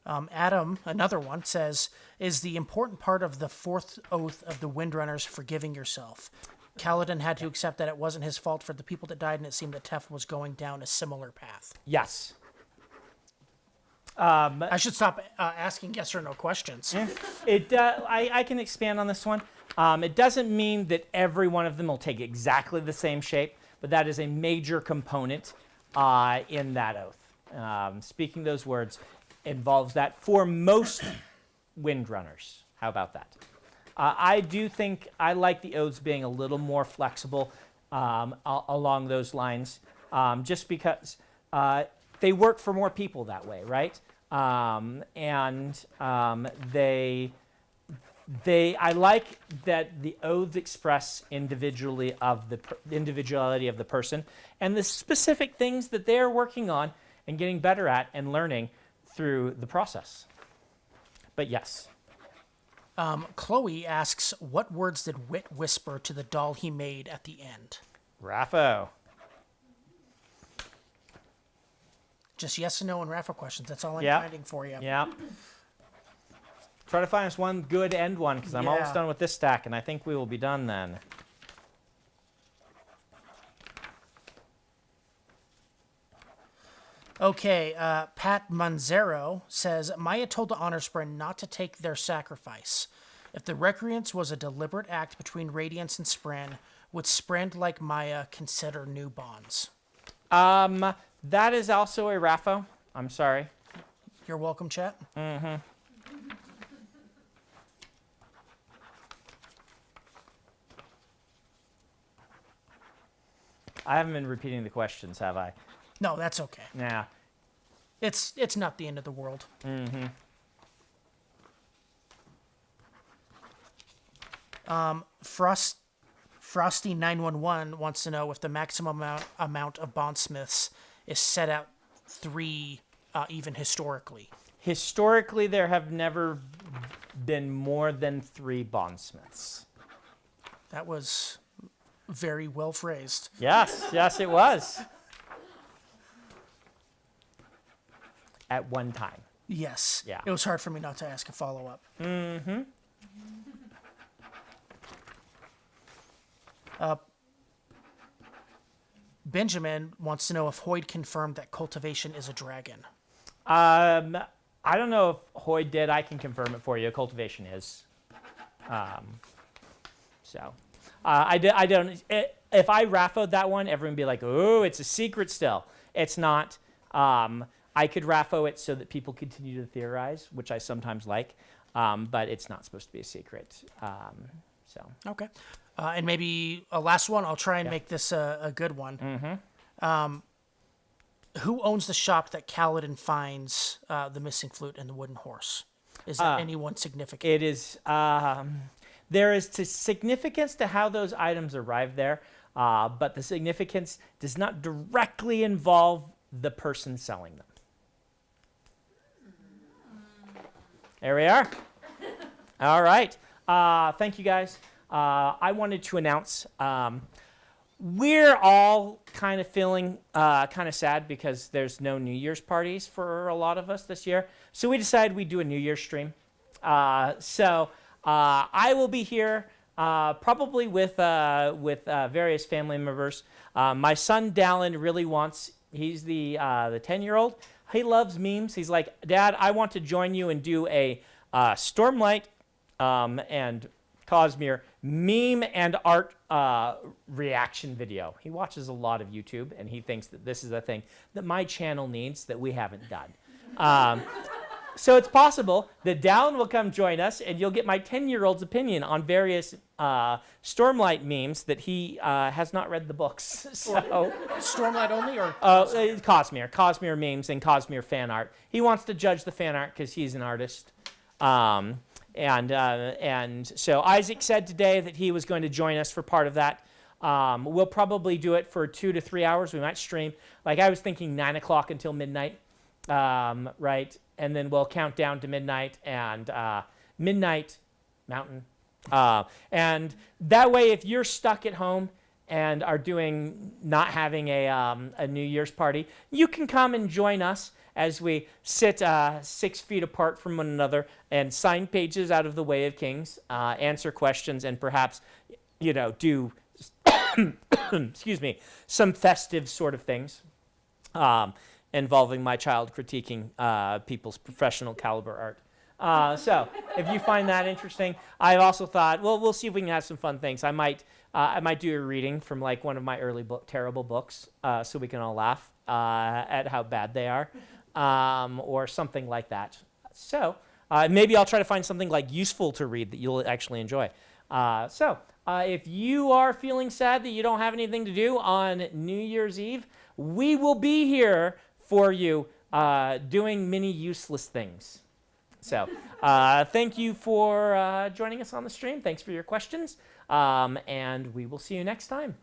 S1: Adam, another one, says, is the important part of the fourth oath of the Windrunners forgiving yourself? Kaladin had to accept that it wasn't his fault for the people that died, and it seemed that Tef was going down a similar path.
S2: Yes.
S1: I should stop asking yes or no questions.
S2: I can expand on this one. It doesn't mean that every one of them will take exactly the same shape, but that is a major component in that oath. Speaking those words involves that for most Windrunners. How about that? I do think I like the oaths being a little more flexible. along those lines, just because they work for more people that way, right? I like that the oaths express individuality of the person and the specific things that they're working on and getting better at and learning through the process. But yes.
S1: Chloe asks, what words did Wit whisper to the doll he made at the end?
S2: Raffo.
S1: Just yes and no and Raffo questions. That's all I'm
S2: Yep.
S1: finding for you.
S2: Yeah. Try to find us one good end one, because I'm almost done with this stack, and I think we will be done then.
S1: Okay, Pat Manzero says, Maya told the Honor Spren not to take their sacrifice. If the Recreance was a deliberate act between Radiance and Spren, would Spren, like Maya, consider new bonds?
S2: That is also a Raffo. I'm sorry.
S1: You're welcome, chat.
S2: Mm-hmm. I haven't been repeating the questions, have I?
S1: No, that's okay.
S2: Yeah.
S1: It's not the end of the world.
S2: Mm-hmm.
S1: Frosty911 wants to know if the maximum amount of bondsmiths is set at 3, even historically.
S2: Historically, there have never been more than 3 bondsmiths.
S1: That was very well phrased.
S2: Yes, yes, it was. At one time.
S1: Yes.
S2: Yeah.
S1: It was hard for me not to ask a follow-up.
S2: Mm-hmm.
S1: Benjamin wants to know if Hoyd confirmed that cultivation is a dragon.
S2: I don't know if Hoyd did. I can confirm it for you. Cultivation is. I don't. If I raffoed that one, everyone would be like, "Oh, it's a secret still." It's not. I could raffo it so that people continue to theorize, which I sometimes like, but it's not supposed to be a secret.
S1: Okay. And maybe a last one. I'll try and make this a good one.
S2: Mm-hmm.
S1: Who owns the shop that Kaladin finds the missing flute and the wooden horse? Is that anyone significant?
S2: It is. There is significance to how those items arrive there, but the significance does not directly involve the person selling them. There we are. All right. Thank you, guys. I wanted to announce we're all kind of feeling kind of sad because there's no New Year's parties for a lot of us this year. So we decided we'd do a New Year's stream. I will be here probably with various family members. My son Dallin really wants. He's the 10-year-old. He loves memes. He's like, Dad, I want to join you and do a Stormlight and Cosmere meme and art reaction video. He watches a lot of YouTube, and he thinks that this is a thing that my channel needs that we haven't done. So it's possible that Dallin will come join us, and you'll get my 10-year-old's opinion on various Stormlight memes that he has not read the books. So
S1: Stormlight only, or
S2: Cosmere memes and Cosmere fan art. He wants to judge the fan art because he's an artist. And so Isaac said today that he was going to join us for part of that. We'll probably do it for 2 to 3 hours. We might stream. Like I was thinking 9 o'clock until midnight, right? And then we'll count down to midnight and midnight Mountain. And that way, if you're stuck at home and are not having a New Year's party, you can come and join us as we sit 6 feet apart from one another and sign pages out of the Way of Kings, answer questions, and perhaps, do, excuse me, some festive sort of things involving my child critiquing people's professional caliber art. So if you find that interesting, I've also thought, well, we'll see if we can have some fun things. I might do a reading from like one of my early terrible books, so we can all laugh at how bad they are, or something like that. So maybe I'll try to find something like useful to read that you'll actually enjoy. So If you are feeling sad that you don't have anything to do on New Year's Eve, we will be here for you doing many useless things. So thank you for joining us on the stream. Thanks for your questions. And we will see you next time.